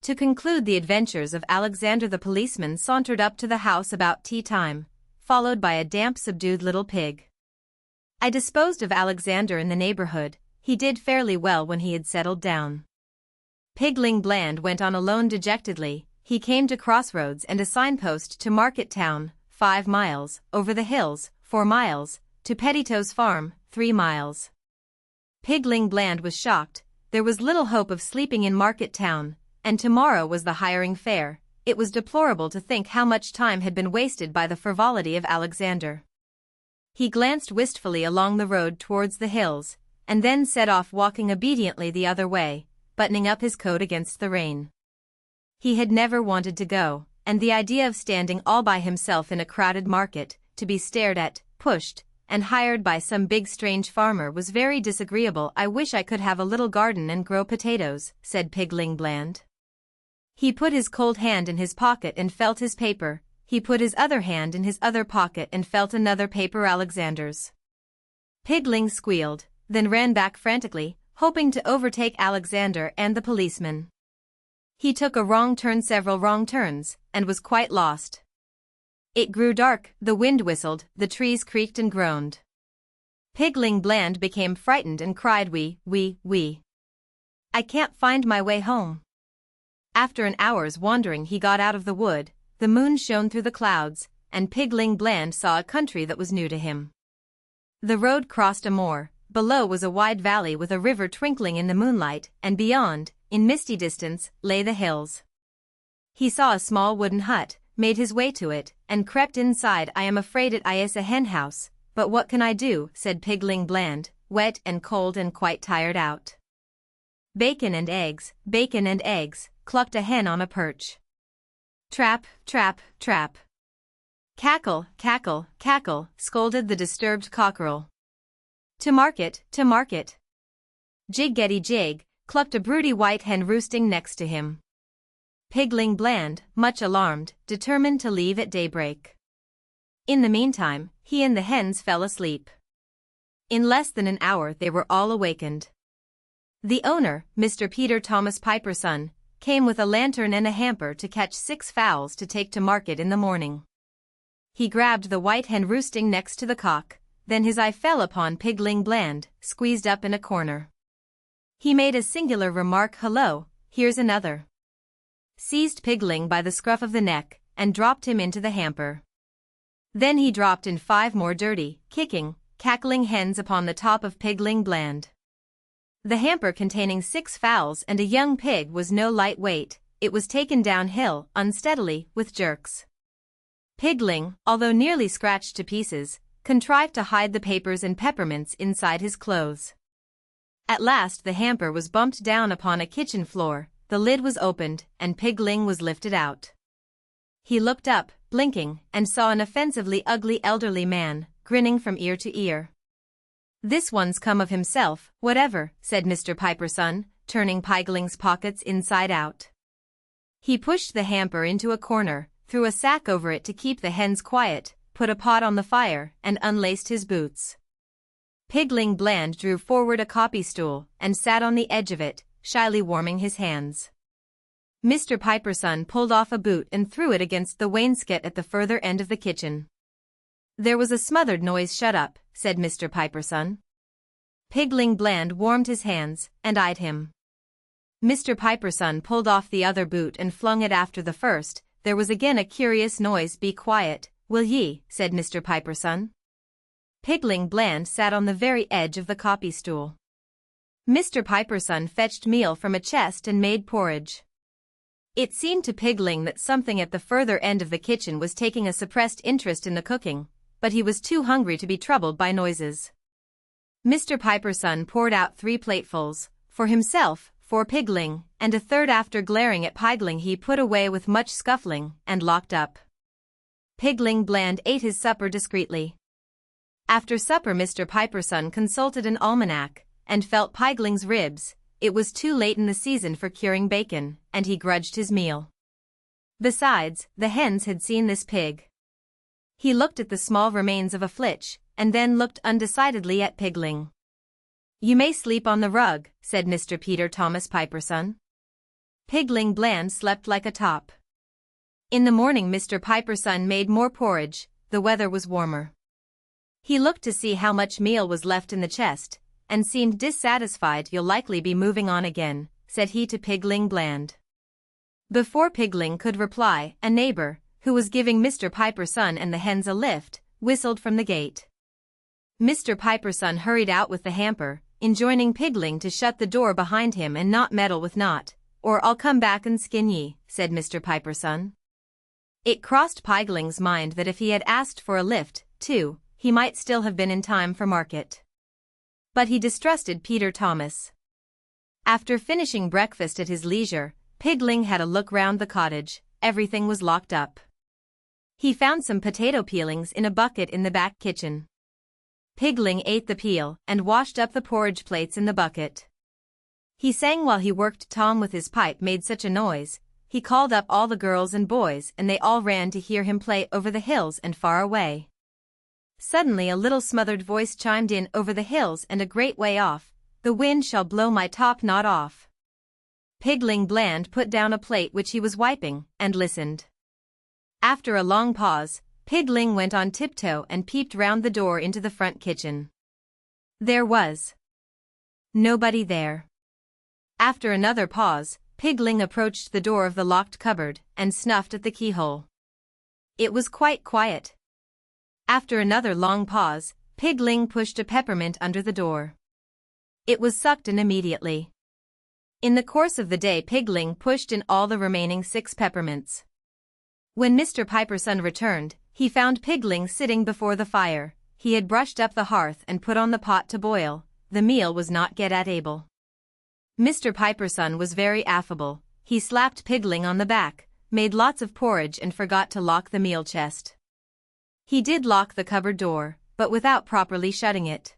S1: To conclude the adventures of Alexander, the policeman sauntered up to the house about tea time, followed by a damp, subdued little pig. I disposed of Alexander in the neighborhood. He did fairly well when he had settled down. Pigling Bland went on alone dejectedly. He came to crossroads and a signpost to Market Town, 5 miles, over the hills, 4 miles, to Pettito's farm, 3 miles. Pigling Bland was shocked. There was little hope of sleeping in Market Town, and tomorrow was the hiring fair. It was deplorable to think how much time had been wasted by the frivolity of Alexander. He glanced wistfully along the road towards the hills, and then set off walking obediently the other way, buttoning up his coat against the rain. He had never wanted to go, and the idea of standing all by himself in a crowded market, to be stared at, pushed, and hired by some big strange farmer was very disagreeable. "I wish I could have a little garden and grow potatoes," said Pigling Bland. He put his cold hand in his pocket and felt his paper. He put his other hand in his other pocket and felt another paper, Alexander's. Pigling squealed, then ran back frantically, hoping to overtake Alexander and the policeman. He took a wrong turn, several wrong turns, and was quite lost. It grew dark, the wind whistled, the trees creaked and groaned. Pigling Bland became frightened and cried, "Wee. I can't find my way home." After an hour's wandering he got out of the wood. The moon shone through the clouds, and Pigling Bland saw a country that was new to him. The road crossed a moor. Below was a wide valley with a river twinkling in the moonlight, and beyond, in misty distance, lay the hills. He saw a small wooden hut, made his way to it, and crept inside. "I am afraid it is a hen house, but what can I do?" said Pigling Bland, wet and cold and quite tired out. Bacon and eggs, clucked a hen on a perch. "Trap, trap, trap. Cackle, cackle, cackle," scolded the disturbed cockerel. To market, to market." "Jig-getty jig," clucked a broody white hen roosting next to him. Pigling Bland, much alarmed, determined to leave at daybreak. In the meantime, he and the hens fell asleep. In less than an hour they were all awakened. The owner, Mr. Peter Thomas Piperson, came with a lantern and a hamper to catch 6 fowls to take to market in the morning. He grabbed the white hen roosting next to the cock, then his eye fell upon Pigling Bland, squeezed up in a corner. He made a singular remark. "Hello, here's another." Seized Pigling by the scruff of the neck, and dropped him into the hamper. Then he dropped in 5 more dirty, kicking, cackling hens upon the top of Pigling Bland. The hamper containing 6 fowls and a young pig was no light weight. It was taken downhill, unsteadily, with jerks. Pigling, although nearly scratched to pieces, contrived to hide the papers and peppermints inside his clothes. At last the hamper was bumped down upon a kitchen floor, the lid was opened, and Pigling was lifted out. He looked up, blinking, and saw an offensively ugly elderly man, grinning from ear to ear. "This one's come of himself, whatever," said Mr. Piperson, turning Pigling's pockets inside out. He pushed the hamper into a corner, threw a sack over it to keep the hens quiet, put a pot on the fire, and unlaced his boots. Pigling Bland drew forward a copy stool, and sat on the edge of it, shyly warming his hands. Mr. Piperson pulled off a boot and threw it against the wainscot at the further end of the kitchen. "There was a smothered noise. Shut up," said Mr. Piperson. Pigling Bland warmed his hands, and eyed him. Mr. Piperson pulled off the other boot and flung it after the first. "There was again a curious noise. Be quiet, will ye?" said Mr. Piperson. Pigling Bland sat on the very edge of the copy stool. Mr. Piperson fetched meal from a chest and made porridge. It seemed to Pigling that something at the further end of the kitchen was taking a suppressed interest in the cooking, but he was too hungry to be troubled by noises. Mr. Piperson poured out 3 platefuls, for himself, for Pigling, and a third. After glaring at Pigling he put away with much scuffling, and locked up. Pigling Bland ate his supper discreetly. After supper Mr. Piperson consulted an almanac, and felt Pigling's ribs. It was too late in the season for curing bacon, and he grudged his meal. Besides, the hens had seen this pig. He looked at the small remains of a flitch, and then looked undecidedly at Pigling. "You may sleep on the rug," said Mr. Peter Thomas Piperson. Pigling Bland slept like a top. In the morning Mr. Piperson made more porridge. The weather was warmer. He looked to see how much meal was left in the chest, and seemed dissatisfied. "You'll likely be moving on again," said he to Pigling Bland. Before Pigling could reply, a neighbor, who was giving Mr. Piperson and the hens a lift, whistled from the gate. Mr. Piperson hurried out with the hamper, enjoining Pigling to shut the door behind him and not meddle with naught, "or I'll come back and skin ye," said Mr. Piperson. It crossed Pigling's mind that if he had asked for a lift, too, he might still have been in time for market. But he distrusted Peter Thomas. After finishing breakfast at his leisure, Pigling had a look round the cottage. Everything was locked up. He found some potato peelings in a bucket in the back kitchen. Pigling ate the peel and washed up the porridge plates in the bucket. He sang while he worked. Tom with his pipe made such a noise. He called up all the girls and boys and they all ran to hear him play Over the Hills and Far Away. Suddenly a little smothered voice chimed in, "Over the hills and a great way off, the wind shall blow my top knot off." Pigling Bland put down a plate which he was wiping, and listened. After a long pause, Pigling went on tiptoe and peeped round the door into the front kitchen. There was nobody there. After another pause, Pigling approached the door of the locked cupboard, and snuffed at the keyhole. It was quite quiet. After another long pause, Pigling pushed a peppermint under the door. It was sucked in immediately. In the course of the day Pigling pushed in all the remaining 6 peppermints. When Mr. Piperson returned, he found Pigling sitting before the fire. He had brushed up the hearth and put on the pot to boil. The meal was not yet at able. Mr. Piperson was very affable. He slapped Pigling on the back, made lots of porridge and forgot to lock the meal chest. He did lock the cupboard door, but without properly shutting it.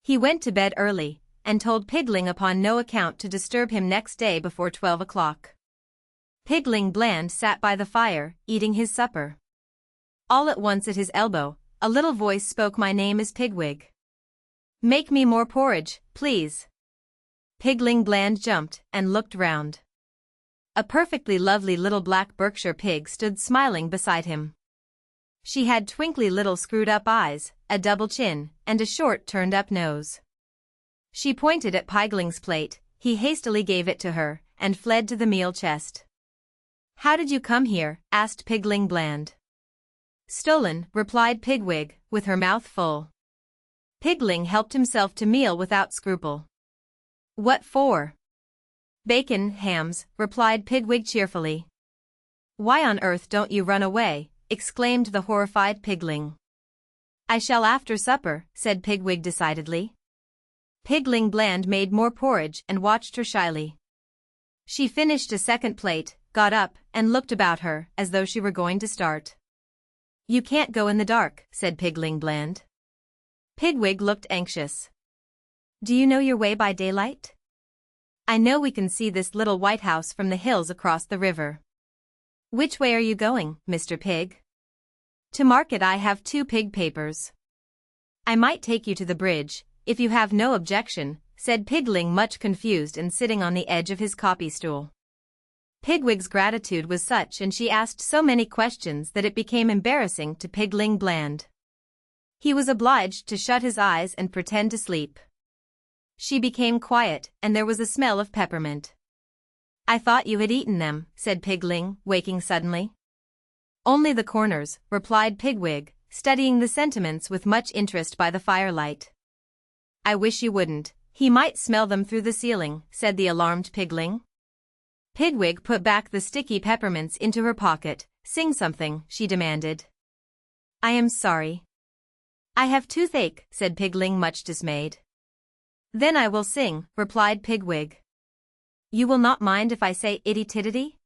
S1: He went to bed early, and told Pigling upon no account to disturb him next day before 12 o'clock. Pigling Bland sat by the fire, eating his supper. All at once at his elbow, a little voice spoke, "My name is Pigwig. Make me more porridge, please." Pigling Bland jumped, and looked round. A perfectly lovely little black Berkshire pig stood smiling beside him. She had twinkly little screwed-up eyes, a double chin, and a short turned-up nose. She pointed at Pigling's plate. He hastily gave it to her, and fled to the meal chest. "How did you come here?" asked Pigling Bland. Stolen, replied Pigwig, with her mouth full. Pigling helped himself to meal without scruple. What for? Bacon, hams, replied Pigwig cheerfully. Why on earth don't you run away? Exclaimed the horrified Pigling. I shall after supper, said Pigwig decidedly. Pigling Bland made more porridge and watched her shyly. She finished a second plate, got up, and looked about her, as though she were going to start. You can't go in the dark, said Pigling Bland. Pigwig looked anxious. Do you know your way by daylight? I know we can see this little white house from the hills across the river. Which way are you going, Mr. Pig? To market. I have 2 pig papers. I might take you to the bridge, if you have no objection, said Pigling, much confused and sitting on the edge of his copy stool. Pigwig's gratitude was such and she asked so many questions that it became embarrassing to Pigling Bland. He was obliged to shut his eyes and pretend to sleep. She became quiet, and there was a smell of peppermint. I thought you had eaten them, said Pigling, waking suddenly. Only the corners, replied Pigwig, studying the sentiments with much interest by the firelight. I wish you wouldn't, he might smell them through the ceiling, said the alarmed Pigling. Pigwig put back the sticky peppermints into her pocket. Sing something, she demanded. I am sorry. I have toothache, said Pigling, much dismayed. Then I will sing, replied Pigwig. You will not mind if I say itty-tittity?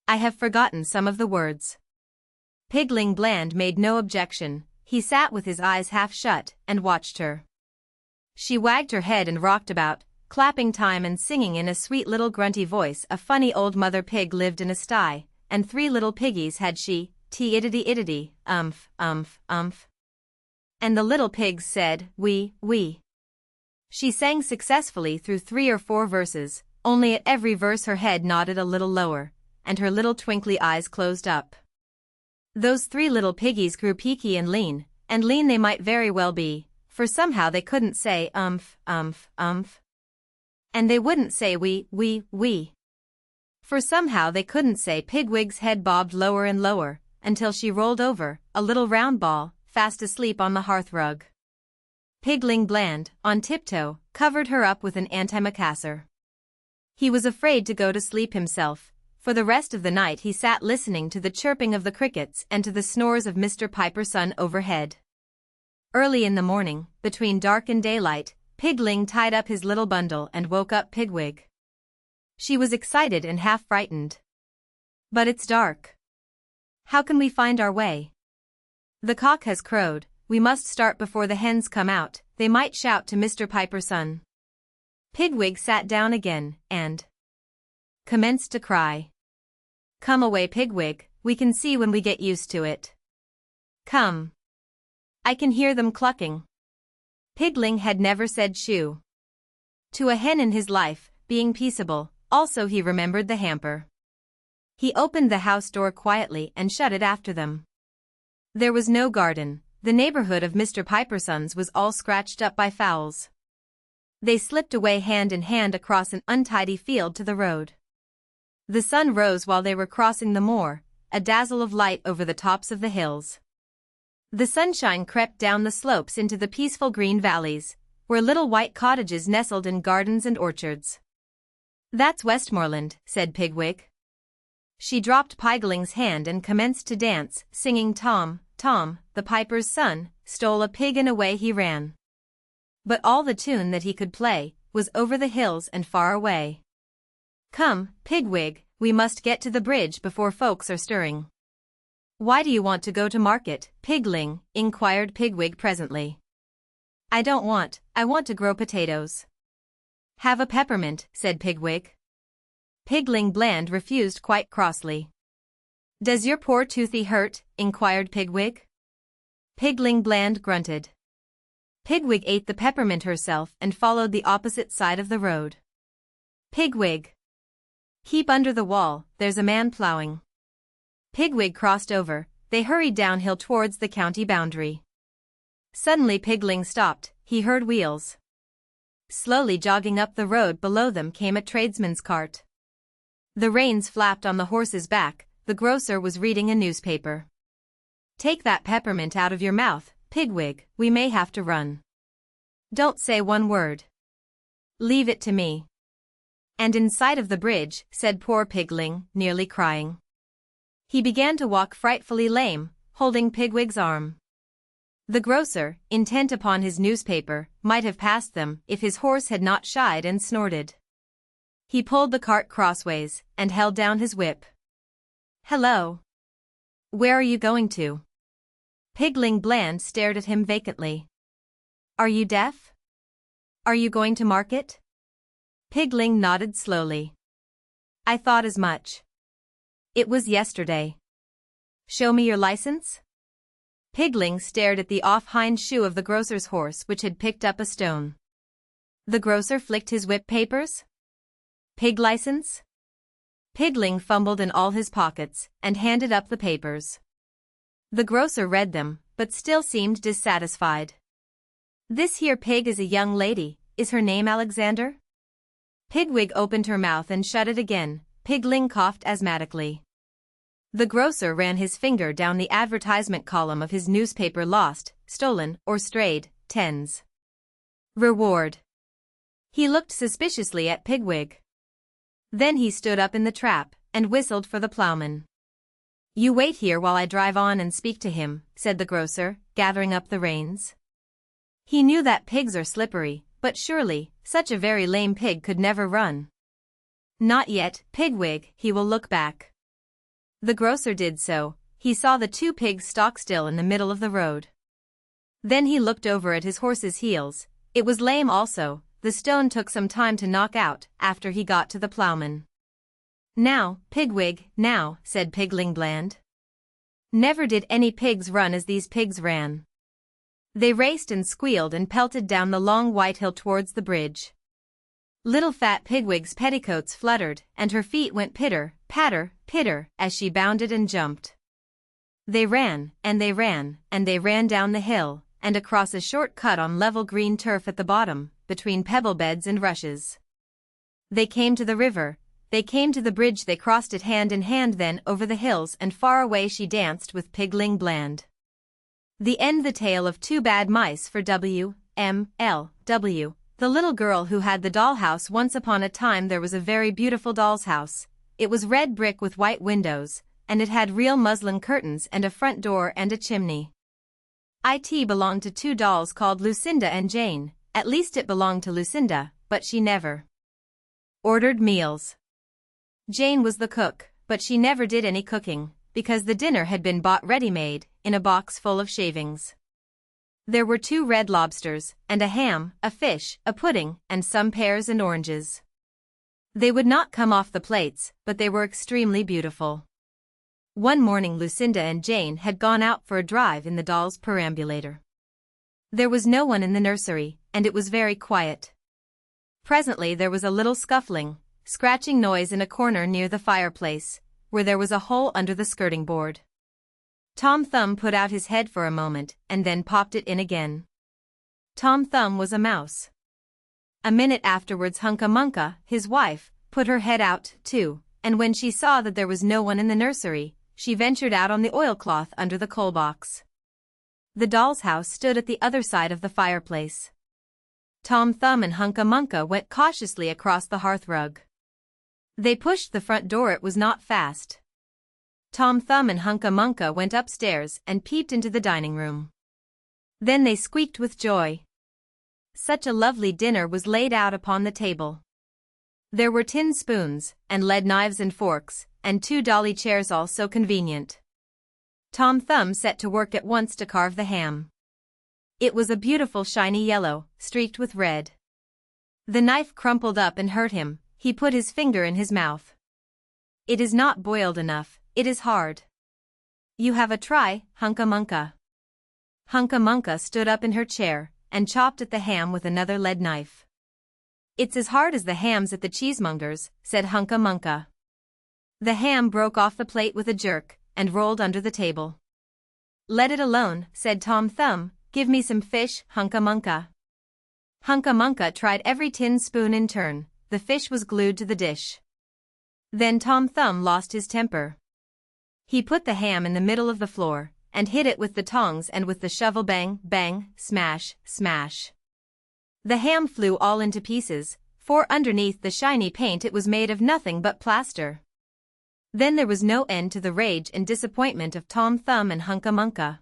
S1: I have forgotten some of the words. Pigling Bland made no objection. He sat with his eyes half shut and watched her. She wagged her head and rocked about, clapping time and singing in a sweet little grunty voice. A funny old mother pig lived in a sty, and 3 little piggies had she, tea-ittity-ittity, umph, umph, umph. And the little pigs said, wee, wee. She sang successfully through 3 or 4 verses, only at every verse her head nodded a little lower, and her little twinkly eyes closed up. Those 3 little piggies grew peaky and lean they might very well be, for somehow they couldn't say umph, umph, umph. And they wouldn't say wee, wee, wee. For somehow they couldn't say. Pigwig's head bobbed lower and lower, until she rolled over, a little round ball, fast asleep on the hearthrug. Pigling Bland, on tiptoe, covered her up with an antimacassar. He was afraid to go to sleep himself. For the rest of the night he sat listening to the chirping of the crickets and to the snores of Mr. Piper's son overhead. Early in the morning, between dark and daylight, Pigling tied up his little bundle and woke up Pigwig. She was excited and half frightened. But it's dark. How can we find our way? The cock has crowed, we must start before the hens come out, they might shout to Mr. Piper's son. Pigwig sat down again, and commenced to cry. Come away, Pigwig, we can see when we get used to it. Come. I can hear them clucking. Pigling had never said shoo to a hen in his life, being peaceable. Also he remembered the hamper. He opened the house door quietly and shut it after them. There was no garden. The neighborhood of Mr. Piper's sons was all scratched up by fowls. They slipped away hand in hand across an untidy field to the road. The sun rose while they were crossing the moor, a dazzle of light over the tops of the hills. The sunshine crept down the slopes into the peaceful green valleys, where little white cottages nestled in gardens and orchards. That's Westmoreland, said Pigwig. She dropped Pigling's hand and commenced to dance, singing Tom, Tom, the piper's son, stole a pig and away he ran. But all the tune that he could play was over the hills and far away. Come, Pigwig, we must get to the bridge before folks are stirring. Why do you want to go to market, Pigling? Inquired Pigwig presently. I want to grow potatoes. Have a peppermint, said Pigwig. Pigling Bland refused quite crossly. Does your poor toothy hurt? Inquired Pigwig. Pigling Bland grunted. Pigwig ate the peppermint herself and followed the opposite side of the road. Pigwig. Keep under the wall, there's a man plowing. Pigwig crossed over, they hurried downhill towards the county boundary. Suddenly Pigling stopped, he heard wheels. Slowly jogging up the road below them came a tradesman's cart. The reins flapped on the horse's back, the grocer was reading a newspaper. Take that peppermint out of your mouth, Pigwig, we may have to run. Don't say one word. Leave it to me. And in sight of the bridge, said poor Pigling, nearly crying. He began to walk frightfully lame, holding Pigwig's arm. The grocer, intent upon his newspaper, might have passed them if his horse had not shied and snorted. He pulled the cart crossways and held down his whip. Hello. Where are you going to? Pigling Bland stared at him vacantly. Are you deaf? Are you going to market? Pigling nodded slowly. I thought as much. It was yesterday. Show me your license? Pigling stared at the off hind shoe of the grocer's horse which had picked up a stone. The grocer flicked his whip papers? Pig license? Pigling fumbled in all his pockets and handed up the papers. The grocer read them, but still seemed dissatisfied. This here pig is a young lady, is her name Alexander? Pigwig opened her mouth and shut it again. Pigling coughed asthmatically. The grocer ran his finger down the advertisement column of his newspaper. Lost, stolen, or strayed, tens. Reward. He looked suspiciously at Pigwig. Then he stood up in the trap and whistled for the plowman. You wait here while I drive on and speak to him, said the grocer, gathering up the reins. He knew that pigs are slippery, but surely, such a very lame pig could never run. Not yet, Pigwig, he will look back. The grocer did so. He saw the two pigs stock still in the middle of the road. Then he looked over at his horse's heels. It was lame also. The stone took some time to knock out after he got to the plowman. Now, Pigwig, now, said Pigling Bland. Never did any pigs run as these pigs ran. They raced and squealed and pelted down the long white hill towards the bridge. Little fat Pigwig's petticoats fluttered and her feet went pitter, patter, pitter as she bounded and jumped. They ran, and they ran, and they ran down the hill and across a short cut on level green turf at the bottom, between pebble beds and rushes. They came to the river, they came to the bridge, they crossed it hand in hand, then over the hills and far away she danced with Pigling Bland. The end. The tale of two bad mice for W. M. L. W. The little girl who had the dollhouse. Once upon a time there was a very beautiful doll's house. It was red brick with white windows, and it had real muslin curtains and a front door and a chimney. It belonged to two dolls called Lucinda and Jane. At least it belonged to Lucinda, but she never ordered meals. Jane was the cook, but she never did any cooking, because the dinner had been bought ready-made, in a box full of shavings. There were 2 red lobsters, and a ham, a fish, a pudding, and some pears and oranges. They would not come off the plates, but they were extremely beautiful. One morning Lucinda and Jane had gone out for a drive in the doll's perambulator. There was no one in the nursery, and it was very quiet. Presently there was a little scuffling, scratching noise in a corner near the fireplace, where there was a hole under the skirting board. Tom Thumb put out his head for a moment and then popped it in again. Tom Thumb was a mouse. A minute afterwards Hunca Munca, his wife, put her head out, too, and when she saw that there was no one in the nursery, she ventured out on the oilcloth under the coal box. The doll's house stood at the other side of the fireplace. Tom Thumb and Hunca Munca went cautiously across the hearthrug. They pushed the front door. It was not fast. Tom Thumb and Hunca Munca went upstairs and peeped into the dining room. Then they squeaked with joy. Such a lovely dinner was laid out upon the table. There were tin spoons, and lead knives and forks, and 2 dolly chairs, all so convenient. Tom Thumb set to work at once to carve the ham. It was a beautiful shiny yellow, streaked with red. The knife crumpled up and hurt him. He put his finger in his mouth. It is not boiled enough, it is hard. You have a try, Hunca Munca. Hunca Munca stood up in her chair and chopped at the ham with another lead knife. It's as hard as the hams at the cheesemonger's, said Hunca Munca. The ham broke off the plate with a jerk and rolled under the table. Let it alone, said Tom Thumb. Give me some fish, Hunca Munca. Hunca Munca tried every tin spoon in turn. The fish was glued to the dish. Then Tom Thumb lost his temper. He put the ham in the middle of the floor and hit it with the tongs and with the shovel. Bang, bang, smash, smash. The ham flew all into pieces, for underneath the shiny paint it was made of nothing but plaster. Then there was no end to the rage and disappointment of Tom Thumb and Hunca Munca.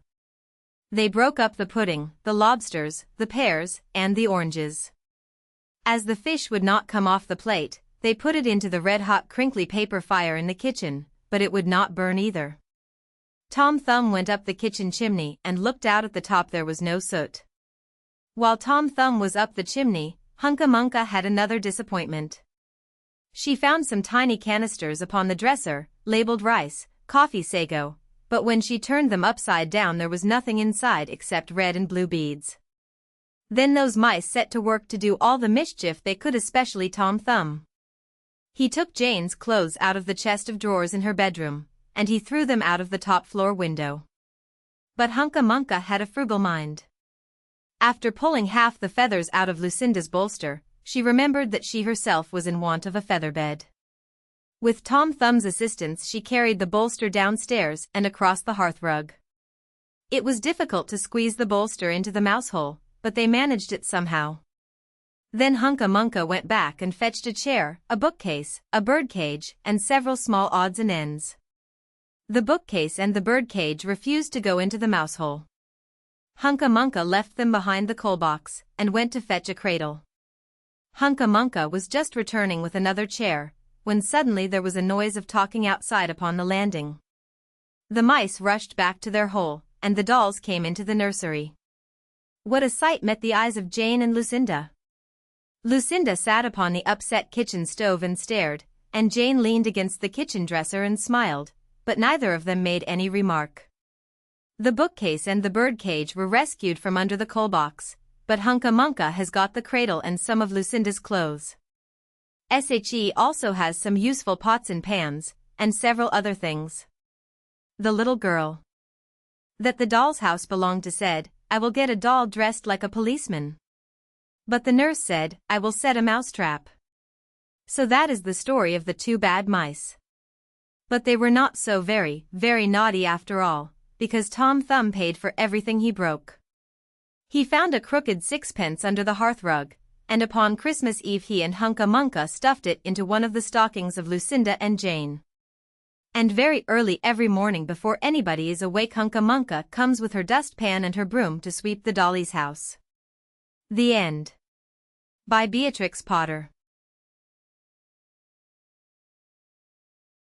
S1: They broke up the pudding, the lobsters, the pears, and the oranges. As the fish would not come off the plate, they put it into the red-hot crinkly paper fire in the kitchen, but it would not burn either. Tom Thumb went up the kitchen chimney and looked out at the top. There was no soot. While Tom Thumb was up the chimney, Hunca Munca had another disappointment. She found some tiny canisters upon the dresser, labeled rice, coffee sago, but when she turned them upside down there was nothing inside except red and blue beads. Then those mice set to work to do all the mischief they could, especially Tom Thumb. He took Jane's clothes out of the chest of drawers in her bedroom, and he threw them out of the top-floor window. But Hunca Munca had a frugal mind. After pulling half the feathers out of Lucinda's bolster, she remembered that she herself was in want of a feather bed. With Tom Thumb's assistance she carried the bolster downstairs and across the hearthrug. It was difficult to squeeze the bolster into the mouse hole, but they managed it somehow. Then Hunca Munca went back and fetched a chair, a bookcase, a birdcage, and several small odds and ends. The bookcase and the birdcage refused to go into the mouse hole. Hunca Munca left them behind the coal box and went to fetch a cradle. Hunca Munca was just returning with another chair, when suddenly there was a noise of talking outside upon the landing. The mice rushed back to their hole, and the dolls came into the nursery. What a sight met the eyes of Jane and Lucinda! Lucinda sat upon the upset kitchen stove and stared, and Jane leaned against the kitchen dresser and smiled, but neither of them made any remark. The bookcase and the birdcage were rescued from under the coal box, but Hunca Munca has got the cradle and some of Lucinda's clothes. She also has some useful pots and pans, and several other things. The little girl that the doll's house belonged to said, "I will get a doll dressed like a policeman." But the nurse said, "I will set a mousetrap." So that is the story of the two bad mice. But they were not so very, very naughty after all, because Tom Thumb paid for everything he broke. He found a crooked sixpence under the hearthrug, and upon Christmas Eve he and Hunca Munca stuffed it into one of the stockings of Lucinda and Jane. And very early every morning before anybody is awake Hunca Munca comes with her dustpan and her broom to sweep the dolly's house. The end. By Beatrix Potter.